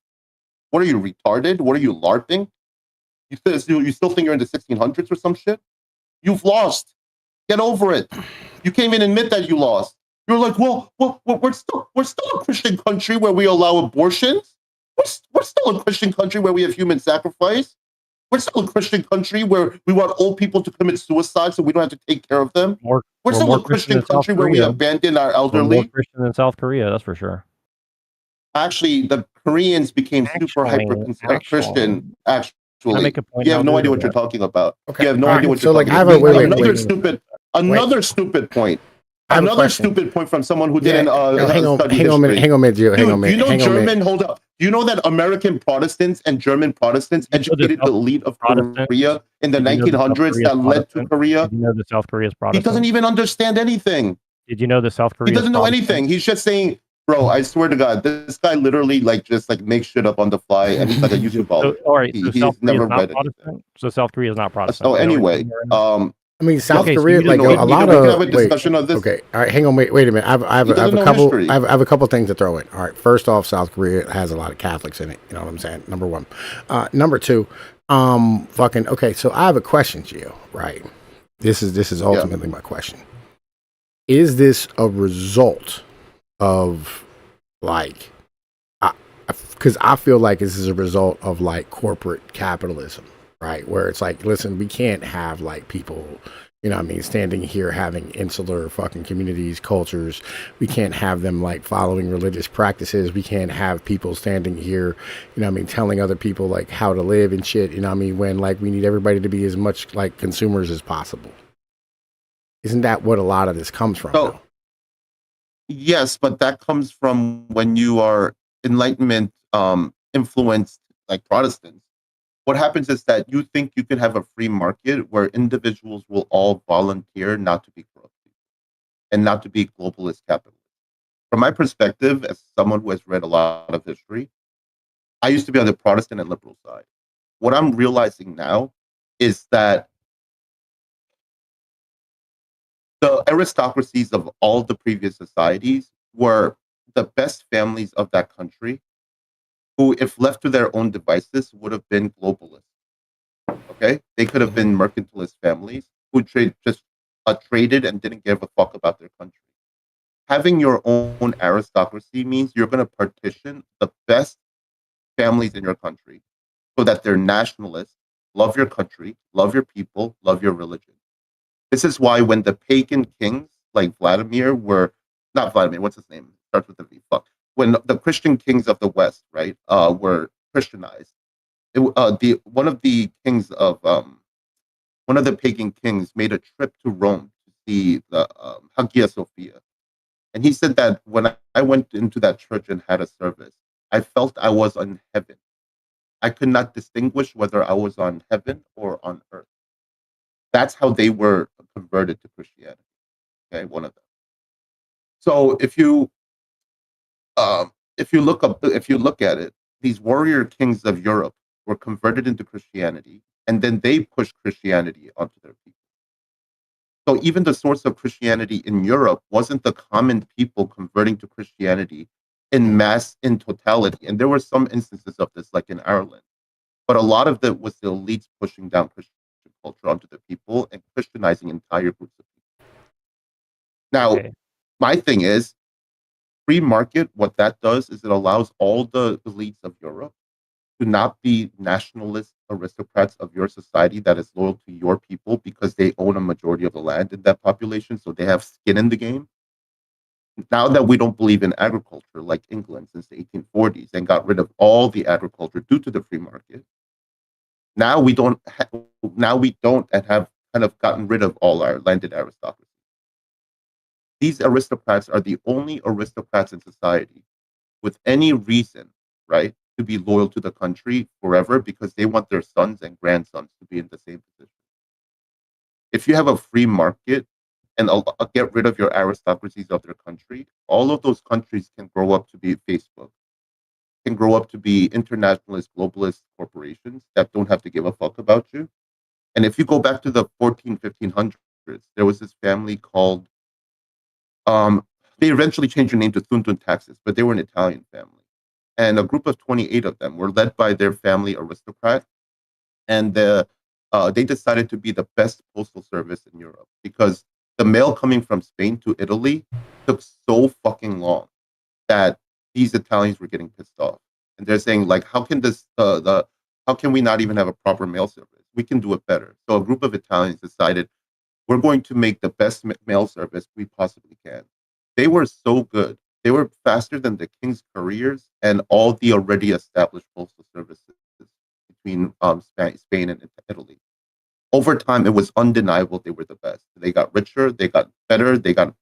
What are you, retarded? What are you, LARPing? You still think you're in the 1600s or some shit? You've lost. Get over it. You can't even admit that you lost. You're like, well, we're still a Christian country where we allow abortions. We're still a Christian country where we have human sacrifice. We're still a Christian country where we want old people to commit suicide so we don't have to take care of them. We're still a Christian country where we abandon our We're elderly. more Christian than South Korea, that's for sure. Actually, the Koreans became super hyper Christian. Actually, I make a point you have now, no dude, idea or what you're what? talking about. Okay, You have no all idea right, what so, you're like, talking I have about. a- wait, wait, Another stupid point. I have a Another question. stupid point from someone who Yeah, didn't no, hang on, study hang on a minute, history. hang on a minute, Gio, hang on a Dude, minute, you know hang on a minute. German, hold up. Do you know that American Protestants and German Protestants Did you know educated that the elite of Protestant- Korea in the Did you know that South 1900s Korea is that led to Protestant? Korea? Did you know that South Korea is He Protestant? doesn't even understand anything. Did you know that South Korea He doesn't is know Protestant? anything. He's just saying, bro, I swear to God, this guy literally just makes shit up on the fly, and he's like a YouTube baller. So, all right, so He's South Korea never is not read anything. Protestant? So South Korea is not Protestant. So Is that what you're anyway, saying right now? I mean, South Okay, so Korea, you like didn't know- a lot we can have a of discussion of this. Okay, all right, hang on, wait a minute. I have He doesn't a know couple. history. I have a couple things to throw in. All right, first off, South Korea has a lot of Catholics in it. You know what I'm saying? Number one. Number two, okay. So I have a question, Gio. Right. This is ultimately my question. Is this a result of like? Because I feel like this is a result of like corporate capitalism, right? Where it's like, listen, we can't have like people You know what I mean? Standing here having insular fucking communities, cultures. We can't have them like following religious practices. We can't have people standing here, you know what I mean, telling other people like how to live and shit, you know what I mean, when like we need everybody to be as much like consumers as possible. Isn't that what a lot of this comes from So though? yes, but that comes from when you are Enlightenment influenced like Protestants. What happens is that you think you can have a free market where individuals will all volunteer not to be corrupt and not to be globalist capitalists. From my perspective, as someone who has read a lot of history, I used to be on the Protestant and liberal side. What I'm realizing now is that the aristocracies of all the previous societies were the best families of that country, who, if left to their own devices, would have been globalists. Okay, they could have been mercantilist families who traded and didn't give a fuck about their country. Having your own aristocracy means you're going to partition the best families in your country so that they're nationalists, love your country, love your people, love your religion. This is why when the pagan kings like Vladimir were not Vladimir, what's his name? Starts with a V. Fuck. When the Christian kings of the West, right, were Christianized, the one of the pagan kings made a trip to Rome to see the Hagia Sophia, and he said that when I went into that church and had a service, I felt I was on heaven. I could not distinguish whether I was on heaven or on earth. That's how they were converted to Christianity. Okay, one of them. So if you look at it, these warrior kings of Europe were converted into Christianity, and then they pushed Christianity onto their people. So even the source of Christianity in Europe wasn't the common people converting to Christianity in mass, in totality. And there were some instances of this, like in Ireland, but a lot of it was the elites pushing down Christian culture onto the people and Christianizing entire groups of people. Now, Okay. my thing is, free market, what that does is it allows all the elites of Europe to not be nationalist aristocrats of your society that is loyal to your people because they own a majority of the land in that population, so they have skin in the game. Now that we don't believe in agriculture like England since the 1840s and got rid of all the agriculture due to the free market, now we don't and have kind of gotten rid of all our landed aristocracy. These aristocrats are the only aristocrats in society with any reason, right, to be loyal to the country forever because they want their sons and grandsons to be in the same position. If you have a free market and get rid of your aristocracies of their country, all of those countries can grow up to be Facebook, can grow up to be internationalist, globalist corporations that don't have to give a fuck about you. And if you go back to the 1500s, there was this family called, they eventually changed their name to Thuntun Taxes, but they were an Italian family. And a group of 28 of them were led by their family aristocrat. And they decided to be the best postal service in Europe because the mail coming from Spain to Italy took so fucking long that these Italians were getting pissed off. And they're saying, like, how can how can we not even have a proper mail service? We can do it better. So a group of Italians decided we're going to make the best mail service we possibly can. They were so good. They were faster than the King's Couriers and all the already established postal services between Spain and Italy. Over time, it was undeniable they were the best. They got richer, they got better, they got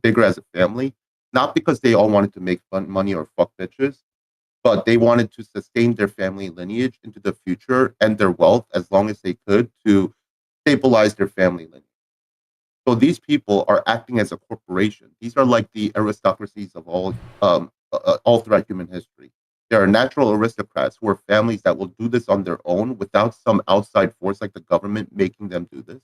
bigger as a family, not because they all wanted to make fun money or fuck bitches, but they wanted to sustain their family lineage into the future and their wealth as long as they could to stabilize their family lineage. So these people are acting as a corporation. These are like the aristocracies of all throughout human history. There are natural aristocrats who are families that will do this on their own without some outside force like the government making them do this.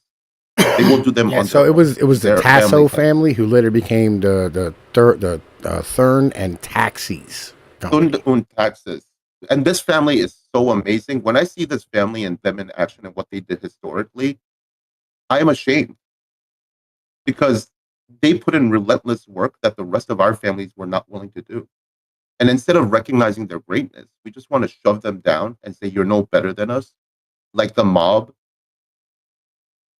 They will do them Yeah, on so their it own. was the Their Tasso family. family who later became the Thurn and Taxis Thund company. und Taxes. And this family is so amazing. When I see this family and them in action and what they did historically, I am ashamed because they put in relentless work that the rest of our families were not willing to do. And instead of recognizing their greatness, we just want to shove them down and say, you're no better than us, like the mob.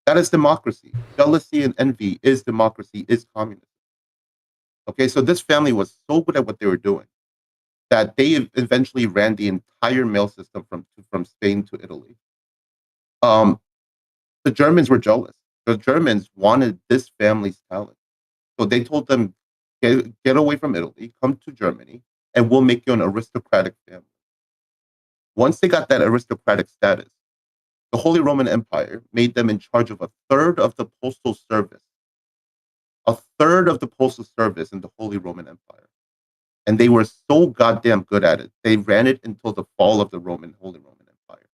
That is democracy. Jealousy and envy is democracy, is communism. Okay, so this family was so good at what they were doing that they eventually ran the entire mail system from Spain to Italy. The Germans were jealous. The Germans wanted this family's talent. So they told them, get away from Italy, come to Germany, and we'll make you an aristocratic family. Once they got that aristocratic status, the Holy Roman Empire made them in charge of a third of the postal service. A third of the postal service in the Holy Roman Empire. And they were so goddamn good at it. They ran it until the fall of the Holy Roman Empire.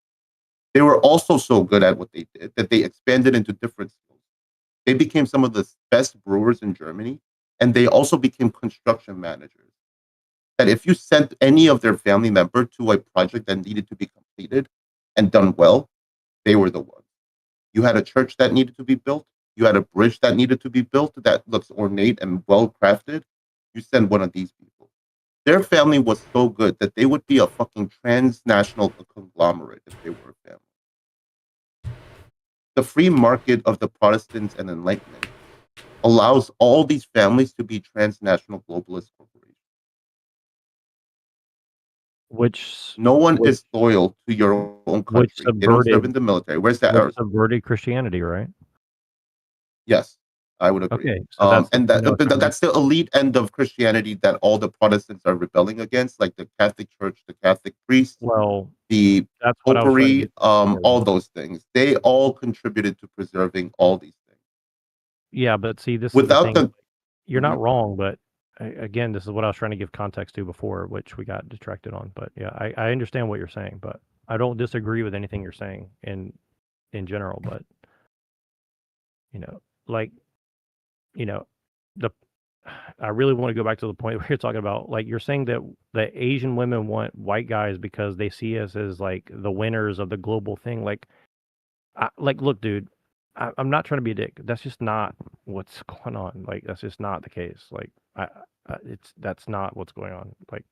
They were also so good at what they did that they expanded into different skills. They became some of the best brewers in Germany, and they also became construction managers. That if you sent any of their family member to a project that needed to be completed and done well, they were the ones. You had a church that needed to be built. You had a bridge that needed to be built that looks ornate and well crafted. You send one of these people. Their family was so good that they would be a fucking transnational conglomerate if they were a family. The free market of the Protestants and Enlightenment allows all these families to be transnational globalist corporations. Which No one is loyal to your own which country. They don't serve subverted in the military. Where's that? which subverted Christianity, right? Yes, I would agree. Okay, so that's the And point I was trying to that's the elite end of Christianity that all the Protestants are rebelling against, like the Catholic Church, the Catholic priests, well, the that's what I was trying to popery, get all those things. They all contributed to preserving all these things. Yeah, but see, this is the Without thing. the, You're not Mhm. wrong, but again, this is what I was trying to give context to before, which we got distracted on. But yeah, I understand what you're saying, but I don't disagree with anything you're saying in general. But you know, like you know, the I really want to go back to the point where you're talking about, like, you're saying that the Asian women want white guys because they see us as like the winners of the global thing. Like, look, dude, I'm not trying to be a dick. That's just not what's going on. Like, that's just not the case. Like, that's not what's going on. Like,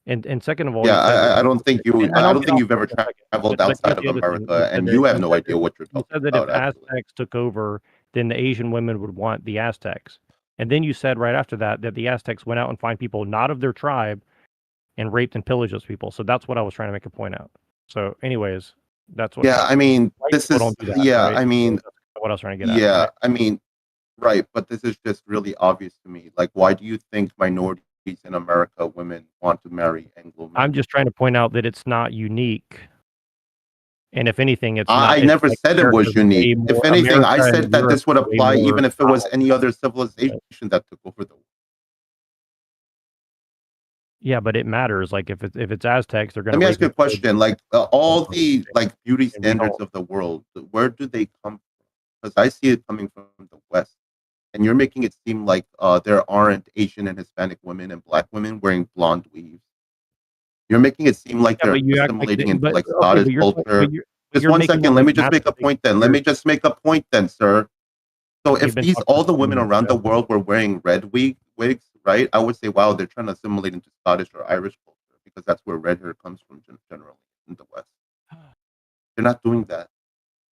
and second of all, Yeah, you said I don't think you. and I I'll don't get think off you've point ever in a second. traveled But here's outside of the other thing. America, and you have no idea what you're You talking said that if about. Actually, Aztecs took over, then the Asian women would want the Aztecs. And then you said right after that the Aztecs went out and find people not of their tribe and raped and pillaged those people. So that's what I was trying to make a point out. So, anyways, that's what yeah. I mean, white this people is. don't do that, Yeah, right? I So mean, that's what I was trying to get at. yeah. Right? I mean, right. But this is just really obvious to me. Like, why do you think minorities in America, women, want to marry Anglo men? I'm just trying to point out that it's not unique. And if anything, it's I not. It's never like said it was America's unique. way If more. anything, I America and said that Europe this would is way apply more even if it was powerful. any other civilization that took over the world. Yeah, but it matters. Like if it's Aztecs, they're Let gonna me rape ask you a and pillage question. Like all people, the beauty and we standards don't. of the world, where do they come from? Because I see it coming from the West, and you're making it seem like there aren't Asian and Hispanic women and Black women wearing blonde weaves. You're making it seem like Yeah, but they're you act like. assimilating into But like okay, Scottish culture. but Just you're one making that second. Let like me just make a massive point then. Let me conspiracy. just make a point then, sir. So You've if been these talking all for the 20 women minutes around the now. world were wearing red wigs, right? I would say, wow, they're trying to assimilate into Scottish or Irish culture because that's where red hair comes from generally in the West. They're not doing that.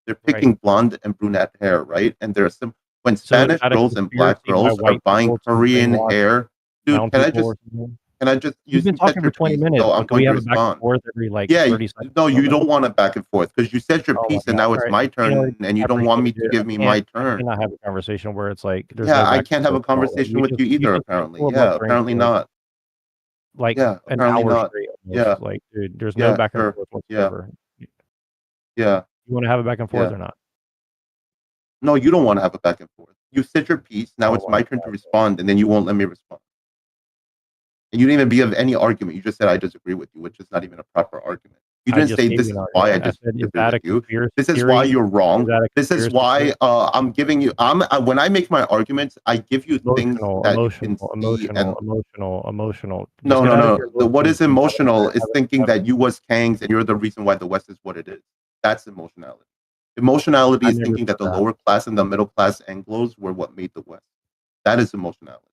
They're Right. picking blonde and brunette hair, right? And when So is Spanish that a girls and Black conspiracy by girls are white buying people to Korean brainwash hair, dude, brown people or something? can I just you You've been said talking your for 20 piece, minutes, so I'm so can we going to have a back and respond. forth every like Yeah, 30 seconds no, or you something? don't want a back and forth because you said your Oh my piece and God. now All it's right. my You know, turn and I you don't want appreciate me it, to dude. give me my I turn. cannot have a conversation where it's like there's Yeah, no I back and can't have a forth at all. Like, conversation with you you either, just apparently. Yeah, filibustering apparently for like not. Yeah, an apparently hour not. straight almost. Yeah, Like, dude, there's no yeah, back and sure. forth Yeah, whatsoever. yeah, You want to have a back and forth yeah. or not? No, you don't want to have a back and forth. You said your piece. Now Oh it's my my turn to God. respond, and then you won't let me respond. And you didn't even be of any argument. You just said I disagree with you, which is not even a proper argument. You I didn't just say gave this you an is why I argument. I said, is disagree that with a you. conspiracy This is theory? why you're Is wrong. that a This is conspiracy theory? why I'm giving you. When I make my arguments, I give you things Emotional, that you can emotional, see. emotional, And emotional, emotional. Just no, get no, out of no. your What emotions is and emotional is thinking have that you was Kangs and you're the reason why the West is what it is. That's emotionality. Emotionality I is never thinking said that the that. lower class and the middle class Anglos were what made the West. That is emotionality.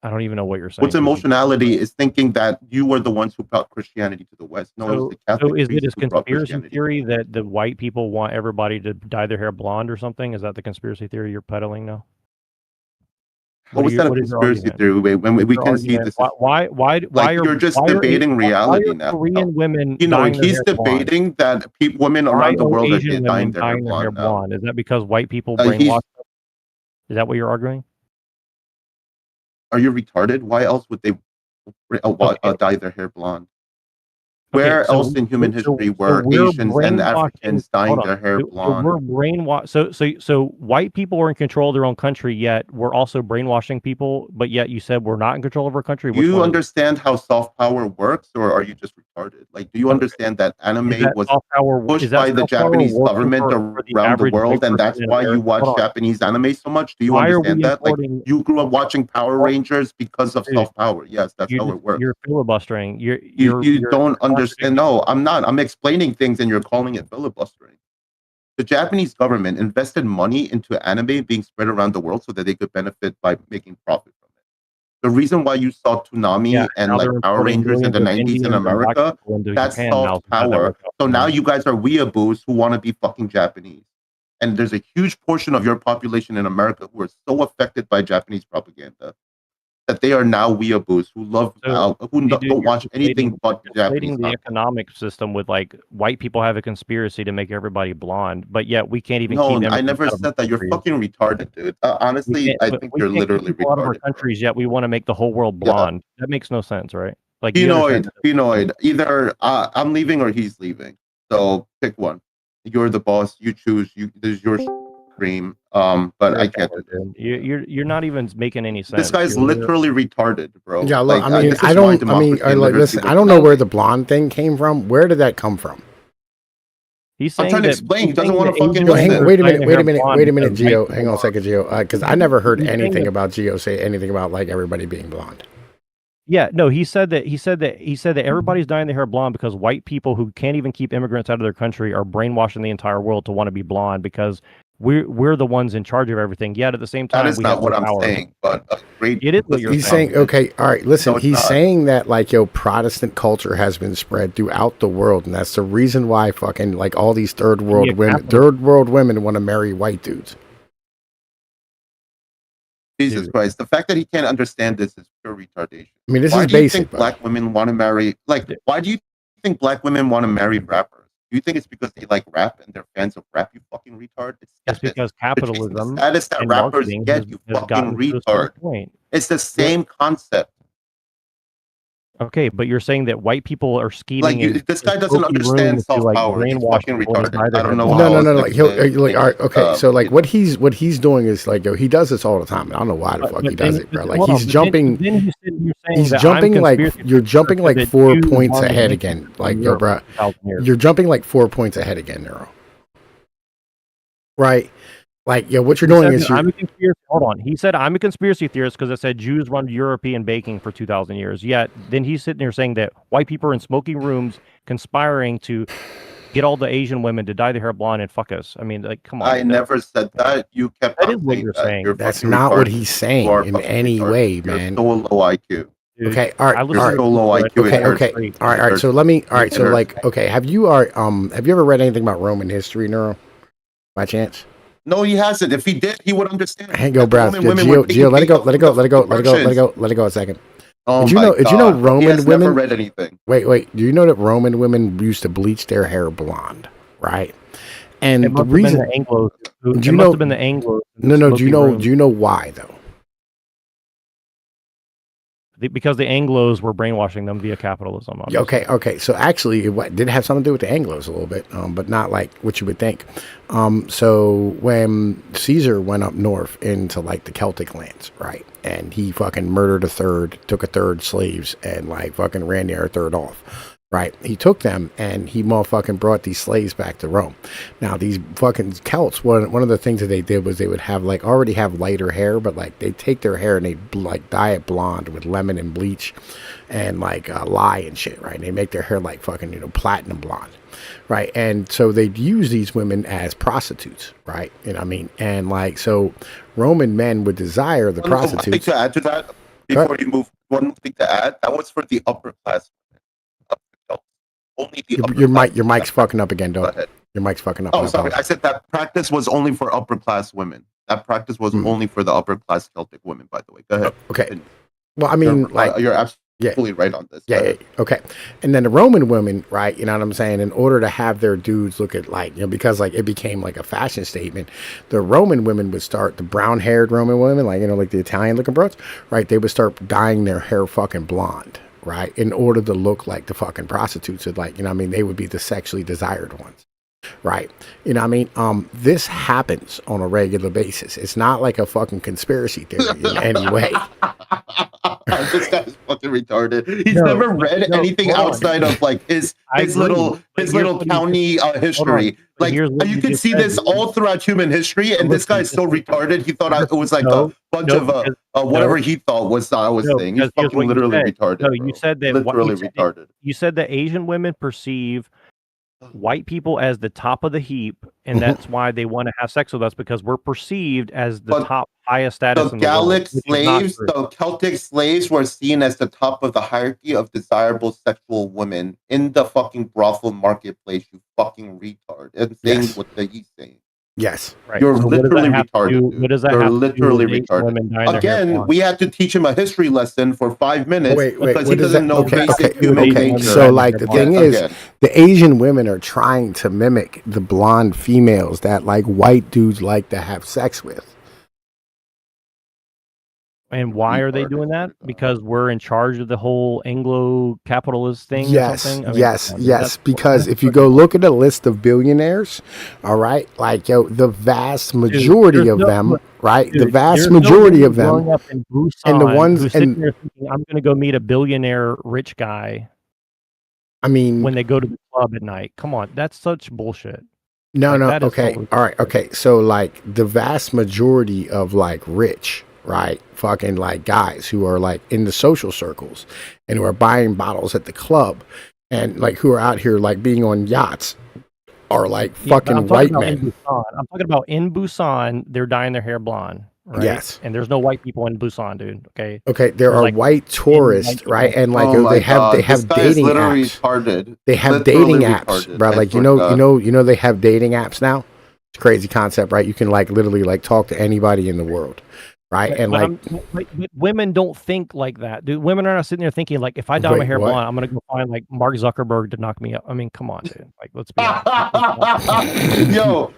I don't even know what you're saying. What's emotionality is thinking that you were the ones who brought Christianity to the West. No, it was the Catholic So is it priests a who brought conspiracy Christianity. theory that the white people want everybody to dye their hair blonde or something? Is that the conspiracy theory you're peddling now? How is that a conspiracy theory? When we can see this is why you're just debating reality now. Korean women, he's debating that women around the world are dyeing their hair blonde. Is that because white people brainwash them? Is that what you're arguing? Are you retarded? Why else would they dye their hair blonde? Where else in human history were Asians and Africans dyeing their hair blonde? So we're brainwashed. So white people are in control of their own country, yet we're also brainwashing people. But yet you said we're not in control of our country. Do you understand how soft power works, or are you just retarded? Like, do you understand that anime was pushed by the Japanese government around the world, and that's why you watch Japanese anime so much? Do you understand that? Like, you grew up watching Power Rangers because of soft power. Yes, that's how it works. You're filibustering. You don't understand. No, I'm not. I'm explaining things, and you're calling it filibustering. The Japanese government invested money into anime being spread around the world so that they could benefit by making profit from it. The reason why you saw Toonami and like Power Rangers in the 90s in America, that's soft power. So now you guys are weeaboos who want to be fucking Japanese. And there's a huge portion of your population in America who are so affected by Japanese propaganda that they are now weeaboos who love who don't watch anything but Japanese. The economic system with like white people have a conspiracy to make everybody blonde, but yet we can't even. No, I never said that. You're fucking retarded, dude. Honestly, I think you're literally retarded. Out of our countries, yet we want to make the whole world blonde. Yeah. That makes no sense, right? Like Pnoid. Either I'm leaving or he's leaving. So pick one. You're the boss. You choose. This is your dream. But I can't. You're not even making any sense. This guy's literally retarded, bro. Yeah, look, I mean, I don't. I mean, like, listen, I don't know where the blonde thing came from. Where did that come from? He's saying I'm trying to explain. He doesn't want to fucking listen. Wait a minute, Gio. Hang on a second, Gio. Because I never heard anything about Gio say anything about like everybody being blonde. Yeah, no, he said that everybody's dyeing their hair blonde because white people who can't even keep immigrants out of their country are brainwashing the entire world to want to be blonde because we're the ones in charge of everything. Yet at the same time, that is not what I'm saying. But it is what he's saying. Okay, all right. Listen, he's saying that like Protestant culture has been spread throughout the world, and that's the reason why fucking like all these third world women want to marry white dudes. Jesus Christ! The fact that he can't understand this is pure retardation. I mean, this is basic. Why do you think black women want to marry? Like, why do you think black women want to marry rappers? Do you think it's because they like rap and they're fans of rap? You fucking retard. It's because capitalism. That is that rappers get. You fucking retard. It's the same concept. Okay, but you're saying that white people are scheming. Like this guy doesn't understand soft power. He's fucking retarded. I don't know. No. Like he'll like. All right, okay. So like what he's doing is like he does this all the time. I don't know why the fuck he does it, bro. Like he's jumping. He's jumping like you're jumping like 4 points ahead again. Like bro, you're jumping like 4 points ahead again, Neuro. Right. Like, what you're doing is I'm a conspiracy. Hold on. He said I'm a conspiracy theorist because it said Jews run European baking for 2,000 years. Yet then he's sitting there saying that white people are in smoking rooms conspiring to get all the Asian women to dye their hair blonde and fuck us. I mean, like, come on. I never said that. You kept. That is what you're saying. That's not what he's saying in any way, man. You're so low IQ. Okay, all right. So low IQ. Okay. All right. So let me. All right. So like, okay. Have you ever read anything about Roman history, Neuro? By chance? No, he hasn't. If he did, he would understand. Hang go, bro. Gio, let it go a second. Did you know Roman women never read anything? Wait. Do you know that Roman women used to bleach their hair blonde, right? And the reason must have been the Anglos. No. Do you know why though? Because the Anglos were brainwashing them via capitalism. Obviously. Okay. So actually, it did have something to do with the Anglos a little bit, but not like what you would think. So when Caesar went up north into like the Celtic lands, right, and he fucking murdered took a third slaves, and like fucking ran the other third off. Right, he took them and he motherfucking brought these slaves back to Rome. Now these fucking Celts, one of the things that they did was they would have like already have lighter hair, but like they take their hair and they like dye it blonde with lemon and bleach and like lye and shit. Right, and they make their hair like fucking platinum blonde. Right, and so they'd use these women as prostitutes. Right, you know what I mean, and like so Roman men would desire the prostitutes. To add to that. Before you move, one thing to add, that was for the upper class. Only the upper Your class. mic's fucking up again, Go though. ahead. Your mic's fucking up. Oh, sorry. I said that practice was only for upper class women. That practice was only for the upper class Celtic women, by the way. Go ahead. Okay. Well, I mean, you're absolutely right on this. Yeah, okay. And then the Roman women, right? You know what I'm saying? In order to have their dudes look at like, because like it became like a fashion statement, the Roman women would start, the brown haired Roman women, like, like the Italian looking bros, right? They would start dyeing their hair fucking blonde, right? In order to look like the fucking prostitutes, like, they would be the sexually desired ones. Right. This happens on a regular basis. It's not like a fucking conspiracy theory in any way. This guy's fucking retarded. He's never read anything outside of like his little county history. Like you can see this all throughout human history, and this guy's so retarded. He thought it was like a bunch of whatever he thought was I was saying. He's fucking literally retarded. No, you said that literally retarded. You said that Asian women perceive white people as the top of the heap, and that's why they want to have sex with us, because we're perceived as the top highest status in the Gallic world. slaves, the Celtic slaves were seen as the top of the hierarchy of desirable sexual women in the fucking brothel marketplace, you fucking retard. And saying what he's saying. Yes. Right. You're literally retarded. What does that You're have literally to do with retarded. Again, we had to teach him a history lesson for 5 minutes because he doesn't know basic human nature. So, like, the thing is, the Asian women are trying to mimic the blonde females that, like, white dudes like to have sex with. And why are they doing that? Because we're in charge of the whole Anglo-capitalist thing? Yes, or something? yes. Because if you go look at a list of billionaires, all right, like, the vast majority of them, right? The vast majority of them, in Busan, and the ones, and thinking, I'm going to go meet a billionaire rich guy. I mean, when they go to the club at night, come on, that's such bullshit. No, okay, all right, okay. So, like, the vast majority of like rich, right, fucking like guys who are like in the social circles and who are buying bottles at the club and like who are out here like being on yachts are like fucking white men. I'm talking about in Busan, they're dyeing their hair blonde. Right? Yes. And there's no white people in Busan, dude. Okay. Okay, there are like white tourists, right? And like they have dating apps. Retarded. They have dating apps, bro. Like you know they have dating apps now. It's a crazy concept, right? You can like literally like talk to anybody in the world. Right. And but women don't think like that, dude. Women are not sitting there thinking like, if I dye my hair blonde, I'm gonna go find like Mark Zuckerberg to knock me up. I mean, come on, dude. Like, let's be honest. Yo,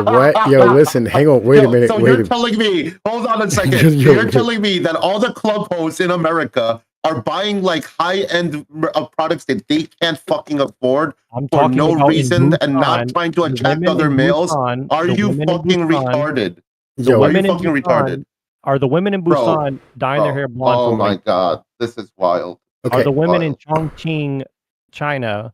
what? Yo, listen, hang on, wait a minute. So you're telling me, hold on a second. You're telling me that all the club hosts in America are buying like high-end products that they can't fucking afford for no reason and not trying to attract other males? Are you fucking retarded? The women in Busan, are the women in Busan dyeing their hair blonde? Oh my god, this is wild. Are the women in Chongqing, China,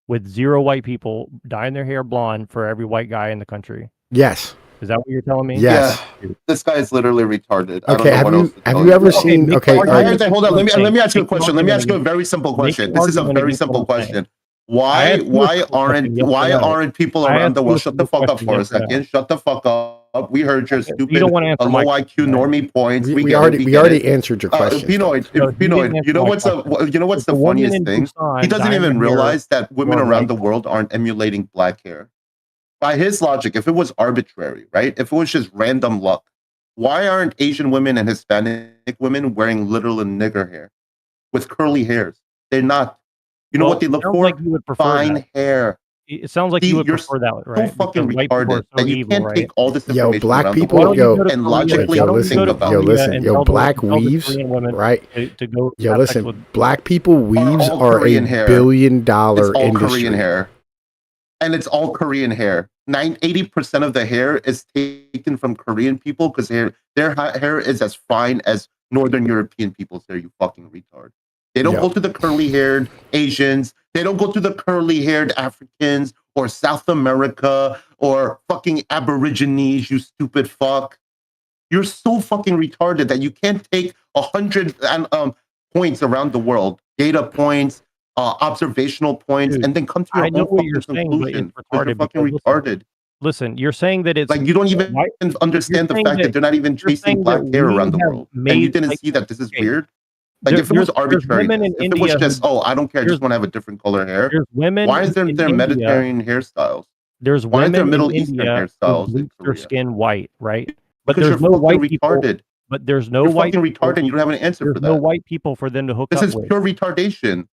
with 0 white people dyeing their hair blonde for every white guy in the country? Yes. Is that what you're telling me? Yes. Yeah. This guy is literally retarded. Okay, have you ever seen? Okay, hold on. Let me ask you a question. Let me ask you a very simple question. This is a very simple question. Why aren't people around the world? Shut the fuck up for a second. Shut the fuck up. We heard your stupid low IQ normie points. We already answered your question. Pnoid, you know what's the funniest thing? He doesn't even realize that women around the world aren't emulating black hair. By his logic, if it was arbitrary, right? If it was just random luck, why aren't Asian women and Hispanic women wearing literal nigger hair with curly hairs? They're not. You know what they look for? Like you would prefer fine hair. It sounds like you would prefer that, right? So fucking retarded that you can't take all this information. Yo, black people, and logically think about it. Listen, black weaves, right? Listen, black people weaves are a $1 billion industry. Korean hair. And it's all Korean hair. 80% of the hair is taken from Korean people because their hair is as fine as Northern European people's hair, you fucking retard. They don't go to the curly-haired Asians. They don't go to the curly-haired Africans or South America or fucking Aborigines, you stupid fuck. You're so fucking retarded that you can't take 100 points around the world, data points, observational points, and then come to your own fucking conclusion. You're fucking retarded. Listen, you're saying that it's Like you don't even white. understand the saying fact that they're not even you're chasing saying black that hair we around the have world, and you made, didn't like, see that this is okay, weird. Like if it was there's women arbitrariness, in if it was India just, who oh, I don't care, I there's just want to have a different color hair. there's women Why is there in India Mediterranean hairstyles? there's Why is there women in Middle Eastern India who hairstyles in bleach their Korea? skin white, right? But Because there's you're no fucking white people. retarded. But there's no You're white fucking people. retarded, and you don't have an answer There's for no that. white people for them to hook This up is with. pure retardation.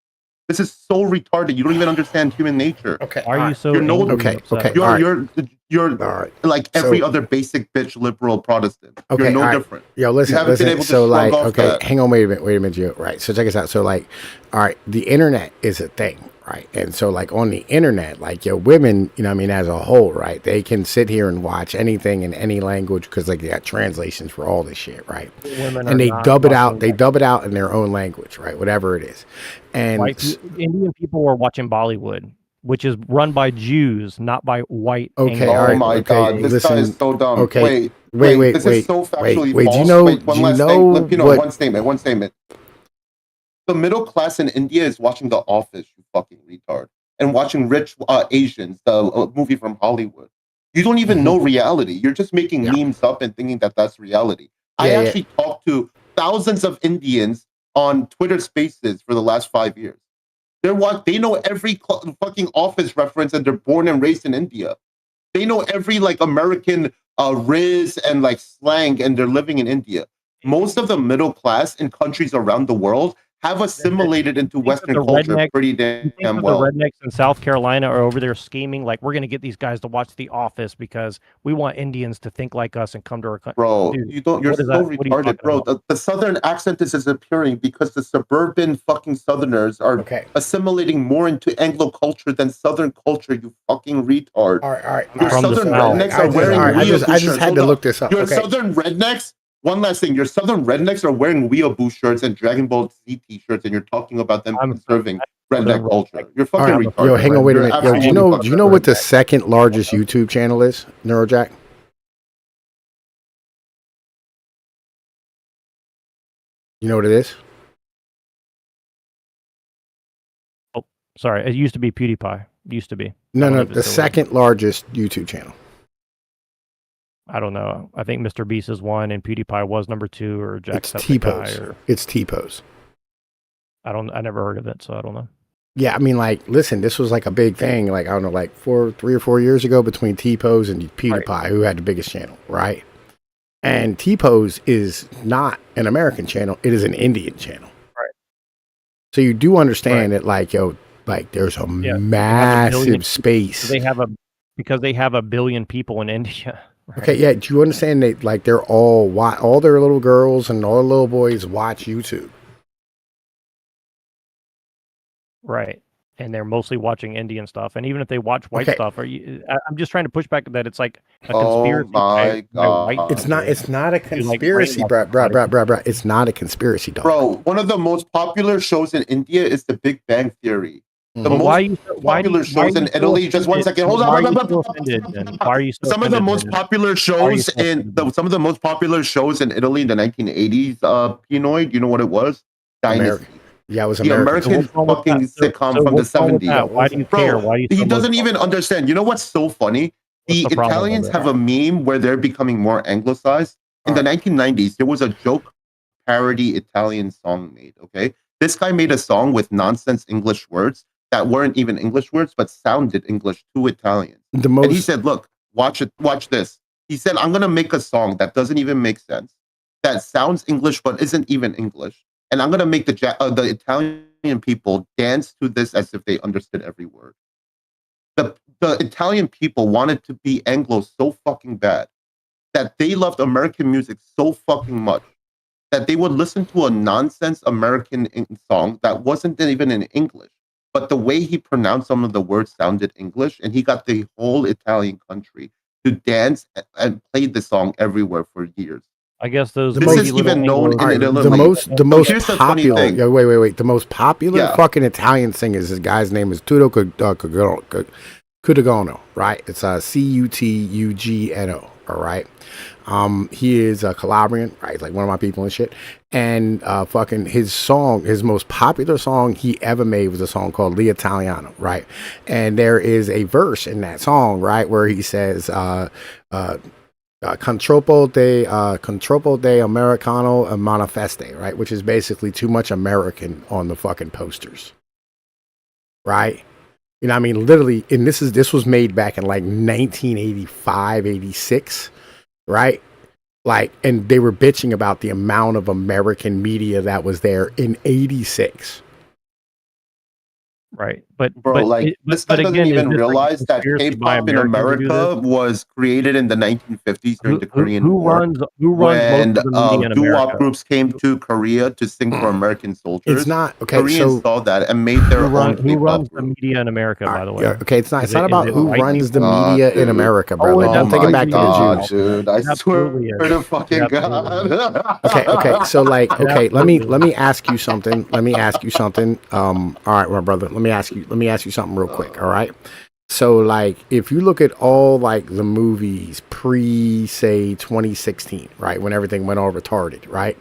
This is so retarded. You don't even understand human nature. Okay. Why are you so You're no- angry and Okay, upset okay. about You're it? you're All right. like every So- other basic bitch liberal Protestant. Okay, You're no all right. different. Yo, listen, haven't been listen. able to So, shrug like, off okay, that. hang on, wait a minute, Joe. Right. So, check us out. So, like, all right, the internet is a thing, right? And so, like, on the internet, like, yo, women, you know, what I mean, as a whole, right? They can sit here and watch anything in any language because, like, they got translations for all this shit, right? Women And are they not dub it out. watching They dub it out in their own language, right? Whatever it is. And Indian people are watching Bollywood, which is run by Jews, not by white. Okay, Anglo- all Oh right, my okay, god, this guy listen, is so dumb. okay, Wait, this is so factually wait, false. do you know, Wait, one do you last know thing. what, One statement. The middle class in India is watching The Office, you fucking retard, and watching Rich Asians, the movie from Hollywood. You don't even know reality. You're just making Yeah. memes up and thinking that that's reality. I Yeah, yeah. actually talked to thousands of Indians on Twitter Spaces for the last 5 years. They know every fucking Office reference, and they're born and raised in India. They know every like American riz and like slang, and they're living in India. Most of the middle class in countries around the world have assimilated into Western culture pretty You think damn that well. the rednecks in South Carolina are over there scheming like we're going to get these guys to watch The Office because we want Indians to think like us and come to our country. Bro, Dude, you're what is so that? What are you retarded, talking bro. about? The southern accent is disappearing because the suburban fucking southerners are Okay. assimilating more into Anglo culture than southern culture, you fucking retard. all right. Your From the southern South. rednecks are wearing I just weeaboo had shirts. to Hold look up. this up. Your Okay. southern rednecks, one last thing, your southern rednecks are wearing weeaboo shirts and Dragon Ball Z t-shirts, and you're talking about them I'm- conserving I'm redneck a culture. redneck. You're All fucking right, retarded. yo, hang on, wait a minute. Yo, do you know Absolutely what the redneck. second largest YouTube channel is, Neurojack? You know what it is? Sorry, it used to be PewDiePie. It used to be. No, I don't know no, if it the still is. second largest YouTube channel. I don't know. I think Mr. Beast is one, and PewDiePie was number two, or It's Jacksepticeye, T-Pose. or It's T-Pose. I never heard of it, so I don't know. Yeah, I mean, like, listen, this was like a big thing, like, I don't know, like 3 or 4 years ago between T-Pose and PewDiePie, who had the biggest channel, right? And T-Pose is not an American channel, it is an Indian channel. Right. So you do understand that, like, yo, like, there's a Yeah, massive space. Because they have a billion people in India. Right? Okay, yeah, do you understand that, like, they're all their little girls and all the little boys watch YouTube? Right. And they're mostly watching Indian stuff. And even if they watch white Okay. stuff, I'm just trying to push back that it's like a Oh conspiracy. my by white God. It's not people. it's not a You, like, conspiracy, brainwash bruh. It's not a conspiracy, dog. Bro, one of the most popular shows in India is The Big Bang Theory. The Mhm. But most why are you popular shows in Italy. Just one second. Hold on. Why are you so offended? Then? Why are you so Some of the offended, most then? popular shows some of the most popular shows in Italy in the 1980s. Pnoid, you know what it was? Dynasty. American. Yeah, it was The American. American So what's wrong with fucking that? So sitcom from the what's wrong with 70s. that? Why do you Bro, care? Why are you so he doesn't emotional? even understand. You know what's so funny? What's The the problem Italians with it? have a meme where they're becoming more anglicized. In the 1990s, there was a joke parody Italian song made, okay? This guy made a song with nonsense English words that weren't even English words, but sounded English to Italians. The And he most said, look, watch this. He said, I'm going to make a song that doesn't even make sense, that sounds English, but isn't even English. And I'm going to make the Italian people dance to this as if they understood every word. The Italian people wanted to be Anglo so fucking bad that they loved American music so fucking much that they would listen to a nonsense American song that wasn't even in English, but the way he pronounced some of the words sounded English, and he got the whole Italian country to dance and play the song everywhere for years. I guess those. This is even known in Italy. the most here's the funny popular. thing. Yeah, wait. The most popular Yeah. fucking Italian singer is this guy's name is Cutugano, right? It's Cutugno, All right. He is a Calabrian, right? Like one of my people and shit. And fucking his most popular song he ever made was a song called L'Italiano, right? And there is a verse in that song, right, where he says, Contropo de Americano and Manifeste, right? Which is basically too much American on the fucking posters, right? You know what I mean? Literally, and this was made back in like 1985, 86, right? Like, and they were bitching about the amount of American media that was there in 86. Right, but this guy doesn't even realize that K-pop in America was created in the 1950s during the Korean War. Who runs most of the media in doo-wop America? groups came to Korea to sing for American soldiers. It's not okay. Koreans saw that and made their own. Who runs the media in America? By the way, okay, it's not about who runs the media in America, brother. Don't take it back to the Jews, dude. I swear to fucking God. Okay. So like, okay, let me ask you something. All right, my brother. Let me ask you something real quick. All right. So like, if you look at all like the movies pre, say 2016, right, when everything went all retarded, right,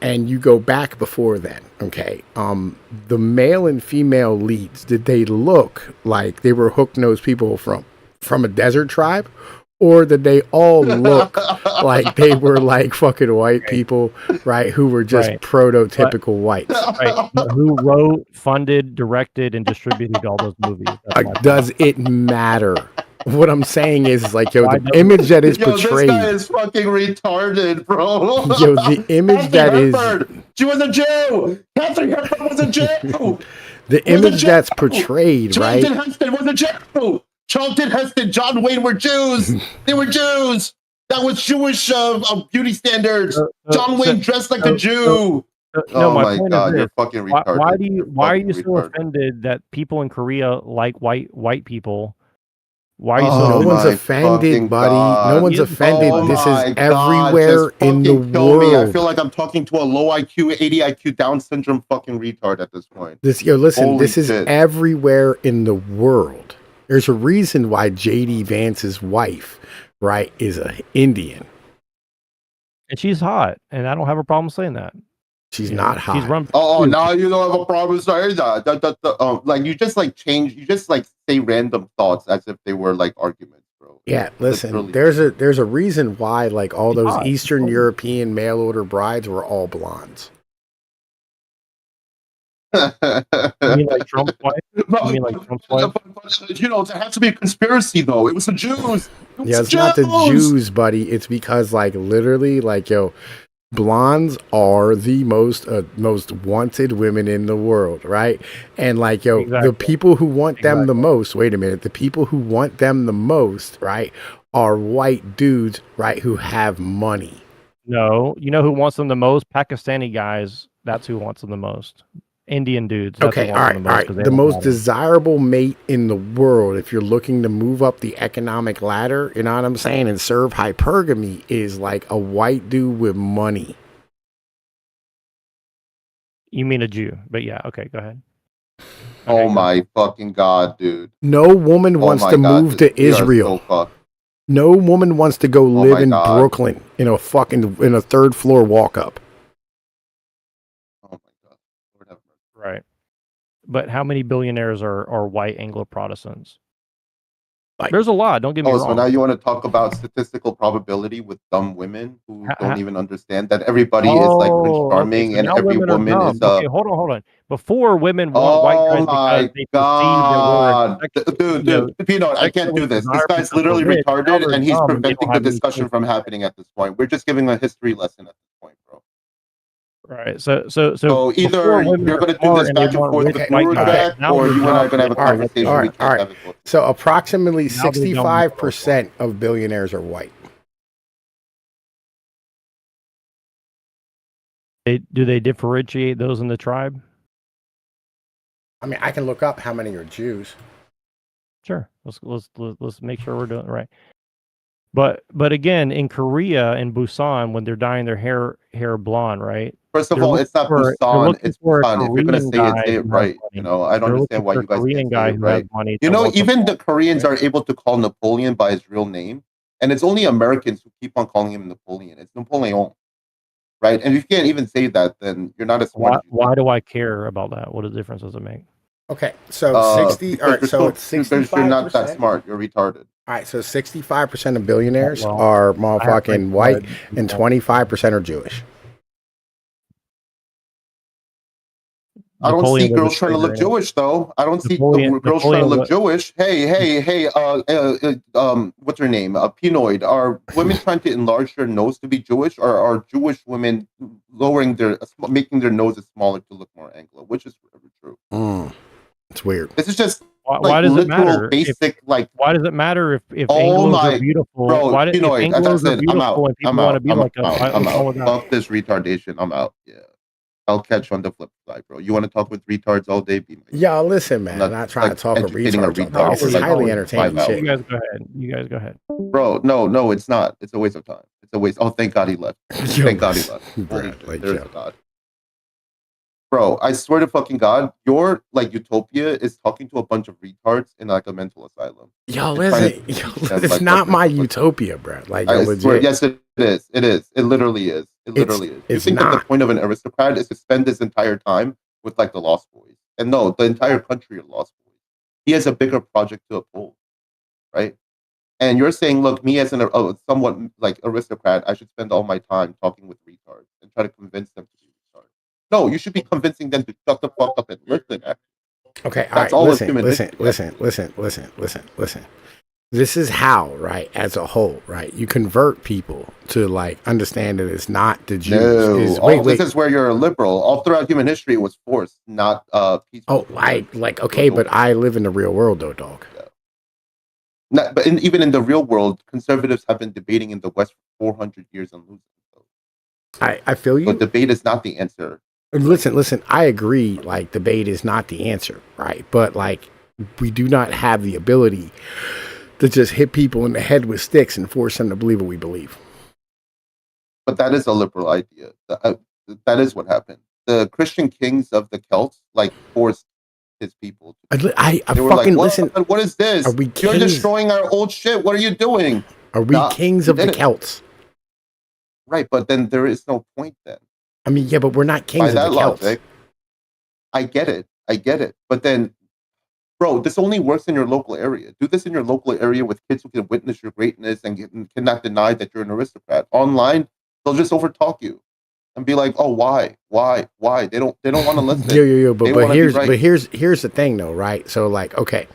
and you go back before then, okay, the male and female leads, did they look like they were hook-nosed people from a desert tribe? Or did they all look like they were like fucking white people, right? Who were just prototypical whites. Right. Who wrote, funded, directed, and distributed all those movies? Does it matter? What I'm saying is like, yo, the image that is portrayed. This guy is fucking retarded, bro. Yo, the image that is. She was a Jew. Katharine Hepburn was a Jew. The image that's portrayed, right? Charlton Heston was a Jew. Charlton Heston, John Wayne were Jews. They were Jews. That was Jewish beauty standards. John Wayne dressed like a Jew. No, my point God, is you're fucking retarded. Why are you so offended that people in Korea like white people? Why are you so no one's offended, buddy. God. No one's offended. This is everywhere in the world. Me. I feel like I'm talking to a low IQ, 80 IQ Down syndrome fucking retard at this point. This is everywhere in the world. There's a reason why J.D. Vance's wife, right, is an Indian. And she's hot, and I don't have a problem saying that. She's not hot. She's run. Now you don't have a problem saying that. Like you just like say random thoughts as if they were like arguments, bro. Yeah, listen. There's a reason why like all those Eastern European mail order brides were all blondes. You mean like Trump's wife? You know, there has to be a conspiracy, though. It was the Jews. It's not the Jews, buddy. It's because, like, literally, like, yo, blondes are the most wanted women in the world, right? And, like, yo, the people who want them the most, wait a minute, the people who want them the most, right, are white dudes, right, who have money. No, you know who wants them the most? Pakistani guys. That's who wants them the most. Indian dudes. Okay, all right. The most desirable mate in the world, if you're looking to move up the economic ladder, you know what I'm saying, and serve hypergamy, is like a white dude with money. You mean a Jew? But yeah, okay, go ahead. Oh my fucking God, dude! No woman wants to move to Israel. No woman wants to go live in Brooklyn in a third floor walk up. Right. But how many billionaires are white Anglo Protestants? Like, there's a lot. Don't get me wrong. So now you want to talk about statistical probability with dumb women who don't even understand that everybody is like Prince Charming and every woman is. Okay, hold on. Before women want white guys because they perceive dude, Pnoid, I can't do this. This guy's literally retarded, and he's preventing the discussion from happening at this point. We're just giving a history lesson at this point, bro. Right. So either you're going to do this back and forth with Jack, or you and I are going to have a conversation. All right. So approximately 65% of billionaires are white. Do they differentiate those in the tribe? I mean, I can look up how many are Jews. Sure. Let's make sure we're doing it right. But again, in Korea, in Busan, when they're dyeing their hair blonde, right? First of all, it's not Busan, it's Busan. If you're going to say it right, you know, I don't understand why you guys can't say it right. You know, even the Koreans are able to call Napoleon by his real name. And it's only Americans who keep on calling him Napoleon. It's Napoleon, right? And if you can't even say that, then you're not as smart. Why do I care about that? What difference does it make? Okay, so 60. All right, so it's 65%. Because you're not that smart. You're retarded. All right, so 65% of billionaires Well, are motherfucking white, and 25% are Jewish. I don't see Napoleon was a girls trying to look traitor. Jewish, though. I don't see Napoleon- girls trying to Napoleon look was- Jewish. Hey, what's her name? Pnoid. Are women trying to enlarge their nose to be Jewish, or are Jewish women making their noses smaller to look more Anglo? Which is true. It's weird. This is just Why does it literal matter? basic Why does it matter if Oh Anglos my- are beautiful? bro. Why if Pnoid, Anglos that's are it. I'm beautiful out. and people I'm want to out. be like them? I'm what's wrong with out. that? Fuck this retardation. I'm out. Yeah. I'll catch you on the flip side, bro. You want to talk with retards all day? Be my guest. Y'all, listen, man. I'm not trying to talk with educating a retards. all day. retard This for is like highly 5 entertaining hours. shit. You guys go ahead. Bro, no, it's not. It's a waste of time. It's a waste. Oh, thank God he left. Yo, Thank God he left. bro, Holy shit, like, there's yo. a God. Bro, I swear to fucking God, your utopia is talking to a bunch of retards in like a mental asylum. Yo, It's trying listen. to- It's like, not my like- utopia, bro. Like, yo, I legit. swear, yes, it is. It is. It literally is. It literally is. You it's think that the not. point of an aristocrat is to spend this entire time with like the Lost Boys, and no, the entire country are Lost Boys. He has a bigger project to uphold, right? And you're saying, look, me as a somewhat like aristocrat, I should spend all my time talking with retards and try to convince them to be retards. No, you should be convincing them to shut the fuck up and listen. Okay, all That's right. all of Listen, human listen, history. listen. This is how, right, as a whole, right, you convert people to like understand that it's not the Jews. No, Is, this is where you're a liberal. All throughout human history, it was forced, not peaceful. Oh, like okay, but I live in the real world though, dog. But even in the real world, conservatives have been debating in the West for 400 years and losing. So. I feel you. But debate is not the answer. Listen. I agree. Like debate is not the answer, right? But like we do not have the ability to just hit people in the head with sticks and force them to believe what we believe. But that is a liberal idea. That is what happened. The Christian kings of the Celts like forced his people. I They were fucking like, listen. what is this? Are we You're kings? destroying our old shit. What are you doing? Are we kings of the did it. Celts? Right, but then there is no point then. I mean, yeah, but we're not kings By of that the Celts. logic, I get it. But then, bro, this only works in your local area. Do this in your local area with kids who can witness your greatness and cannot deny that you're an aristocrat. Online, they'll just overtalk you and be like, "Oh, why? They don't want to listen." Yo. They But wanna be right. here's the thing though, right? So like, okay,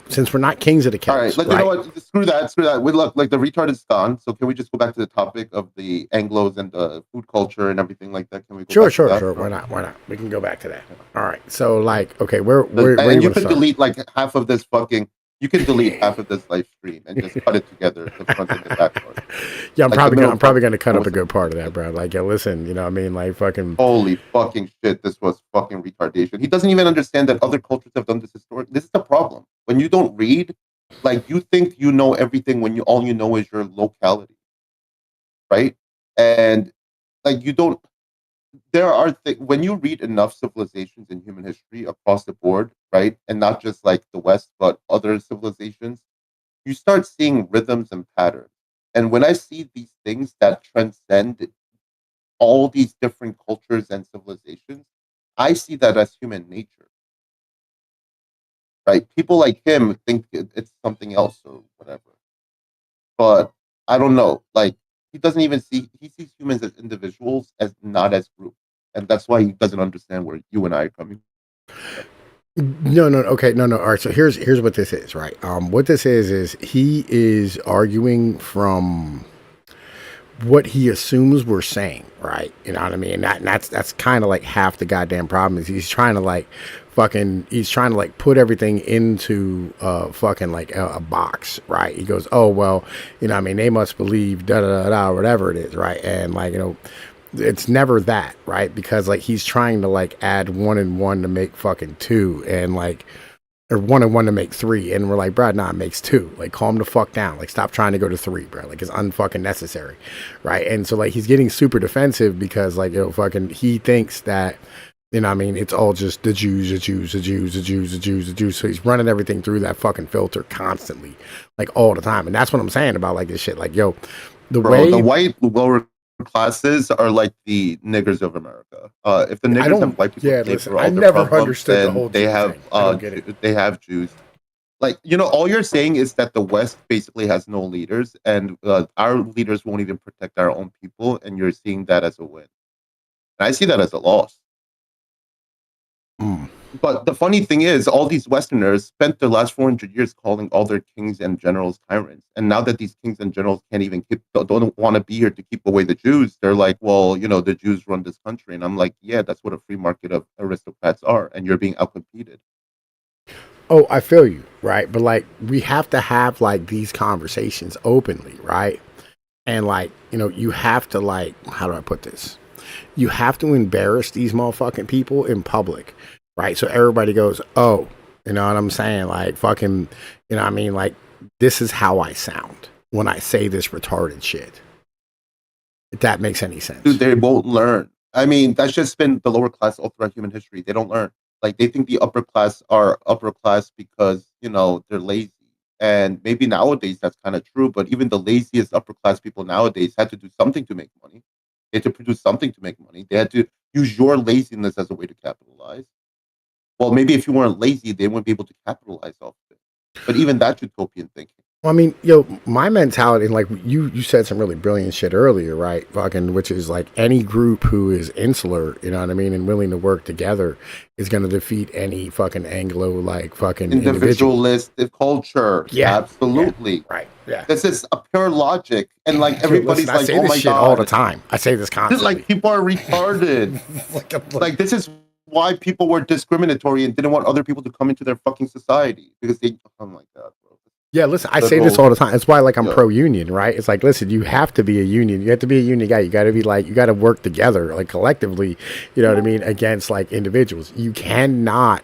since we're not kings of the All right, Celts, you know what? Screw that. We look like the retard is gone. So can we just go back to the topic of the Anglos and the food culture and everything like that? Can we? Go Sure. back to that? Why not? We can go back to that. All right. So like, okay, where And you wanna can start? delete like half of this fucking. You can delete half of this live stream and just cut it together, the front and the back part. Yeah, I'm like, probably gonna cut up a wasn't- good part of that, bro. Like, yeah, listen, you know what I mean? Like, fucking. Holy fucking shit! This was fucking retardation. He doesn't even understand that other cultures have done this historically. This is the problem. When you don't read, like you think you know everything when all you know is your locality, right? And like you don't. There are when you read enough civilizations in human history across the board, right, and not just like the West, but other civilizations, you start seeing rhythms and patterns. And when I see these things that transcend all these different cultures and civilizations, I see that as human nature. Right? People like him think it's something else or whatever. But I don't know. Like he doesn't even he sees humans as individuals as not as groups. And that's why he doesn't understand where you and I are coming from. No. Okay, no. All right. So here's what this is, right? What this is he is arguing from what he assumes we're saying, right? You know what I mean? And that's kind of like half the goddamn problem is he's trying to like put everything into fucking like a box, right? He goes, oh well, you know what I mean, they must believe da da da da whatever it is, right? And like, you know, it's never that, right? Because like he's trying to like add 1 and 1 to make fucking 2 and like or 1 and 1 to make 3, and we're like, bro, nah, it makes 2. Like, calm the fuck down. Like, stop trying to go to 3, bro. Like, it's unfucking necessary, right? And so like he's getting super defensive because like, you know, fucking he thinks that You know what I mean? It's all just the Jews, the Jews, the Jews, the Jews, the Jews, the Jews. So he's running everything through that fucking filter constantly, like all the time. And that's what I'm saying about like this shit. Like, yo, the way the white lower classes are like the niggers of America. If the niggers have white people pay for all I their never problems, understood the then whole they Jew have thing. I don't get it. they have Jews. Like, you know, all you're saying is that the West basically has no leaders, and our leaders won't even protect our own people, and you're seeing that as a win. And I see that as a loss. Mm. But the funny thing is, all these Westerners spent the last 400 years calling all their kings and generals tyrants. And now that these kings and generals can't even don't want to be here to keep away the Jews, they're like, well, you know, the Jews run this country. And I'm like, yeah, that's what a free market of aristocrats are. And you're being outcompeted. Oh, I feel you, right? But like, we have to have like these conversations openly, right? And like, you know, you have to like, how do I put this? You have to embarrass these motherfucking people in public, right? So everybody goes, oh, you know what I'm saying? Like, fucking, you know what I mean? Like, this is how I sound when I say this retarded shit. If that makes any sense. Dude, they won't learn. I mean, that's just been the lower class all throughout human history. They don't learn. Like, they think the upper class are upper class because, you know, they're lazy. And maybe nowadays that's kind of true, but even the laziest upper class people nowadays had to do something to make money. They had to produce something to make money. They had to use your laziness as a way to capitalize. Well, maybe if you weren't lazy, they wouldn't be able to capitalize off of it. But even that's utopian thinking. Well, I mean, yo, my mentality, like you said some really brilliant shit earlier, right? Fucking, which is like any group who is insular, you know what I mean, and willing to work together is going to defeat any fucking Anglo, like fucking individualistic culture. Yeah, absolutely. Yeah, right. Yeah, this is a pure logic, and like everybody's listen, like, I say "Oh this my shit god!" all the time. I say this constantly. Like people are retarded. Like this is why people were discriminatory and didn't want other people to come into their fucking society because they. Oh my god, bro. Yeah, listen, I say this all the time. It's why, like, I'm pro-union, right? It's like, listen, you have to be a union. You have to be a union guy. You got to be like, you got to work together, like, collectively, you know what I mean, against, like, individuals. You cannot,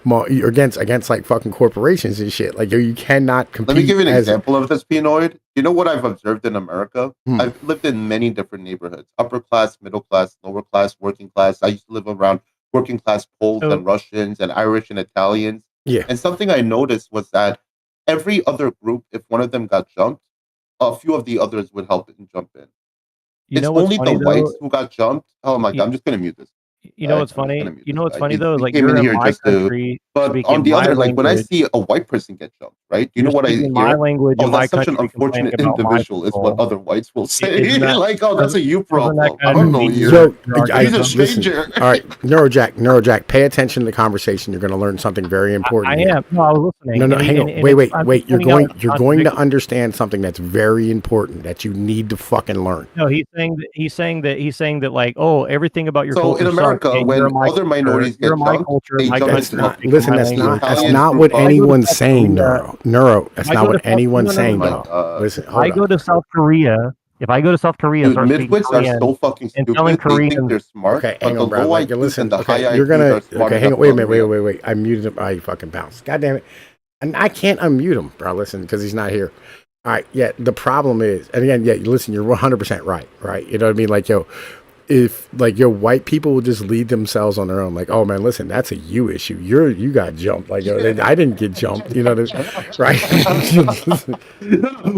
against like, fucking corporations and shit. Like, you cannot compete. Let me give you an example of this, Pnoid. You know what I've observed in America? I've lived in many different neighborhoods. Upper class, middle class, lower class, working class. I used to live around working class Poles and Russians and Irish and Italians. Yeah. And something I noticed was that every other group, if one of them got jumped, a few of the others would help and jump in. It's only the whites who got jumped. Oh my god, I'm just gonna mute this. You know what's funny? You know what's funny though? Like came you're in here my just country, but on the other, like when I see a white person get jumped, right? You know what I hear? My language, oh, that's such an unfortunate individual, is what other whites will say. Like, oh, that's a you problem. I don't know you. He's a stranger. All right, Neurojack, pay attention to the conversation. You're going to learn something very important. I am. No, I was listening. No, hang on. Wait. You're going to understand something that's very important that you need to fucking learn. No, he's saying that like, oh, everything about your culture. So in America, when other minorities get jumped, that's not what anyone's saying, Neuro. That's not what anyone's saying, though. Listen, I go to South Korea. If I go to South Korea, dude, midwits are so fucking stupid. They think they're smart. Okay, hang on, bro. Like, listen, okay, you're gonna. Okay, hang on. Wait a minute. Wait. I muted him. I fucking bounced. God damn it. And I can't unmute him, bro. Listen, because he's not here. All right. Yeah. The problem is, and again, yeah. Listen, you're 100% right. Right. You know what I mean? Like, yo. If like white people will just lead themselves on their own, like, oh man, listen, that's a you issue. You got jumped. Like, yo, I didn't get jumped. You know, right?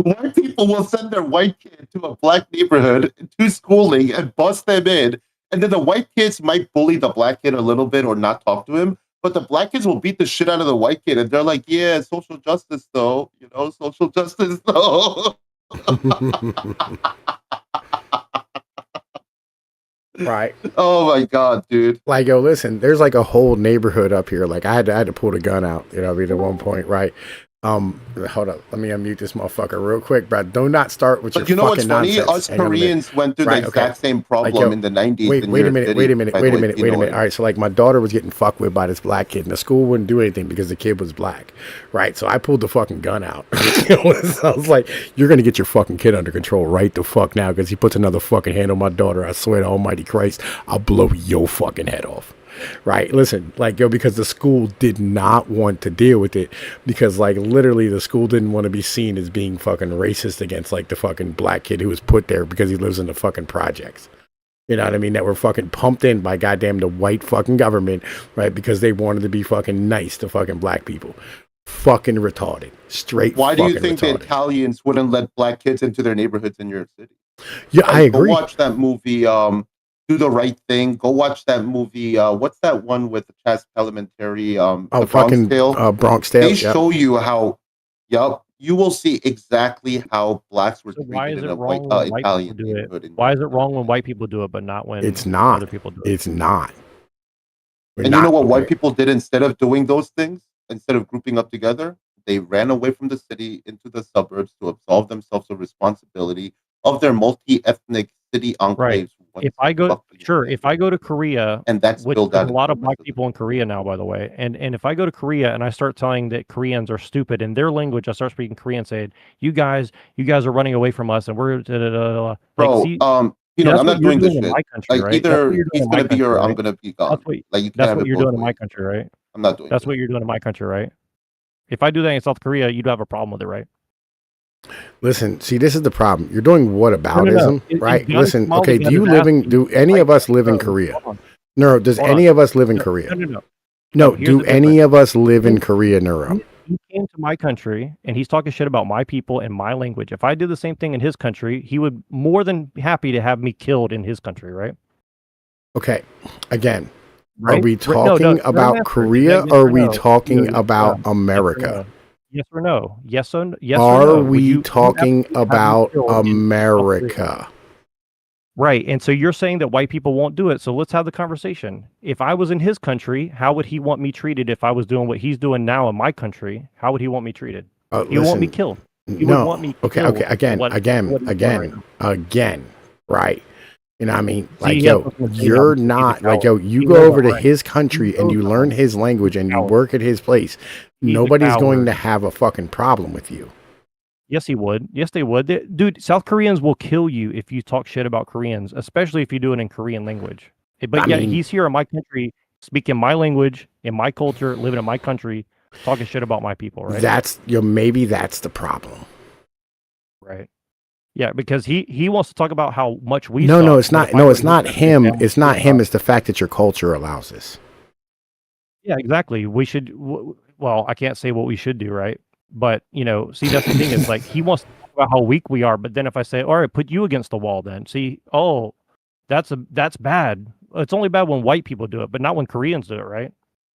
White people will send their white kid to a black neighborhood to schooling and bust them in, and then the white kids might bully the black kid a little bit or not talk to him, but the black kids will beat the shit out of the white kid, and they're like, yeah, social justice though, you know, social justice though. Right. Oh my god, dude. Like, yo, listen, there's like a whole neighborhood up here. Like, I had to pull the gun out, you know what I mean, at one point, right? Hold up, let me unmute this motherfucker real quick, bro. Do not start with your fucking nonsense. Us Koreans went through the exact same problem in the 90s. Wait a minute. All right, so like my daughter was getting fucked with by this black kid, and the school wouldn't do anything because the kid was black, right? So I pulled the fucking gun out. So I was like, you're gonna get your fucking kid under control right the fuck now, because he puts another fucking hand on my daughter. I swear to Almighty Christ, I'll blow your fucking head off. Right, listen, like, yo, because the school did not want to deal with it, because like literally the school didn't want to be seen as being fucking racist against like the fucking black kid who was put there because he lives in the fucking projects. You know what I mean? That were fucking pumped in by goddamn the white fucking government, right? Because they wanted to be fucking nice to fucking black people. Fucking retarded. Straight Why do you fucking think the retarded. Italians wouldn't let black kids into their neighborhoods in New York City? Yeah, I agree. Go watch that movie, Do the Right Thing. Go watch that movie. What's that one with Chaz Palminteri? The fucking Bronx Tale. Bronx Tale. They show you how. Yup, you will see exactly how blacks were So why treated is in it a white wrong when white people Italian do it? neighborhood. Why is it wrong when white people do it, but not when It's not. other people do it? It's not. And you know what white people did instead of doing those things? Instead of grouping up together, they ran away from the city into the suburbs to absolve themselves of responsibility of their multi-ethnic city enclaves. Right. If I go to Korea, and that's which built there's out a lot of black people in Korea now, by the way, and if I go to Korea and I start telling that Koreans are stupid in their language, I start speaking Korean, saying, "You guys are running away from us, and we're like, bro." see, you know, that's I'm what not you're doing this in shit. my country, Like right? That's what either you're doing he's in my gonna be country, or I'm right? gonna be gone. Like you can't That's have what it you're both doing in my ways. country, right? I'm not doing. That's what you're doing in my country, right? If I do that in South Korea, you'd have a problem with it, right? Listen, see, this is the problem. You're doing whataboutism, No. right? Johnny Listen, Smalley okay, got his ass beat do any by of us live in Hold Korea? on. No, does Hold any on. of us live in Korea? No. No, here's do the any difference. of us live in Korea, Neuro? He came to my country and he's talking shit about my people and my language. If I did the same thing in his country, he would more than happy to have me killed in his country, right? Okay, again, Right? are we Right, no, talking no, about answer. Korea Yes or are or we no? talking Yes, about yes or America? no? Yes or no? Yes or yes or Are no? Would we you talking absolutely have me about killed in South Korea? America? Right. And so you're saying that white people won't do it. So let's have the conversation. If I was in his country, how would he want me treated if I was doing what he's doing now in my country? How would he want me treated? He would want me Listen, killed. He would want me Okay, killed. again, what he's doing right again, right? You know what I mean? See, Like, he has yo, nothing to say you're about me. not, He's a like, yo, coward. you He go knows over I'm to right. his He country and knows you I'm learn right. his language and you Coward. work at his place. He's a Nobody's going coward. to have a fucking problem with you. Yes, he would. Yes, they would. Dude, South Koreans will kill you if you talk shit about Koreans, especially if you do it in Korean language. But I yet mean, he's here in my country, speaking my language, in my culture, living in my country, talking shit about my people, right? that's, maybe that's the problem. Right. Yeah, because he wants to talk about how much we No, suck. no, it's not. No, it's not him. It's not him. It's It's the fact that your culture allows this. Yeah, exactly. We should. Well, I can't say what we should do, right? But see, that's the thing. It's like he wants to talk about how weak we are, but then if I say, "All right, put you against the wall," then see, that's bad. It's only bad when white people do it, but not when Koreans do it, right?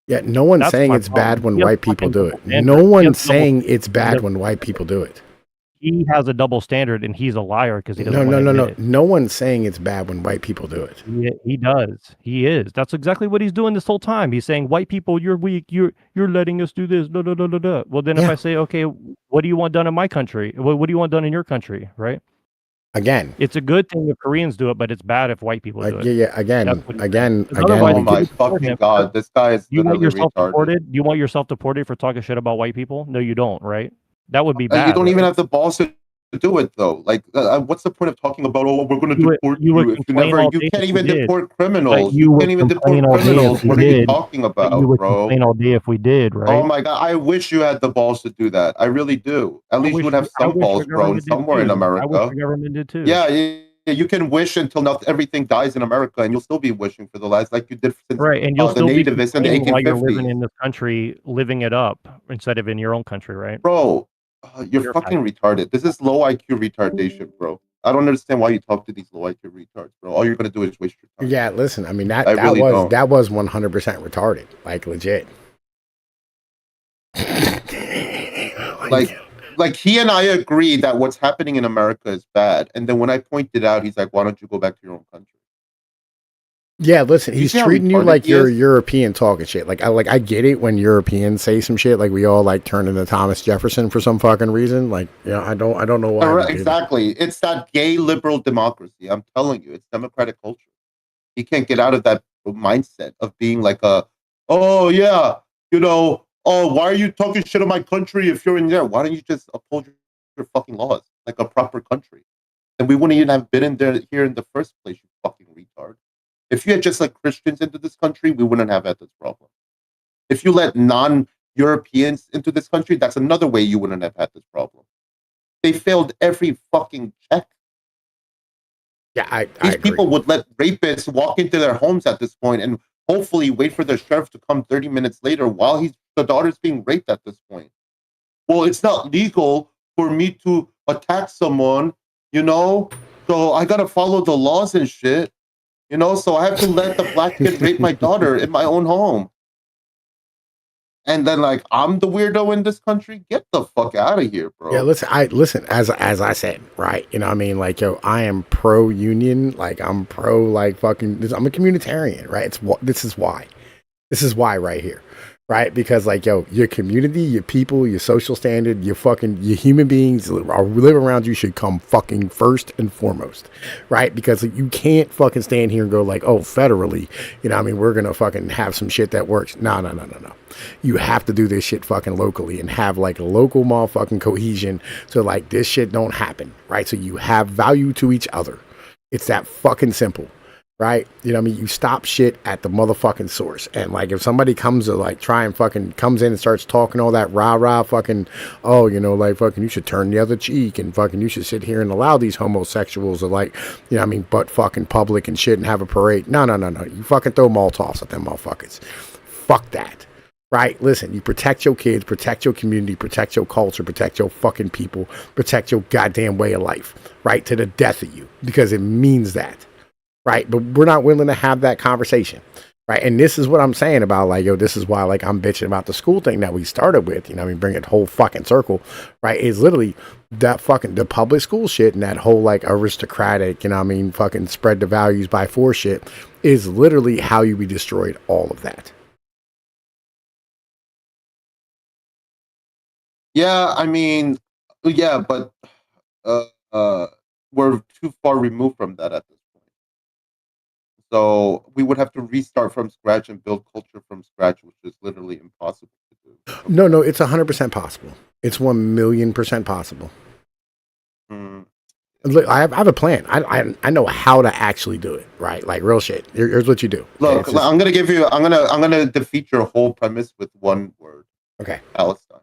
Yeah, no one's That's saying my it's bad problem. when He has white people fucking do double it. standard. No He has one's double saying it's standard. bad when white people do it. He has a double standard, and he's a liar because he doesn't No, want to admit no. it. No one's saying it's bad when white people do it. He does. He is. That's exactly what he's doing this whole time. He's saying, "White people, you're weak. You're letting us do this." Da, da, da, da, da. Well, then if I say, "Okay, what do you want done in my country? What do you want done in your country?" Right? Again, it's a good thing if Koreans do it, but it's bad if white people do it. Yeah. Again. Oh my fucking god, this guy is You want literally yourself retarded. deported? You want yourself deported for talking shit about white people? No, you don't. Right? That would be bad. You don't right? even have the balls to do it though. Like, what's the point of talking about? Oh, we're going to deport you if you never. You can't even deport criminals. You can't even deport criminals. What are you talking about, you would bro? complain all day if we did, right? Oh my god, I wish you had the balls to do that. I really do. At least you would have some balls grown somewhere in America. I wish the government did too. Yeah, you can wish until everything dies in America, and you'll still be wishing for the last, like you did since right, and you'll the still be nativists in the complaining while you're 1850s. living in this country, living it up instead of in your own country, right? Bro, you're fucking retarded. This is low IQ retardation, bro. I don't understand why you talk to these low IQ retards, bro. All you're gonna do is waste your time. Yeah, listen. I mean that was 100% retarded, like legit. Like he and I agree that what's happening in America is bad, and then when I pointed out, he's like, "Why don't you go back to your own country?" Yeah, listen, he's treating you like you're European talking shit. Like I get it when Europeans say some shit, like we all like turn into Thomas Jefferson for some fucking reason. Like, I don't know why. Right, exactly. It's that gay liberal democracy. I'm telling you, it's democratic culture. He can't get out of that mindset of being like oh yeah, why are you talking shit on my country if you're in there? Why don't you just uphold your fucking laws like a proper country? And we wouldn't even have been here in the first place, you fucking retard. If you had just let Christians into this country, we wouldn't have had this problem. If you let non-Europeans into this country, that's another way you wouldn't have had this problem. They failed every fucking check. Yeah, I These agree. people would let rapists walk into their homes at this point and hopefully wait for the sheriff to come 30 minutes later while the daughter's being raped at this point. Well, it's not legal for me to attack someone, you know? So I gotta follow the laws and shit, you know? So I have to let the black kid rape my daughter in my own home. And then, like, I'm the weirdo in this country? Get the fuck out of here, bro. Yeah, listen. As I said, right? You know, what I mean, like, yo, I am pro union. Like, I'm pro, like, fucking. I'm a communitarian, right? This is why. This is why right here, right? Because like, yo, your community, your people, your social standard, your human beings are live around you should come fucking first and foremost, right? Because you can't fucking stand here and go like, oh, federally, you know, what I mean, we're gonna fucking have some shit that works. No, no, no, no, no. You have to do this shit fucking locally and have like local motherfucking cohesion so like this shit don't happen, right? So you have value to each other. It's that fucking simple. Right? You know what I mean? You stop shit at the motherfucking source. And like if somebody comes to like try and fucking comes in and starts talking all that rah fucking, oh, you know, like fucking you should turn the other cheek and fucking you should sit here and allow these homosexuals to like, you know what I mean, butt fucking public and shit and have a parade. No, no, no, no. You fucking throw Molotovs at them motherfuckers. Fuck that. Right? Listen, you protect your kids, protect your community, protect your culture, protect your fucking people, protect your goddamn way of life, right? To the death of you. Because it means that. Right. But we're not willing to have that conversation. Right. And this is what I'm saying about like, yo, this is why like I'm bitching about the school thing that we started with, you know, I mean, bring it whole fucking circle. Right. Is literally that fucking the public school shit and that whole like aristocratic, you know, I mean, fucking spread the values by force shit is literally how you be destroyed all of that. Yeah, I mean, yeah, but uh, uh, we're too far removed from that at this point. So we would have to restart from scratch and build culture from scratch, which is literally impossible to do. No, no, it's 100% possible. It's 1,000,000% possible. Mm. Look, I have a plan. I know how to actually do it. Right, like real shit. Here's what you do. Look, I'm gonna defeat your whole premise with one word. Okay. Palestine.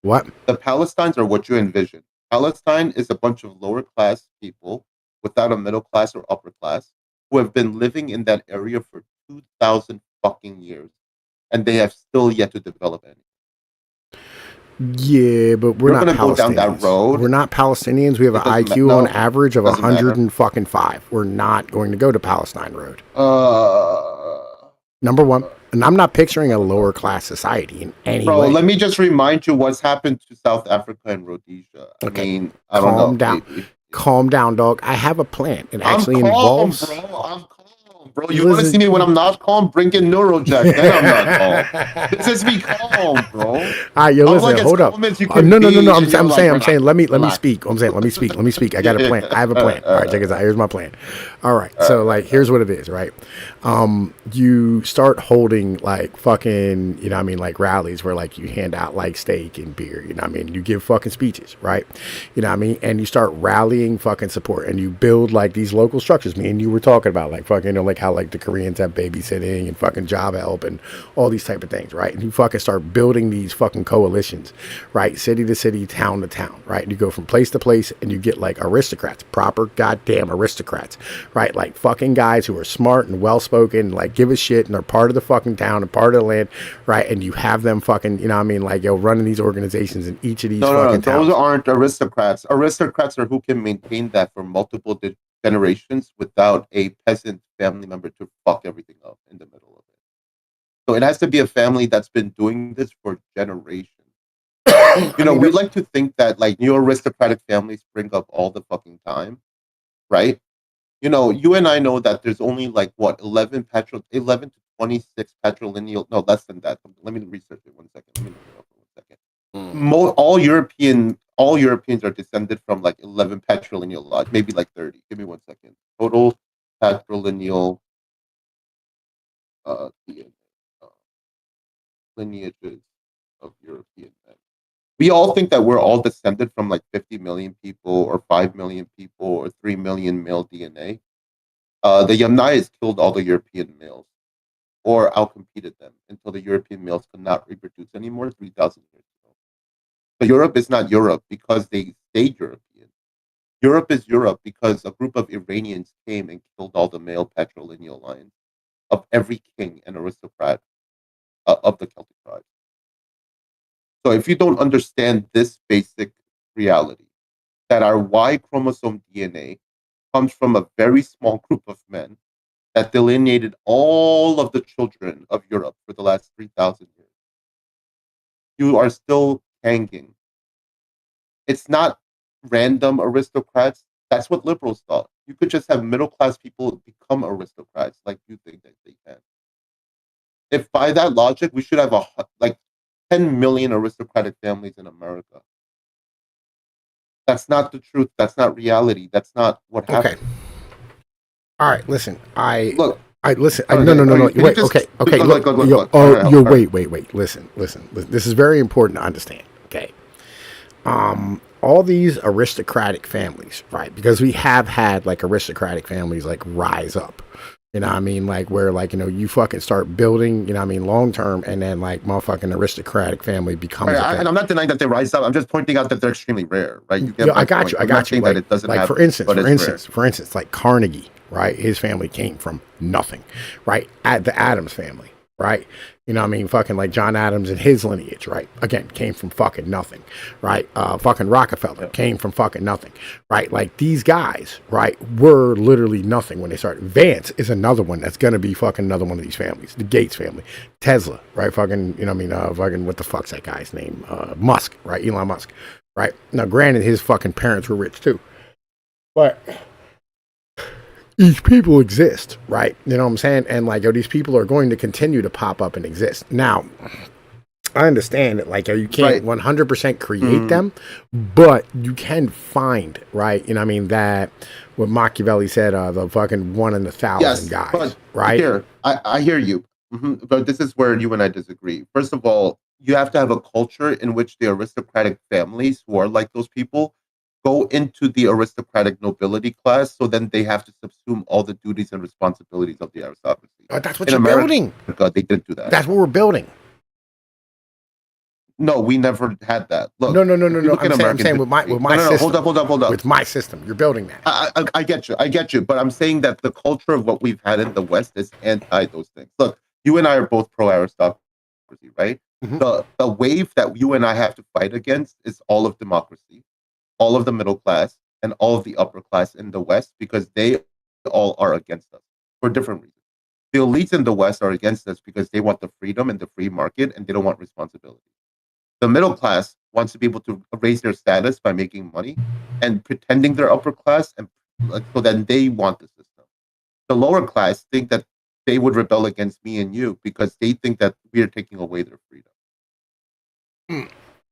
What? The Palestines are what you envision. Palestine is a bunch of lower class people without a middle class or upper class who have been living in that area for 2,000 fucking years, and they have still yet to develop any. Yeah, but we're not gonna go down that Palestinians. road. We're not Palestinians. We have an It doesn't IQ ma- on no, average of doesn't matter. 105. We're not going to go to Palestine Road. Uh, Number one, and I'm not picturing a lower class society in any Bro, way. let me just remind you what's happened to South Africa and Rhodesia. I Okay. mean, I don't know. Calm down. Maybe. Calm down, dog. I have a plan. It I'm actually calm, involves. bro. I'm calm, bro. You want to see me when I'm not calm? Bring in Neurojack. Then I'm not calm. This is me calm, bro. All right, yo, I'm listen, like as hold up. calm as you No, can no, be, no, no. and you're I'm like, saying, let me relax. speak. I'm saying, let me speak. I got a plan. I have a plan. All right, check this out. Here's my plan. All right, so like, here's what it is, right? You start holding like fucking, you know what I mean, like rallies where like you hand out like steak and beer, you know what I mean? You give fucking speeches, right? You know what I mean? And you start rallying fucking support and you build like these local structures. Me and you were talking about like fucking, you know, like how like the Koreans have babysitting and fucking job help and all these type of things, right? And you fucking start building these fucking coalitions, right? City to city, town to town, right? And you go from place to place and you get like aristocrats, proper goddamn aristocrats, right? Like fucking guys who are smart and well spoken, like give a shit and are part of the fucking town and part of the land, right? And you have them fucking, you know what I mean, like yo, running these organizations in each of these fucking towns. Those aren't aristocrats. Aristocrats are who can maintain that for multiple generations without a peasant family member to fuck everything up in the middle of it. So it has to be a family that's been doing this for generations. You know, we like to think that like new aristocratic families spring up all the fucking time, right? You know, you and I know that there's only like what 11 to 26 patrilineal. No, less than that. Let me research it 1 second. Let me look it up for 1 second. All Europeans are descended from like 11 patrilineal lodge, maybe like 30. Give me 1 second. Total patrilineal DNA, lineages of European men. We all think that we're all descended from like 50 million people or 5 million people or 3 million male DNA. The Yamnayas killed all the European males or outcompeted them until the European males could not reproduce anymore 3,000 years ago. So Europe is not Europe because they stayed European. Europe is Europe because a group of Iranians came and killed all the male patrilineal lines of every king and aristocrat of the Celtic tribes. So if you don't understand this basic reality, that our Y chromosome DNA comes from a very small group of men that delineated all of the children of Europe for the last 3,000 years, you are still hanging. It's not random aristocrats. That's what liberals thought. You could just have middle class people become aristocrats like you think that they can. If by that logic, we should have like 10 million aristocratic families in America. That's not the truth. That's not reality. That's not what Okay. happened. All right. Listen. Look. Listen. Okay, No. can you Wait. just- Okay. look. Yo, All right, all right. wait. Listen. This is very important to understand. Okay. All these aristocratic families, right? Because we have had like aristocratic families like rise up. You know what I mean? Like where like, you know, you fucking start building, you know what I mean, long term, and then like motherfucking aristocratic family becomes a thing. And I'm not denying that they rise up. I'm just pointing out that they're extremely rare, right? You get Yeah, my I got point. you. I'm not saying Like, that it doesn't like happen, for instance, but it's rare. like Carnegie, right? His family came from nothing, right? At the Adams family, right? You know what I mean? Fucking like John Adams and his lineage, right? Again, came from fucking nothing, right? Fucking Rockefeller came from fucking nothing, right? Like these guys, right, were literally nothing when they started. Vance is another one that's gonna be fucking another one of these families. The Gates family, Tesla, right? Fucking, you know what I mean? Fucking what the fuck's that guy's name? Musk, right? Elon Musk, right? Now, granted, his fucking parents were rich too, but each people exist, right? You know what I'm saying? And like, yo, these people are going to continue to pop up and exist. Now, I understand that, like, you can't 100% create them, but you can find, right? You know what I mean? That what Machiavelli said, the fucking 1 in 1,000 guys, but right? Here, I hear you. But this is where you and I disagree. First of all, you have to have a culture in which the aristocratic families who are like those people go into the aristocratic nobility class, so then they have to subsume all the duties and responsibilities of the aristocracy. That's what In you're America, building. they didn't do that. That's what we're building. No, we never had that. Look, No. I'm saying with my system. Hold up. With my system, you're building that. I get you, but I'm saying that the culture of what we've had in the West is anti those things. Look, you and I are both pro aristocracy, right? Mhm. The wave that you and I have to fight against is all of democracy, all of the middle class, and all of the upper class in the West, because they all are against us for different reasons. The elites in the West are against us because they want the freedom and the free market, and they don't want responsibility. The middle class wants to be able to raise their status by making money and pretending they're upper class, and so then they want the system. The lower class think that they would rebel against me and you because they think that we are taking away their freedom.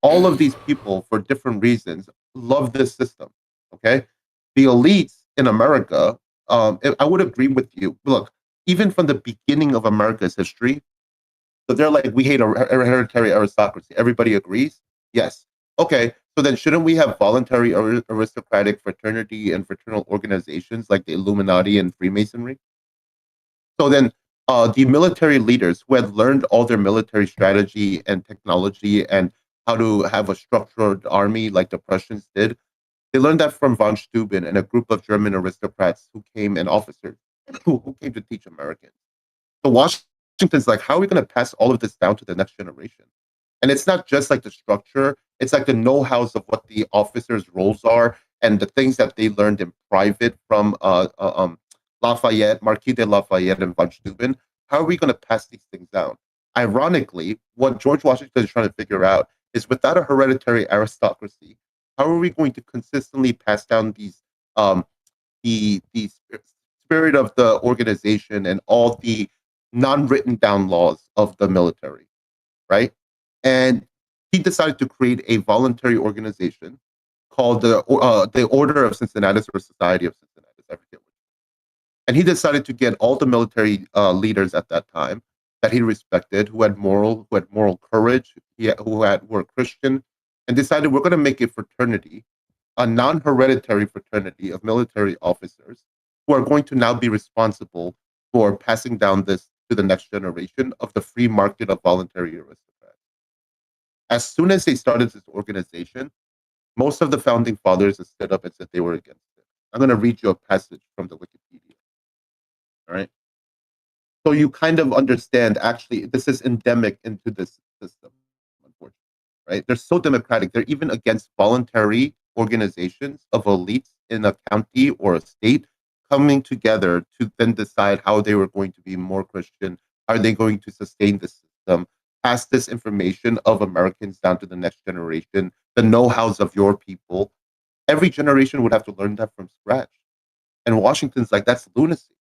All of these people, for different reasons, love this system. Okay, the elites in America, I would agree with you. Look, even from the beginning of America's history, so they're like, we hate a hereditary aristocracy. Everybody agrees? Yes. Okay. So then shouldn't we have voluntary aristocratic fraternity and fraternal organizations like the Illuminati and Freemasonry? So then the military leaders who had learned all their military strategy and technology and how to have a structured army like the Prussians did, they learned that from von Steuben and a group of German aristocrats who came and officers who came to teach Americans. So Washington's like, how are we going to pass all of this down to the next generation? And it's not just like the structure, it's like the know-hows of what the officers' roles are and the things that they learned in private from Lafayette, Marquis de Lafayette, and von Steuben. How are we going to pass these things down? Ironically, what George Washington is trying to figure out is, without a hereditary aristocracy, how are we going to consistently pass down these the spirit of the organization and all the non-written down laws of the military, right? And he decided to create a voluntary organization called the Order of Cincinnatus, or Society of Cincinnatus. I forget which. And he decided to get all the military leaders at that time that he respected, who had moral courage, who were Christian, and decided, we're going to make a fraternity, a non-hereditary fraternity of military officers who are going to now be responsible for passing down this to the next generation of the free market of voluntary aristocrats. As soon as they started this organization, Most of the founding fathers have stood up and said they were against it. I'm going to read you a passage from the Wikipedia. All right. So you kind of understand, actually, this is endemic into this system, unfortunately, right? They're so democratic. They're even against voluntary organizations of elites in a county or a state coming together to then decide how they were going to be more Christian. Are they going to sustain the system, pass this information of Americans down to the next generation, the know-hows of your people? Every generation would have to learn that from scratch. And Washington's like, that's lunacy.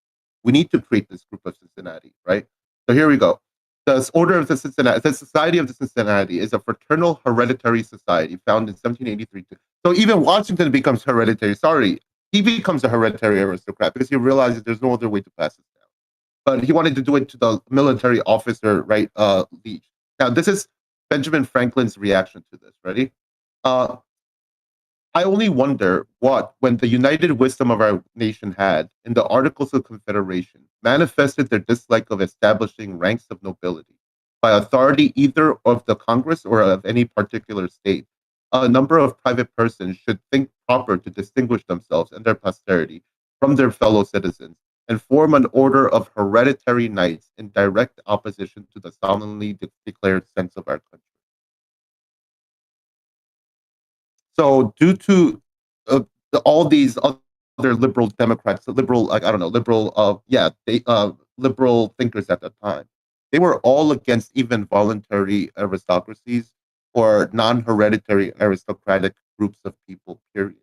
We need to create this group of Cincinnati, right? So here we go. The Order of the Cincinnati, the Society of the Cincinnati is a fraternal hereditary society founded in 1783. So even Washington becomes hereditary. Sorry, he becomes a hereditary aristocrat because he realizes there's no other way to pass this down. But he wanted to do it to the military officer, right? Leach. Now, this is Benjamin Franklin's reaction to this. Ready? I only wonder what, when the united wisdom of our nation had, in the Articles of Confederation, manifested their dislike of establishing ranks of nobility by authority either of the Congress or of any particular state, a number of private persons should think proper to distinguish themselves and their posterity from their fellow citizens, and form an order of hereditary knights in direct opposition to the solemnly declared sense of our country. So, due to all these other liberal Democrats, liberal, like I don't know, liberal, liberal thinkers at the time, they were all against even voluntary aristocracies or non-hereditary aristocratic groups of people. Period.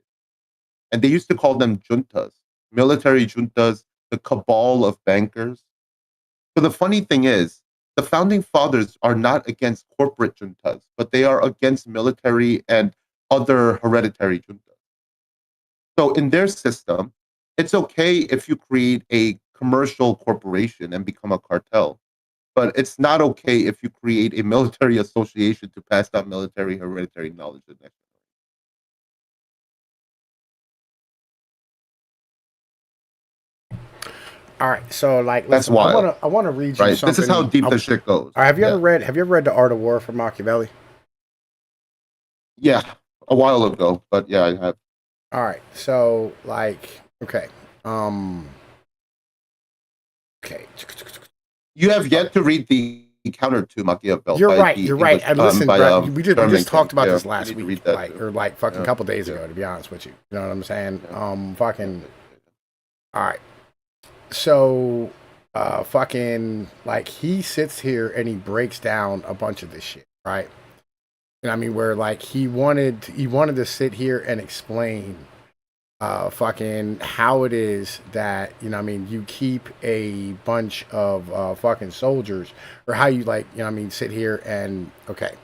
And they used to call them juntas, military juntas, the cabal of bankers. So the funny thing is, the founding fathers are not against corporate juntas, but they are against military and other hereditary juntas. So in their system, it's okay if you create a commercial corporation and become a cartel, but it's not okay if you create a military association to pass down military hereditary knowledge to the next generation. All right, so like, that's listen, wild. I want to read you right? something. This is how deep the shit goes. All right, have you ever read The Art of War from Machiavelli? Yeah, a while ago, but yeah, I have. All right, so like, okay. You have yet to read the counter to Machiavelli. You're right. You're right. And listen, bro, we just talked about this last week, like fucking couple days ago. To be honest with you, you know what I'm saying? Fucking. All right. So, fucking, like, he sits here and he breaks down a bunch of this shit, right? And I mean, where like he wanted to sit here and explain fucking how it is that, you know what I mean, you keep a bunch of fucking soldiers, or how you, like, you know what I mean, sit here and, okay,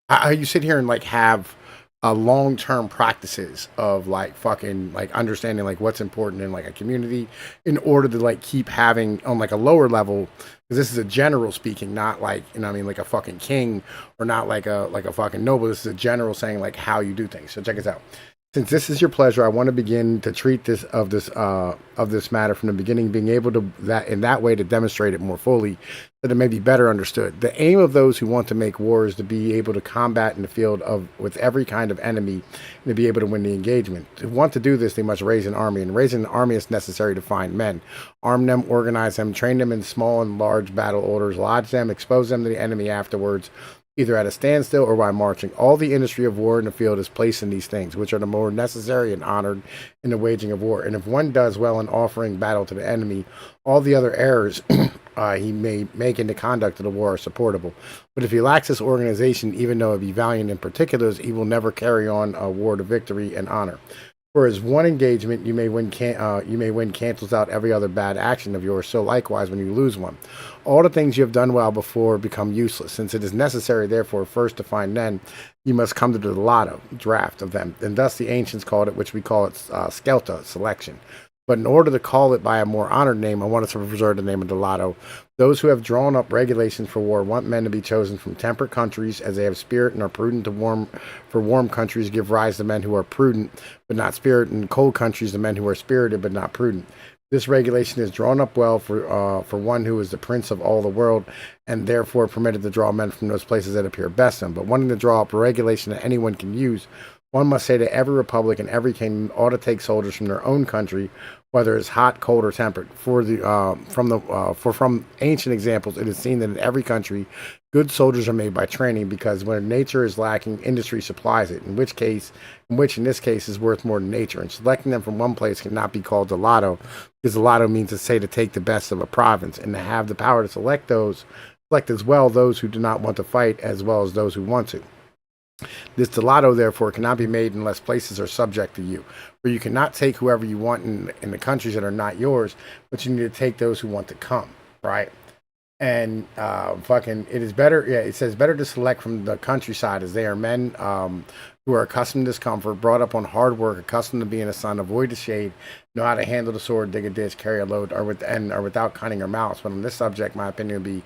how you sit here and like have long-term practices of like fucking like understanding like what's important in like a community in order to like keep having on like a lower level, because this is a general speaking, not like, you know what I mean, like a fucking king, or not like a fucking noble. This is a general saying like how you do things. So check this out. Since this is your pleasure, I want to begin to treat this matter from the beginning, being able to in that way to demonstrate it more fully, that it may be better understood. The aim of those who want to make war is to be able to combat in the field with every kind of enemy, and to be able to win the engagement. To want to do this, they must raise an army, and raising an army is necessary to find men, arm them, organize them, train them in small and large battle orders, lodge them, expose them to the enemy afterwards, either at a standstill or by marching. All the industry of war in the field is placed in these things, which are the more necessary and honored in the waging of war. And if one does well in offering battle to the enemy, all the other errors he may make in the conduct of the war are supportable. But if he lacks this organization, even though it be valiant in particulars, he will never carry on a war to victory and honor. Whereas one engagement you may win cancels out every other bad action of yours. So likewise, when you lose one, all the things you have done well before become useless. Since it is necessary, therefore, first to find men, you must come to the lotto draft of them. And thus the ancients called it, which we call it skelta, selection. But in order to call it by a more honored name, I wanted to preserve the name of the lotto. Those who have drawn up regulations for war want men to be chosen from temperate countries, as they have spirit and are prudent. For warm countries give rise to men who are prudent but not spirited, and cold countries to men who are spirited but not prudent. This regulation is drawn up well for one who is the prince of all the world, and therefore permitted to draw men from those places that appear best to him. But wanting to draw up a regulation that anyone can use, One must say that every republic and every kingdom ought to take soldiers from their own country, whether it's hot, cold, or temperate. From ancient examples, it is seen that in every country, good soldiers are made by training, because when nature is lacking, industry supplies it. Which in this case is worth more than nature. And selecting them from one place cannot be called the lotto, because the lotto means to say to take the best of a province, and to have the power to select as well those who do not want to fight as well as those who want to. This Delato, therefore, cannot be made unless places are subject to you. For you cannot take whoever you want in the countries that are not yours, but you need to take those who want to come, right? And it is better. Yeah, it says better to select from the countryside, as they are men who are accustomed to discomfort, brought up on hard work, accustomed to being a sun, avoid the shade, know how to handle the sword, dig a ditch, carry a load, or without cunning or malice. But on this subject, my opinion would be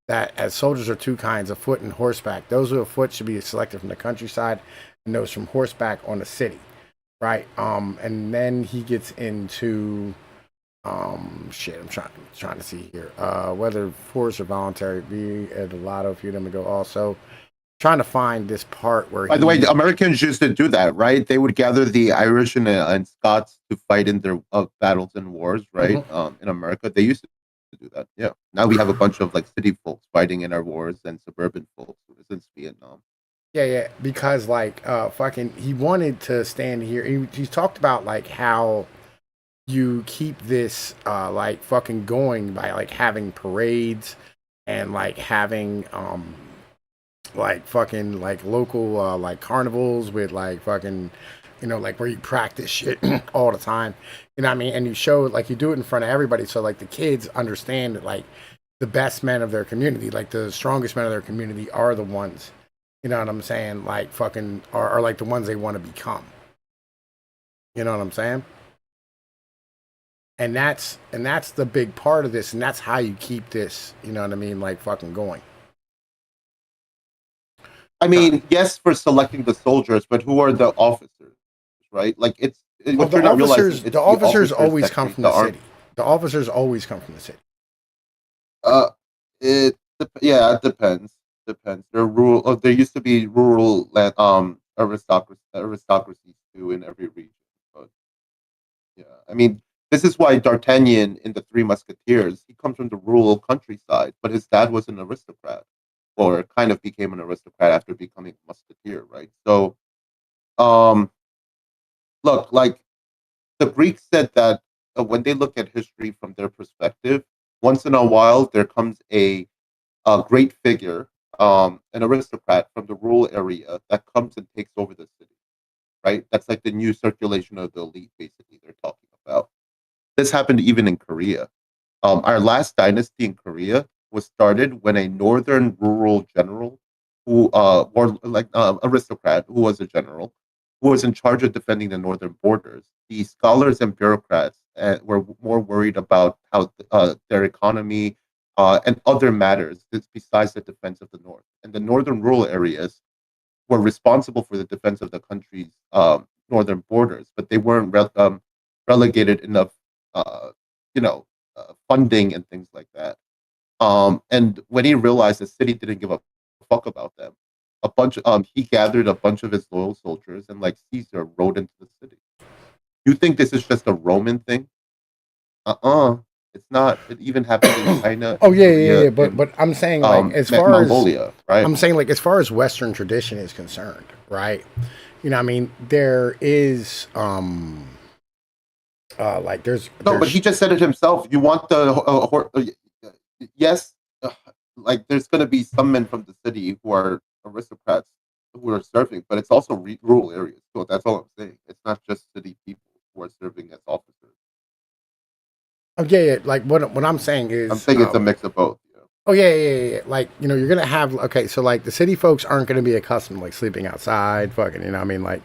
that as soldiers are two kinds, afoot and horseback. Those who are afoot should be selected from the countryside, and those from horseback on the city, right? And then he gets into I'm trying to see here. Whether forced or voluntary, be at a lot of few of them go also. Trying to find this part where. By the way, the Americans used to do that, right? They would gather the Irish and Scots to fight in their battles and wars, right? In America, they used to do that. Yeah. Now we have a bunch of like city folks fighting in our wars and suburban folks since Vietnam. Yeah, because like he wanted to stand here. He talked about like how you keep this like fucking going by like having parades and like having like fucking like local like carnivals with like fucking like where you practice shit all the time, you know what I mean? And you show like you do it in front of everybody, so like the kids understand that like the best men of their community, like the strongest men of their community, are the ones, you know what I'm saying, like fucking are like the ones they want to become, you know what I'm saying? And that's the big part of this, and that's how you keep this, you know what I mean, like fucking going. I mean, yes, for selecting the soldiers, but who are the officers, right? Like what you're not realizing, it's the officers always come create from the city. The officers always come from the city. It depends. There used to be rural land, aristocracies too in every region. But yeah, I mean, this is why D'Artagnan in the Three Musketeers, he comes from the rural countryside, but his dad was an aristocrat, or kind of became an aristocrat after becoming a musketeer, right? So, look, like the Greeks said that when they look at history from their perspective, once in a while there comes a great figure, an aristocrat from the rural area that comes and takes over the city, right? That's like the new circulation of the elite, basically, they're talking about. This happened even in Korea. Our last dynasty in Korea was started when a northern rural general who, or like aristocrat who was a general, who was in charge of defending the northern borders. The scholars and bureaucrats were more worried about how their economy and other matters besides the defense of the north. And the northern rural areas were responsible for the defense of the country's northern borders, but they weren't relegated enough, funding and things like that. And when he realized the city didn't give a fuck about them, he gathered a bunch of his loyal soldiers and, like Caesar, rode into the city. You think this is just a Roman thing? It's not. It even happened in China. Oh yeah. But I'm saying like as far Mongolia, as right? I'm saying like as far as Western tradition is concerned, right? You know, I mean, there is like there's but he just said it himself. You want the yes, like there's going to be some men from the city who are aristocrats who are serving, but it's also rural areas. So that's all I'm saying. It's not just city people who are serving as officers. Oh yeah. Like what I'm saying is, I'm saying it's a mix of both. Yeah. Oh yeah. Like you're gonna have so like the city folks aren't gonna be accustomed to, like sleeping outside, fucking. You know what I mean, like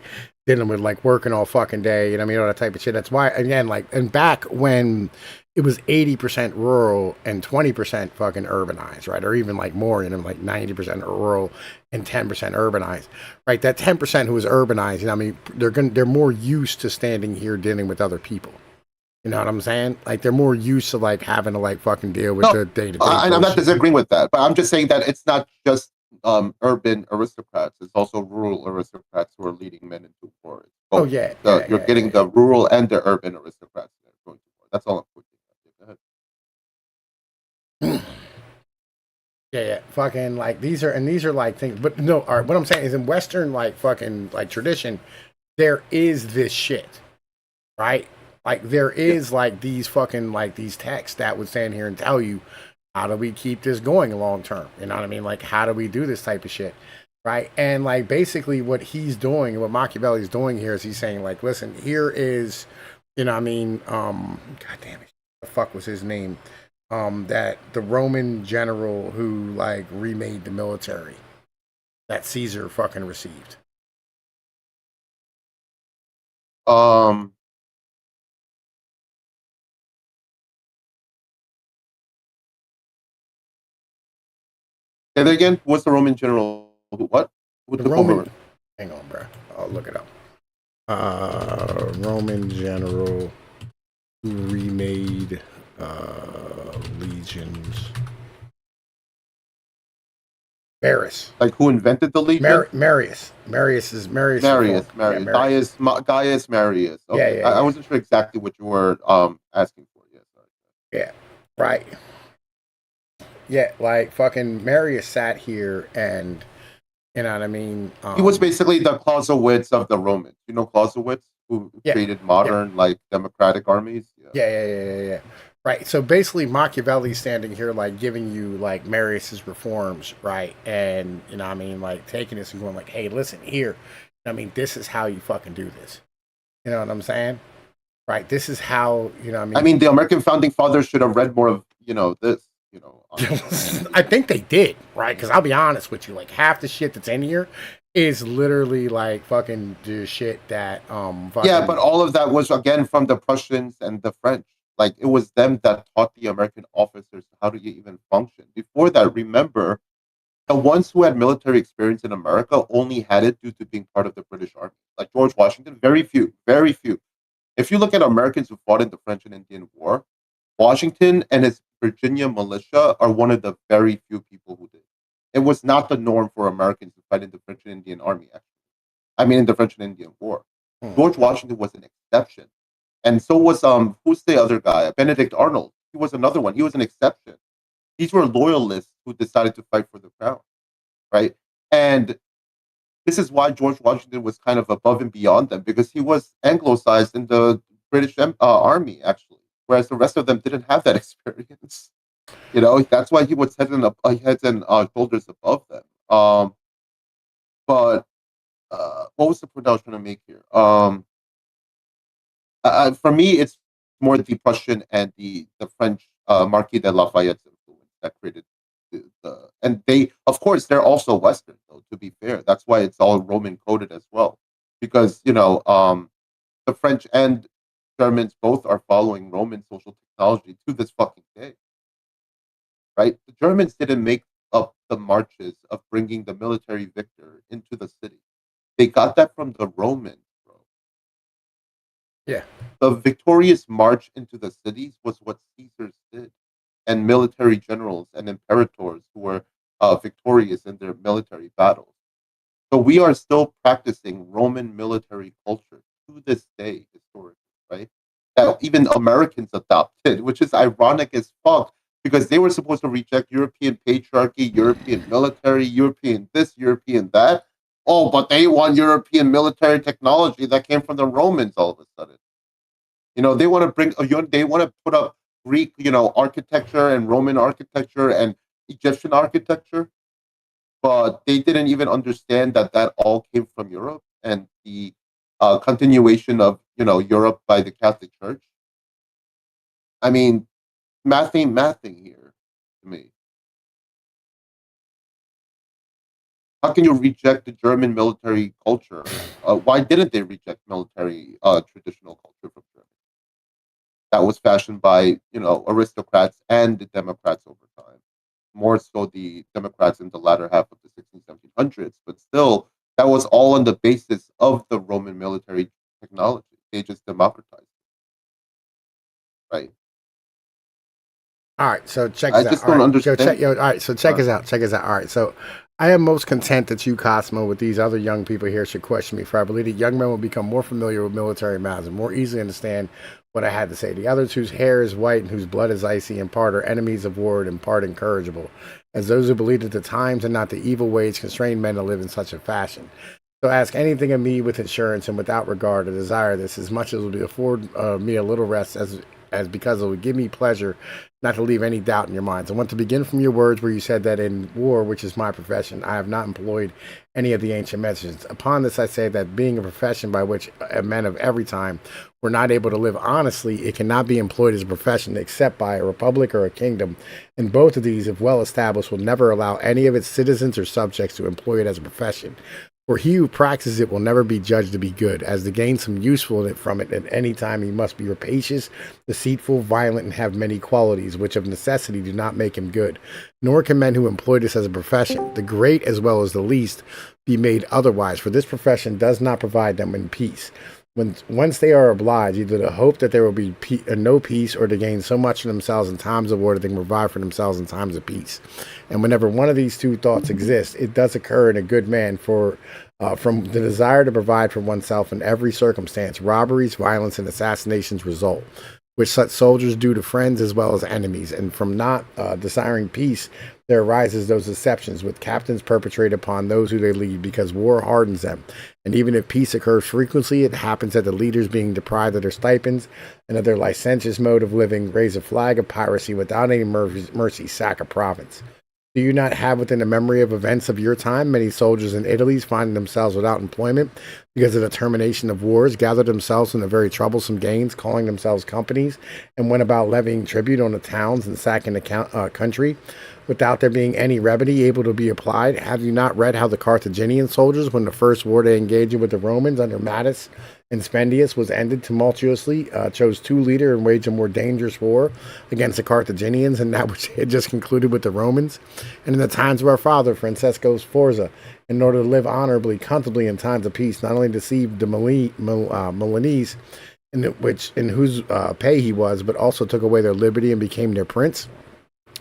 dealing with like working all fucking day. You know what I mean, all that type of shit. That's why again, like, and back when it was 80% rural and 20% fucking urbanized, right? Or even like more, like 90% rural and 10% urbanized, right? That 10% who is urbanized, you know what I mean, they're more used to standing here dealing with other people. You know what I'm saying? Like they're more used to like having to like fucking deal with the day-to-day. I'm not disagreeing with that, but I'm just saying that it's not just urban aristocrats. It's also rural aristocrats who are leading men into war. It's Oh both. yeah, You're getting the rural and the urban aristocrats that are going to war. That's all I'm putting. Go ahead. Yeah. Fucking like these are like things, but no. All right, what I'm saying is in Western like fucking like tradition, there is this shit, right? Like there is like these fucking like these texts that would stand here and tell you how do we keep this going long term? You know what I mean? Like how do we do this type of shit? Right. And like basically what he's doing, what Machiavelli's doing here is he's saying, like, listen, here is, you know what I mean, god damn it. The fuck was his name? That the Roman general who like remade the military that Caesar fucking received. Um, Say that again. What's the Roman general? What? Who The took Roman over? hang on, bro. I'll look it up. Roman general who remade legions. Varus. Like who invented the legion? Marius. Marius is Marius. Marius. Yeah, Marius. Marius. Gaius Marius. Okay. I Yeah. wasn't sure exactly what you were asking for. Yeah. Sorry. Yeah. Right. Yeah, like fucking Marius sat here and you know what I mean? He was basically the Clausewitz of the Romans. You know Clausewitz, who created modern like democratic armies? Yeah. Right. So basically Machiavelli's standing here like giving you like Marius's reforms, right? And you know what I mean, like taking this and going like, hey, listen here. I mean, this is how you fucking do this. You know what I'm saying? Right. This is how, you know what I mean, the American founding fathers should have read more of, this, I think they did, right? Because I'll be honest with you, like half the shit that's in here is literally like fucking the shit that Yeah, but all of that was again from the Prussians and the French. Like it was them that taught the American officers how to even function. Before that, remember, the ones who had military experience in America only had it due to being part of the British Army. Like George Washington, very few, very few. If you look at Americans who fought in the French and Indian War, Washington and his Virginia militia are one of the very few people who did. It was not the norm for Americans to fight in the French and Indian Army, actually. I mean, in the French and Indian War. George Washington was an exception. And so was, who's the other guy? Benedict Arnold. He was another one. He was an exception. These were loyalists who decided to fight for the crown, right? And this is why George Washington was kind of above and beyond them, because he was anglicized in the British Army, actually, whereas the rest of them didn't have that experience. That's why he was heads and shoulders above them. But what was the point I was trying to make here? For me, it's more the Prussian and the French Marquis de Lafayette's influence that created and they, of course, they're also Western, though, to be fair. That's why it's all Roman coded as well, because the French and Germans both are following Roman social technology to this fucking day, right? The Germans didn't make up the marches of bringing the military victor into the city. They got that from the Romans, bro. Yeah. The victorious march into the cities was what Caesars did, and military generals and imperators who were victorious in their military battles. So we are still practicing Roman military culture to this day, historically, right? That even Americans adopted, which is ironic as fuck, because they were supposed to reject European patriarchy, European military, European this, European that. Oh, but they want European military technology that came from the Romans all of a sudden. They want to they want to put up Greek, architecture and Roman architecture and Egyptian architecture, but they didn't even understand that all came from Europe and the continuation of, Europe by the Catholic Church. I mean, math ain't mathing here to me. How can you reject the German military culture? Why didn't they reject military traditional culture from Germany? That was fashioned by, aristocrats and the Democrats over time. More so the Democrats in the latter half of the 1700s, but still, that was all on the basis of the Roman military technology. They just democratized it, right? All right, so check I this out. just don't understand. All right, so check us out. Check us out. All right, so I am most content that you, Cosmo, with these other young people here should question me, for I believe that young men will become more familiar with military matters and more easily understand what I had to say. The others whose hair is white and whose blood is icy in part are enemies of war and in part incorrigible, as those who believe that the times and not the evil ways constrain men to live in such a fashion. So ask anything of me with assurance and without regard or desire this as much as will afford me a little rest as because it will give me pleasure not to leave any doubt in your minds. I want to begin from your words where you said that in war, which is my profession, I have not employed any of the ancient methods. Upon this, I say that being a profession by which men of every time were not able to live honestly, it cannot be employed as a profession except by a republic or a kingdom. And both of these, if well established, will never allow any of its citizens or subjects to employ it as a profession. For he who practices it will never be judged to be good, as to gain some usefulness from it at any time he must be rapacious, deceitful, violent, and have many qualities, which of necessity do not make him good. Nor can men who employ this as a profession, the great as well as the least, be made otherwise, for this profession does not provide them in peace. Once they are obliged either to hope that there will be no peace or to gain so much for themselves in times of war that they can provide for themselves in times of peace. And whenever one of these two thoughts exists, it does occur in a good man from the desire to provide for oneself in every circumstance, robberies, violence, and assassinations result, which such soldiers do to friends as well as enemies. And from not desiring peace, there arises those deceptions which captains perpetrate upon those who they lead, because war hardens them. And even if peace occurs frequently, it happens that the leaders, being deprived of their stipends and of their licentious mode of living, raise a flag of piracy without any mercy, sack a province. Do you not have within the memory of events of your time many soldiers in Italy finding themselves without employment because of the termination of wars, gathered themselves in the very troublesome gains, calling themselves companies, and went about levying tribute on the towns and sacking the country, without there being any remedy able to be applied? Have you not read how the Carthaginian soldiers, when the first war they engaged with the Romans under Mattus and Spendius was ended tumultuously, chose two leaders and waged a more dangerous war against the Carthaginians than that which had just concluded with the Romans? And in the times of our father, Francesco Sforza, in order to live honorably, comfortably in times of peace, not only deceived the Milanese, in whose pay he was, but also took away their liberty and became their prince?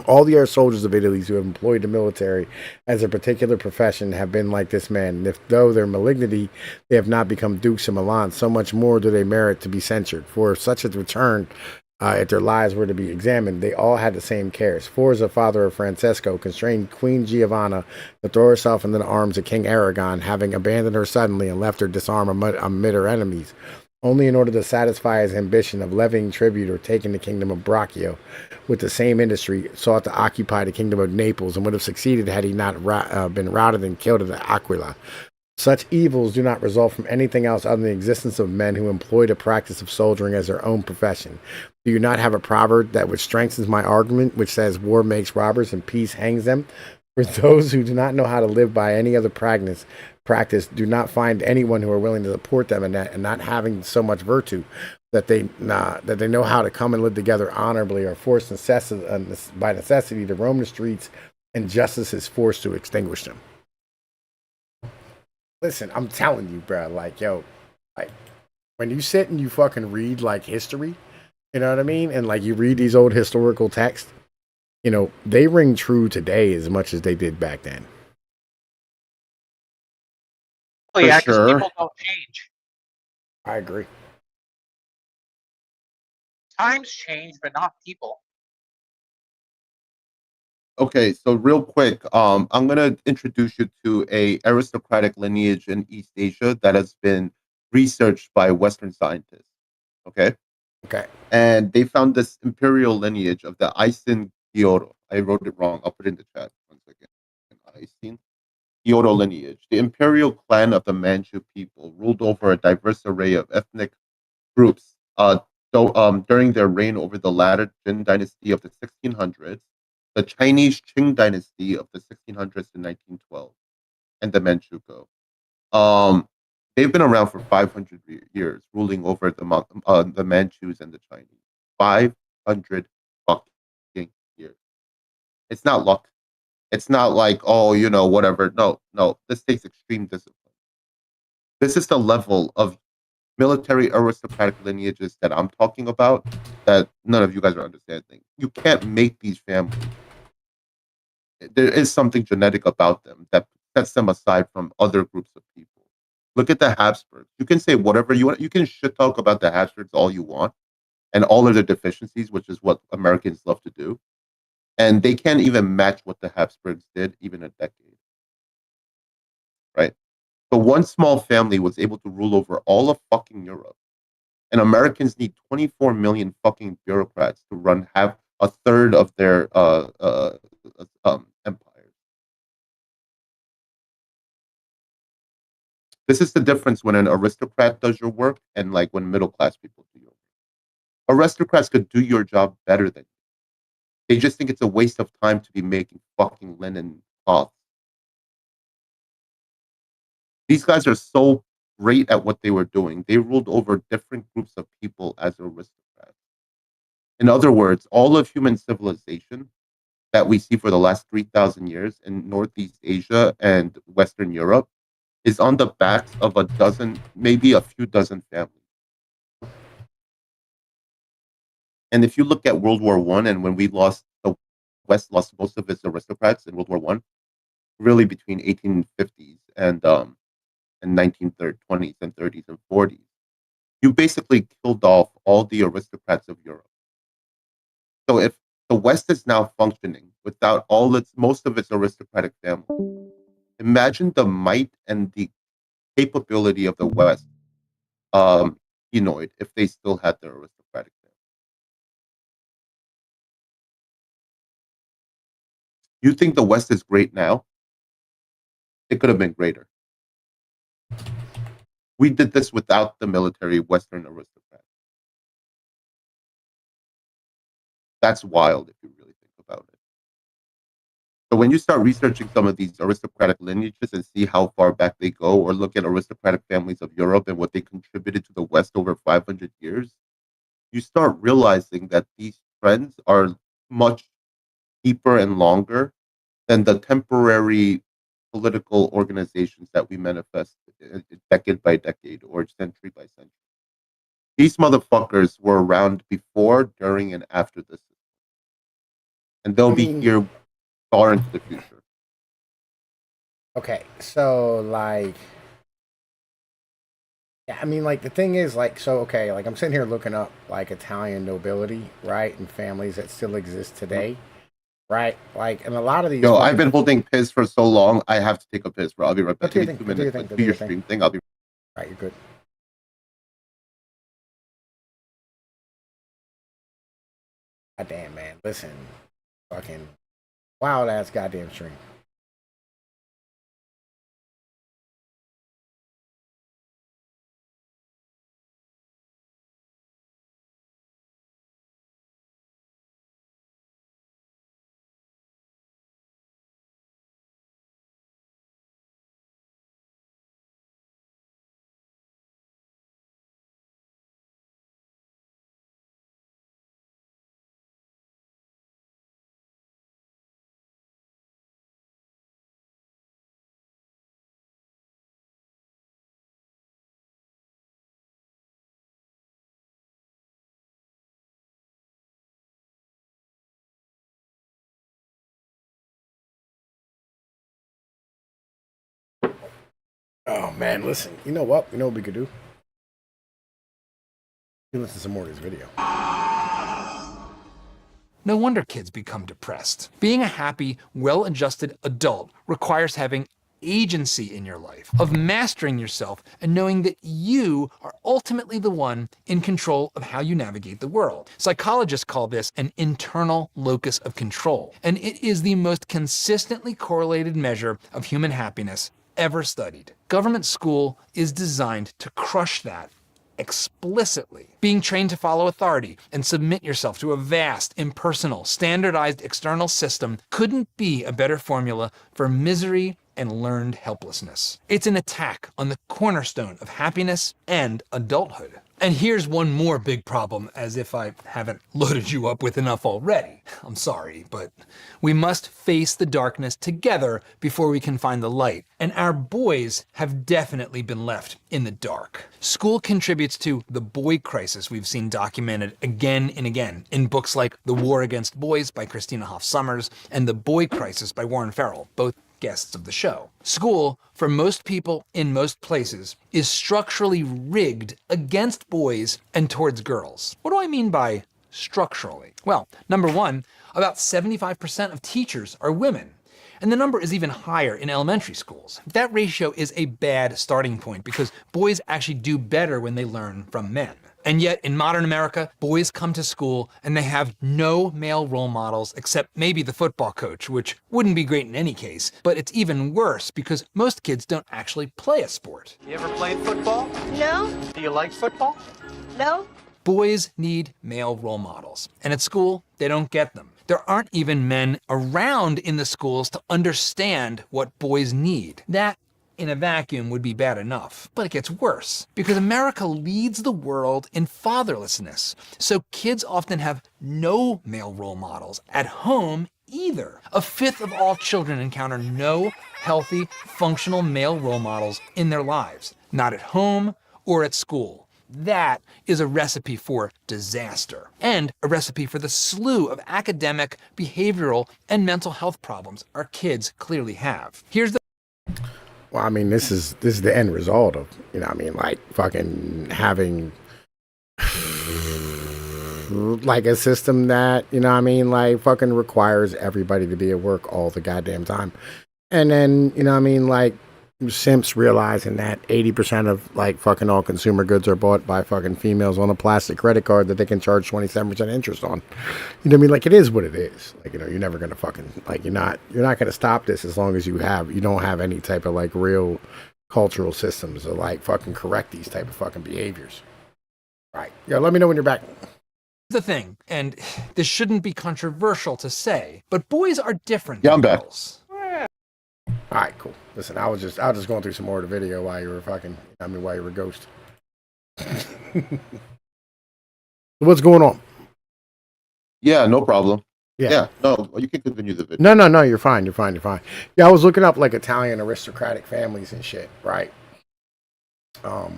All the other soldiers of Italy who have employed the military as a particular profession have been like this man, and if though their malignity they have not become dukes of Milan, so much more do they merit to be censured. For if such a return, if their lives were to be examined, they all had the same cares. Forza, father of Francesco, constrained Queen Giovanna to throw herself into the arms of King Aragon, having abandoned her suddenly and left her disarmed amid her enemies, only in order to satisfy his ambition of levying tribute or taking the kingdom of Braccio. With the same industry, sought to occupy the kingdom of Naples, and would have succeeded had he not been routed and killed at Aquila. Such evils do not result from anything else other than the existence of men who employ the practice of soldiering as their own profession. Do you not have a proverb that which strengthens my argument, which says war makes robbers and peace hangs them? For those who do not know how to live by any other practice do not find anyone who are willing to support them in that, and not having so much virtue that they know how to come and live together honorably, are forced by necessity to roam the streets, and justice is forced to extinguish them. Listen, I'm telling you, bro. Like, yo, like when you sit and you fucking read like history, you know what I mean, and like you read these old historical texts, you know, they ring true today as much as they did back then. Oh, yeah, because sure. people don't change. I agree. Times change, but not people. Okay, so real quick, I'm gonna introduce you to a aristocratic lineage in East Asia that has been researched by Western scientists. Okay, Okay. and they found this imperial lineage of the Aisin Kyoto. I wrote it wrong. I'll put it in the chat. 1 second. Aisin Kyoto lineage. The imperial clan of the Manchu people ruled over a diverse array of ethnic groups. During their reign over the latter Jin dynasty of the 1600s, the Chinese Qing dynasty of the 1600s to 1912, and the Manchukuo. They've been around for 500 years, ruling over the Manchus and the Chinese. 500 fucking years. It's not luck. It's not like, oh, you know, whatever. No. This takes extreme discipline. This is the level of military aristocratic lineages that I'm talking about that none of you guys are understanding. You can't make these families. there is something genetic about them that sets them aside from other groups of people. Look at the Habsburgs. You can say whatever you want. You can shit talk about the Habsburgs all you want and all of their deficiencies, which is what Americans love to do. And they can't even match what the Habsburgs did, even a decade. Right? So one small family was able to rule over all of fucking Europe. And Americans need 24 million fucking bureaucrats to run half a third of their empires. This is the difference when an aristocrat does your work and like when middle class people do your work. Aristocrats could do your job better than you. They just think it's a waste of time to be making fucking linen cloths. These guys are so great at what they were doing. They ruled over different groups of people as aristocrats. In other words, all of human civilization that we see for the last 3,000 years in Northeast Asia and Western Europe is on the backs of a dozen, maybe a few dozen families. And if you look at World War I, and when we lost, the West lost most of its aristocrats in World War I, really between 1850s and 1920s and 30s and 40s, you basically killed off all the aristocrats of Europe. So if the West is now functioning without most of its aristocratic family, imagine the might and the capability of the West, Pnoid, if they still had their aristocratic family. You think the West is great now? It could have been greater. We did this without the military Western aristocrats. That's wild if you really think about it. So when you start researching some of these aristocratic lineages and see how far back they go, or look at aristocratic families of Europe and what they contributed to the West over 500 years, you start realizing that these trends are much deeper and longer than the temporary political organizations that we manifest decade by decade or century by century. These motherfuckers were around before, during, and after this. And they'll be here far into the future. Okay, so like, yeah, I mean, like the thing is, like, so okay, like I'm sitting here looking up like Italian nobility, right, and families that still exist today, right? Like, and a lot of these. Yo, I've been holding piss for so long. I have to take a piss, bro. I'll be right back. Do Give me 2 minutes. Do your stream thing. I'll be. All right, you're good. God damn, man. Listen, fucking wild ass goddamn stream. Oh man, listen. You know what? You know what we could do? You listen to some more of this video. No wonder kids become depressed. Being a happy, well-adjusted adult requires having agency in your life, of mastering yourself and knowing that you are ultimately the one in control of how you navigate the world. Psychologists call this an internal locus of control, and it is the most consistently correlated measure of human happiness ever studied. Government school is designed to crush that explicitly. Being trained to follow authority and submit yourself to a vast, impersonal, standardized external system couldn't be a better formula for misery and learned helplessness. It's an attack on the cornerstone of happiness and adulthood. And here's one more big problem, as if I haven't loaded you up with enough already. I'm sorry, but we must face the darkness together before we can find the light. And our boys have definitely been left in the dark. School contributes to the boy crisis we've seen documented again and again in books like The War Against Boys by Christina Hoff Sommers and The Boy Crisis by Warren Farrell, both guests of the show. School, for most people in most places, is structurally rigged against boys and towards girls. What do I mean by structurally? Well, number one, about 75% of teachers are women. And the number is even higher in elementary schools. That ratio is a bad starting point because boys actually do better when they learn from men. And yet, in modern America, boys come to school and they have no male role models except maybe the football coach, which wouldn't be great in any case. But it's even worse because most kids don't actually play a sport. You ever played football? No. Do you like football? No. Boys need male role models. And at school, they don't get them. There aren't even men around in the schools to understand what boys need. That in a vacuum would be bad enough. But it gets worse because America leads the world in fatherlessness. So kids often have no male role models at home either. A fifth of all children encounter no healthy, functional male role models in their lives, not at home or at school. That is a recipe for disaster and a recipe for the slew of academic, behavioral, and mental health problems our kids clearly have. Here's the Well, I mean, this is the end result of, you know what I mean, like fucking having like a system that, you know what I mean, like fucking requires everybody to be at work all the goddamn time. And then, you know what I mean, like simps realizing that 80% of like fucking all consumer goods are bought by fucking females on a plastic credit card that they can charge 27% interest on. You know what I mean? Like, it is what it is. Like, you know, you're never gonna fucking, like, you're not gonna stop this as long as you don't have any type of like real cultural systems to like fucking correct these type of fucking behaviors. Right. Yeah, let me know when you're back. the thing, and this shouldn't be controversial to say, but boys are different Yeah, than I'm back. girls. All right, cool. Listen, I was just going through some more of the video while you were fucking, while you were ghost. What's going on? Yeah, no problem. Yeah. Yeah, no, you can continue the video. No, you're fine. You're fine. Yeah, I was looking up like Italian aristocratic families and shit, right?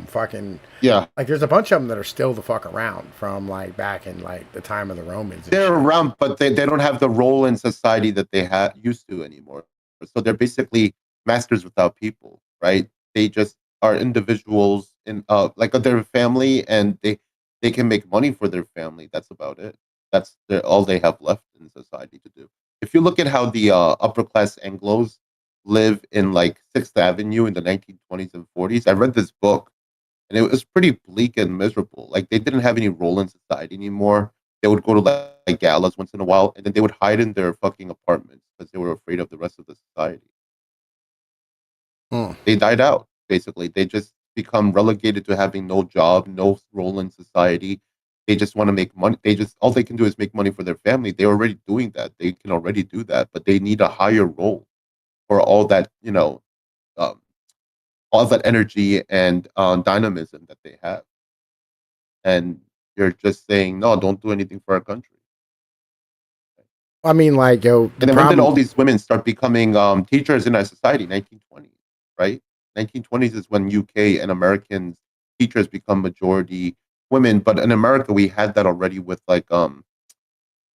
Fucking Yeah, like there's a bunch of them that are still the fuck around from like back in like the time of the Romans. And they're shit. around, but they don't have the role in society that they used to anymore. So they're basically masters without people, right? They just are individuals in like their family, and they can make money for their family. That's about it. That's all they have left in society to do. If you look at how the upper class Anglos live in like Sixth Avenue in the 1920s and 40s, I read this book, and it was pretty bleak and miserable. Like they didn't have any role in society anymore. They would go to like galas once in a while, and then they would hide in their fucking apartments because they were afraid of the rest of the society. They died out, basically. They just become relegated to having no job, no role in society. They just want to make money. All they can do is make money for their family. They're already doing that. They can already do that, but they need a higher role for all that, um, all that energy and dynamism that they have. And you're just saying, no, don't do anything for our country. I mean, like, yo, And then when did all these women start becoming teachers in our society? 1920s, right? 1920s is when UK and American teachers become majority women. But in America, we had that already with like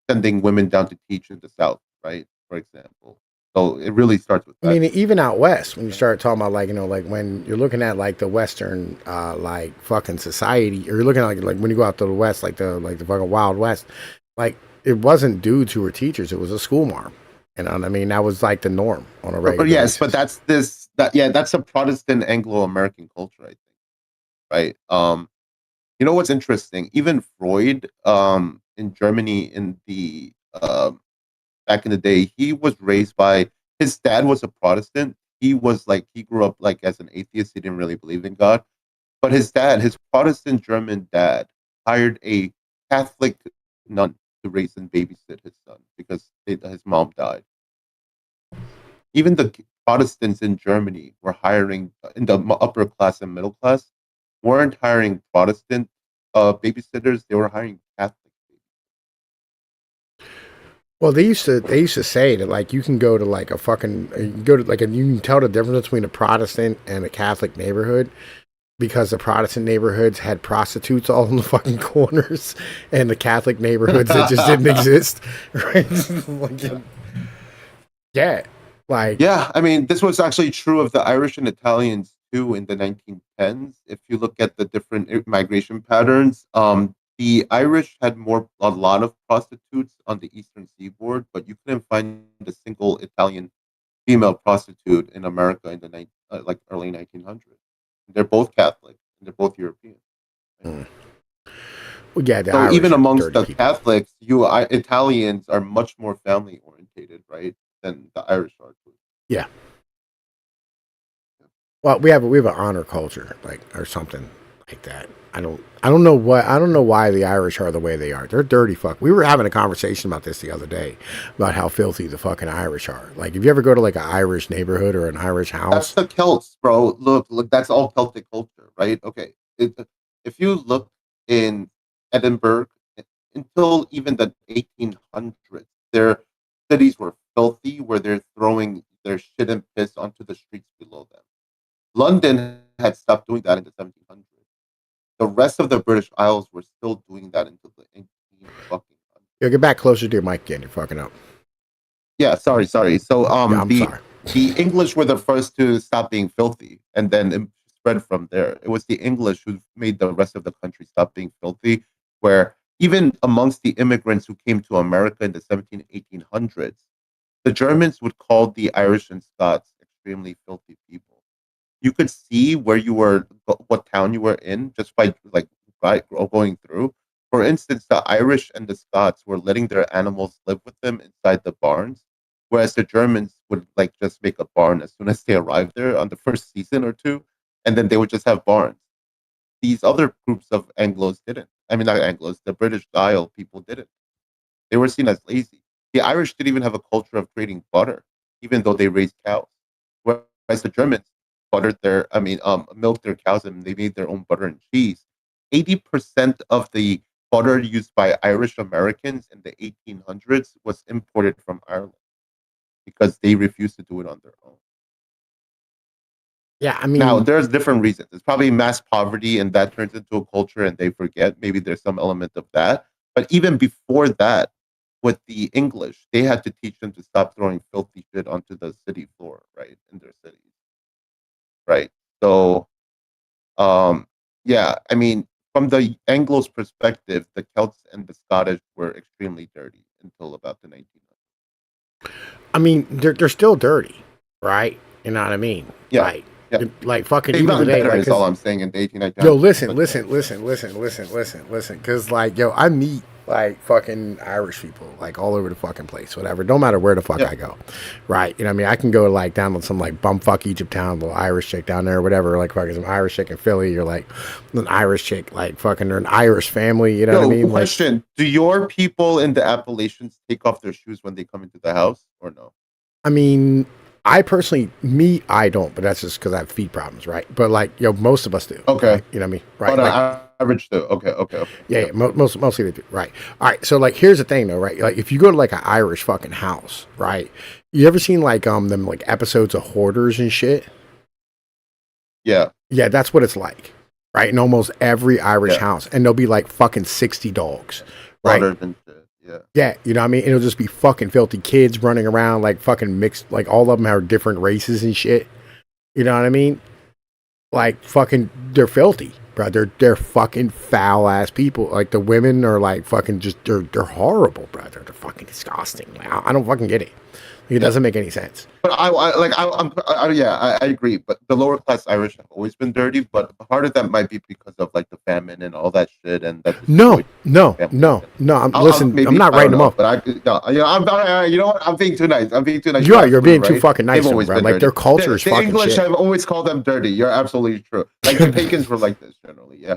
sending women down to teach in the South, right? For example. So it really starts with that. I mean, even out west, when you start talking about like, like when you're looking at like the Western like fucking society, or you're looking at like when you go out to the West, like the fucking Wild West, like it wasn't dudes who were teachers, it was a school marm. You know what I mean? That was like the norm on a regular yes, basis. but that's a Protestant Anglo-American culture, I think. Right. You know what's interesting? Even Freud, in Germany in the back in the day, he was raised by his dad was a Protestant. He grew up like as an atheist. He didn't really believe in God. But his Protestant German dad, hired a Catholic nun to raise and babysit his son because his mom died. Even the Protestants in Germany were hiring in the upper class and middle class weren't hiring Protestant babysitters, they were hiring Catholic. Well, they used to say that like you can go to like a fucking you can go to like you can tell the difference between a Protestant and a Catholic neighborhood because the Protestant neighborhoods had prostitutes all in the fucking corners, and the Catholic neighborhoods that just didn't exist. Right? Like, yeah, like Yeah, I mean, this was actually true of the Irish and Italians too in the 1910s. If you look at the different migration patterns, the Irish had a lot of prostitutes on the eastern seaboard, but you couldn't find a single Italian female prostitute in America in the like early 1900s. They're both Catholic and they're both European. mm. Well, yeah, the So Irish even are amongst dirty the people. Catholics, Italians are much more family orientated, right, than the Irish are. Yeah. Well, we have an honor culture, like or something like that. I don't know why the Irish are the way they are. They're dirty fuck. We were having a conversation about this the other day about how filthy the fucking Irish are. Like if you ever go to like an Irish neighborhood or an Irish That's house, the Celts, bro. Look, that's all Celtic culture, right? Okay. If you look in Edinburgh until even the 1800s, their cities were filthy, where they're throwing their shit and piss onto the streets below them. London had stopped doing that in the 1700s. The rest of the British Isles were still doing that until the 18 fucking hundreds. you get back closer to your mic again. You're fucking up. Yeah, sorry. So Yeah, I'm sorry. the English were the first to stop being filthy, and then it spread from there. It was the English who made the rest of the country stop being filthy. Where even amongst the immigrants who came to America in the 1800s, the Germans would call the Irish and Scots extremely filthy people. You could see where you were, what town you were in, just by going through. For instance, the Irish and the Scots were letting their animals live with them inside the barns, whereas the Germans would like just make a barn as soon as they arrived there on the first season or two, and then they would just have barns. These other groups of Anglos didn't. I mean, not Anglos, the British Isle people didn't. They were seen as lazy. The Irish didn't even have a culture of creating butter, even though they raised cows. Whereas the Germans milked their cows and they made their own butter and cheese. 80% of the butter used by Irish Americans in the 1800s was imported from Ireland because they refused to do it on their own. Yeah, I Now, mean, there's different reasons. It's probably mass poverty, and that turns into a culture, and they forget. Maybe there's some element of that. But even before that, with the English, they had to teach them to stop throwing filthy shit onto the city floor, right, in their cities, right? So, yeah, I mean, from the Anglo's perspective, the Celts and the Scottish were extremely dirty until about the 1900s. I mean, they're still dirty, right? You know what I mean? Yeah, Like, yeah. like fucking They've even gotten today, better, like, is all 'cause- I'm saying, in the 1800s. yo, listen, because like, yo, I meet like fucking Irish people like all over the fucking place, whatever. Don't matter where the fuck Yeah. I go, right? You know what I mean? I can go like down on some like bumfuck Egypt town, little Irish chick down there, or whatever. Like fucking some Irish chick in Philly, or like an Irish chick, like fucking they're an Irish family. You know Yo, what I mean? Like, question: do your people in the Appalachians take off their shoes when they come into the house, or no? I mean, I personally, I don't, but that's just because I have feet problems, right? But like, yo, most of us do. Okay. Right? You know what I mean? Right. But Like, average too. Okay. yeah, mostly they do. Right. All right. So like, here's the thing though, right? Like, if you go to like an Irish fucking house, right? You ever seen like them like episodes of Hoarders and shit? Yeah. Yeah, that's what it's like, right? In almost every Irish Yeah. house, and there'll be like fucking 60 dogs, right? Slaughtered and shit. Yeah. Yeah, you know what I mean? It'll just be fucking filthy kids running around like fucking mixed, like all of them are different races and shit. You know what I mean? Like fucking, they're filthy, bro. They're fucking foul ass people. Like the women are like fucking just they're horrible, bro. They're fucking disgusting. Like, I don't fucking get it. Like, it doesn't make any sense. But I agree. But the lower class Irish have always been dirty. But part of that might be because of like the famine and all that shit. And that No. destroyed I'm families. listen. Maybe, I'm not I writing don't them know, off. But you know what? I'm being too nice. You are. You're being absolutely too right. fucking nice, They've to them, always bro. been Like dirty. their culture is The fucking English shit. have always called them dirty. You're absolutely true. Like the pagans were like this generally. Yeah.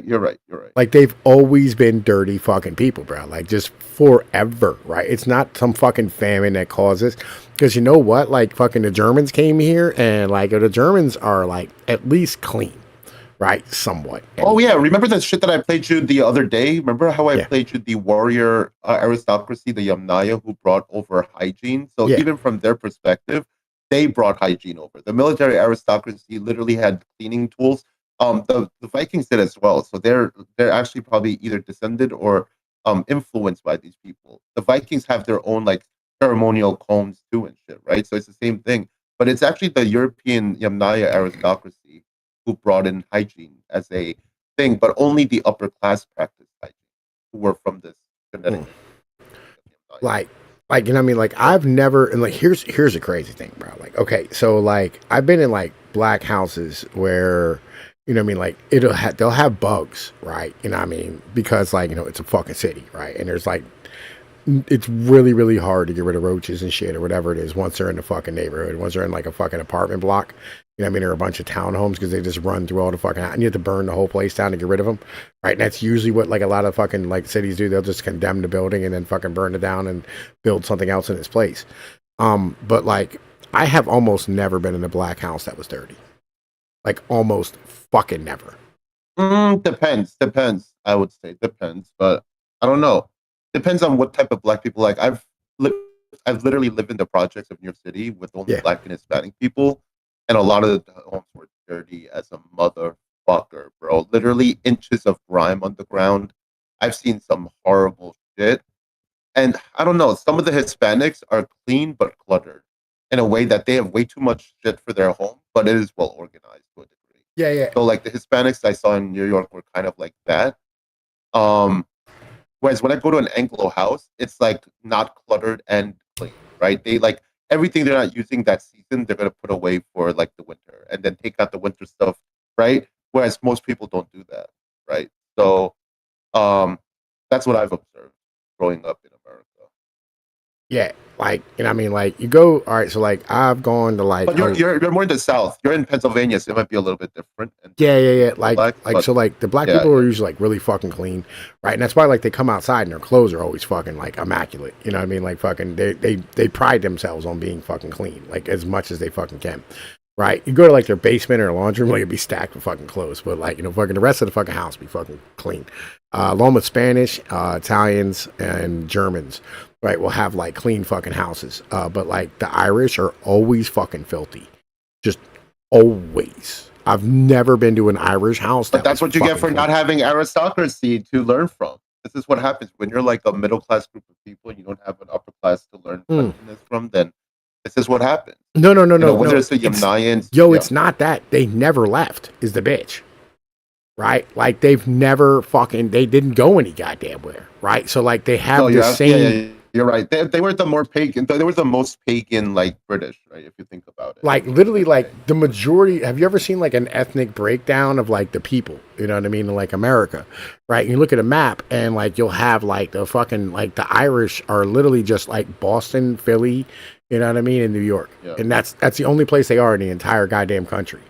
You're right. Like they've always been dirty fucking people, bro. Like just forever, right? It's not some fucking famine that causes. Because you know what? Like fucking the Germans came here, and like the Germans are like at least clean, right? Somewhat. Oh yeah, remember that shit that I played you the other day? Remember how I Yeah. played you the warrior aristocracy, the Yamnaya, who brought over hygiene? So Yeah. even from their perspective, they brought hygiene over. The military aristocracy literally had cleaning tools. The Vikings did as well. So they're actually probably either descended or influenced by these people. The Vikings have their own like ceremonial combs too and shit, right? So it's the same thing. But it's actually the European Yamnaya aristocracy who brought in hygiene as a thing, but only the upper class practiced hygiene who were from this genetic. Like you know what I mean? Like I've never, and like here's a crazy thing, bro. Like okay, so like I've been in like black houses where you know what I mean, like they'll have bugs, right? You know what I mean? Because like, you know, it's a fucking city, right? And there's like it's really, really hard to get rid of roaches and shit or whatever it is once they're in the fucking neighborhood. Once they're in like a fucking apartment block, you know what I mean? There are a bunch of townhomes because they just run through all the fucking and you have to burn the whole place down to get rid of them, right? And that's usually what like a lot of fucking like cities do. They'll just condemn the building and then fucking burn it down and build something else in its place. But like I have almost never been in a black house that was dirty. Like almost fucking never. Depends. I would say depends, but I don't know. Depends on what type of black people. Like I've literally lived in the projects of New York City with only black and Hispanic people, and a lot of the homes were dirty as a motherfucker, bro. Literally inches of grime on the ground. I've seen some horrible shit, and I don't know. Some of the Hispanics are clean but cluttered in a way that they have way too much shit for their home, but it is well organized to a degree. Yeah. So like the Hispanics I saw in New York were kind of like that. Whereas when I go to an Anglo house, it's like not cluttered and clean, right? They like everything they're not using that season, they're gonna put away for like the winter and then take out the winter stuff, right? Whereas most people don't do that, right? So that's what I've observed growing up in America. Yeah, like, you know what I mean? Like, you go, all right, so, like, I've gone to, like... But you're more in the South. You're in Pennsylvania, so it might be a little bit different. Yeah. So, the black people are yeah. usually, like, really fucking clean, right? And that's why, like, they come outside and their clothes are always fucking, like, immaculate. You know what I mean? Like, fucking, they pride themselves on being fucking clean, like, as much as they fucking can. Right, you go to like their basement or laundry room, like it'd be stacked with fucking clothes, but like, you know, fucking the rest of the fucking house be fucking clean. Along with Spanish, Italians, and Germans, right, will have like clean fucking houses. But like the Irish are always fucking filthy, just always. I've never been to an Irish house. But that's what you get for not having aristocracy to learn from. This is what happens when you're like a middle class group of people and you don't have an upper class to learn cleanliness from. Then this is what happens. No. Whether it's the Yamnayans, it's not that. They never left, is the bitch. Right? Like, they've never fucking, they didn't go any goddamn where. Right? So, like, they have the same. Yeah, you're right. They were the more pagan, they were the most pagan, like, British, right? If you think about it. Like, literally, like, the majority, have you ever seen, like, an ethnic breakdown of, like, the people? You know what I mean? In, like, America. Right? You look at a map, and, like, you'll have, like, the fucking, like, the Irish are literally just, like, Boston, Philly, you know what I mean, in New York. Yeah. And that's the only place they are in the entire goddamn country.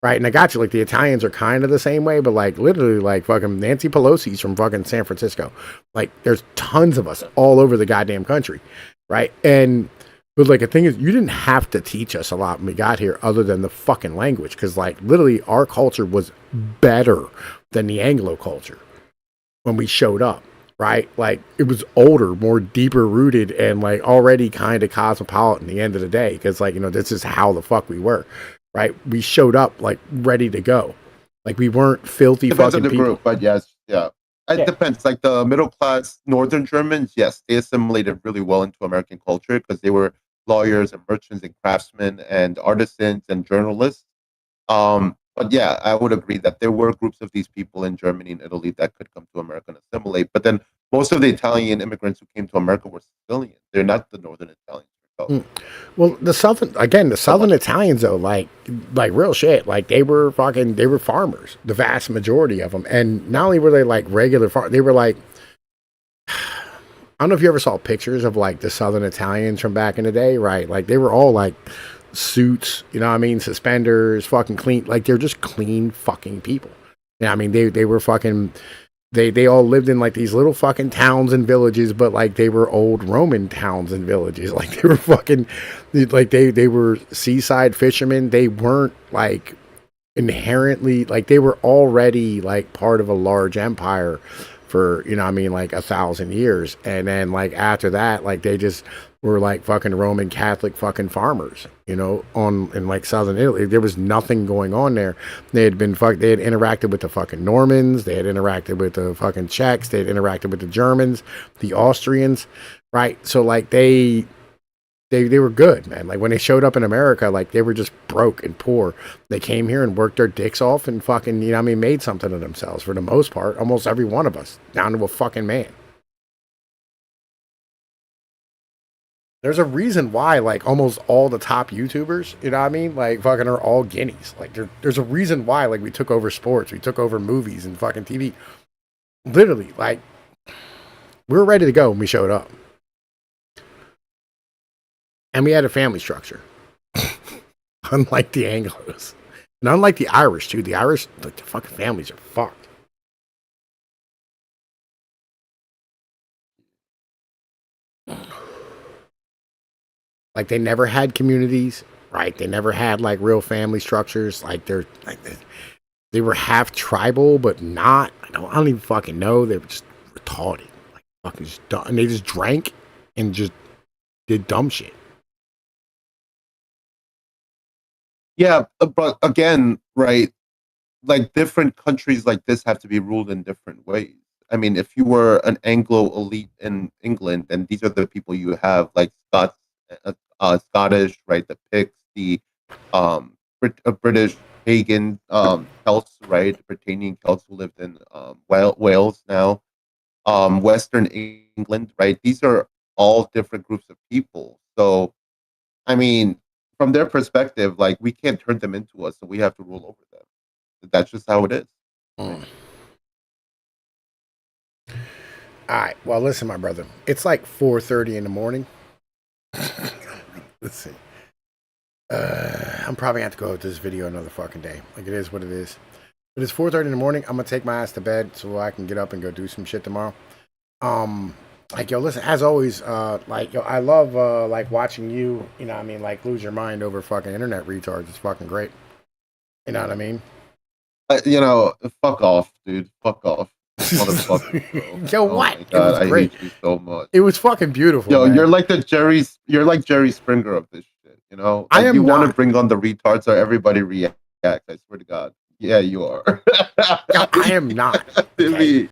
Right? And I got you, like, the Italians are kind of the same way, but, like, literally, like, fucking Nancy Pelosi's from fucking San Francisco. Like, there's tons of us all over the goddamn country. Right? And, but, like, the thing is, you didn't have to teach us a lot when we got here other than the fucking language. Because, like, literally, our culture was better than the Anglo culture when we showed up. Right? Like, it was older, more deeper rooted, and like already kind of cosmopolitan at the end of the day. Because, like, you know, this is how the fuck we were. Right? We showed up like ready to go. Like, we weren't filthy depends fucking on the people. Group, but yes, yeah. It depends. Like the middle class Northern Germans, yes, they assimilated really well into American culture because they were lawyers and merchants and craftsmen and artisans and journalists. But yeah, I would agree that there were groups of these people in Germany and Italy that could come to America and assimilate. But then most of the Italian immigrants who came to America were civilians. They're not the Northern Italians. Well, the Southern Italians though, like real shit, like they were farmers, the vast majority of them. And not only were they like regular they were like, I don't know if you ever saw pictures of like the Southern Italians from back in the day, right? Like they were all like suits, you know what I mean? Suspenders, fucking clean. Like they're just clean fucking people. You know what I mean? They were fucking, they all lived in like these little fucking towns and villages, but like they were old Roman towns and villages. Like they were fucking, like they were seaside fishermen. They weren't like inherently, like, they were already like part of a large empire for, you know what I mean, like 1,000 years. And then like after that, like they just were like fucking Roman Catholic fucking farmers, you know, on in like southern Italy. There was nothing going on there. They had interacted with the fucking Normans, they had interacted with the fucking Czechs, they had interacted with the Germans, the Austrians, right? So like they were good, man. Like when they showed up in America, like they were just broke and poor. They came here and worked their dicks off and fucking, you know what I mean, made something of themselves for the most part. Almost every one of us, down to a fucking man. There's a reason why, like, almost all the top YouTubers, you know what I mean, like, fucking are all guineas. Like, there's a reason why, like, we took over sports, we took over movies and fucking TV. Literally, like, we were ready to go when we showed up. And we had a family structure. Unlike the Anglos. And unlike the Irish, too. The Irish, like, the fucking families are fucked. Like, they never had communities, right? They never had, like, real family structures. Like, they were half tribal, but not. I don't even fucking know. They were just retarded. Like, fucking just dumb. And they just drank and just did dumb shit. Yeah, but again, right? Like different countries like this have to be ruled in different ways. I mean, if you were an Anglo elite in England, then these are the people you have, like Scottish, right? The Picts, the British pagan Celts, right? The Britannian Celts who lived in Wales now, Western England, right? These are all different groups of people. So, I mean, from their perspective, like we can't turn them into us, so we have to rule over them. That's just how it is. Mm. All right. Well, listen, my brother. It's like 4:30 in the morning. Let's see. I'm probably gonna have to go with this video another fucking day. Like it is what it is. But it's 4:30 in the morning. I'm gonna take my ass to bed so I can get up and go do some shit tomorrow. Like yo, listen. As always, like yo, I love like watching you. You know, what I mean, like lose your mind over fucking internet retards. It's fucking great. You know what I mean? You know, fuck off, dude. Fuck off. Motherfucker, yo, oh what? My God, It was great. I hate you so much. It was fucking beautiful. Yo, man. you're like Jerry Springer of this shit. You know, I like, am you want to not. bring on the retards so everybody reacts. I swear to God. Yeah, you are. Yo, I am not. To Okay? me.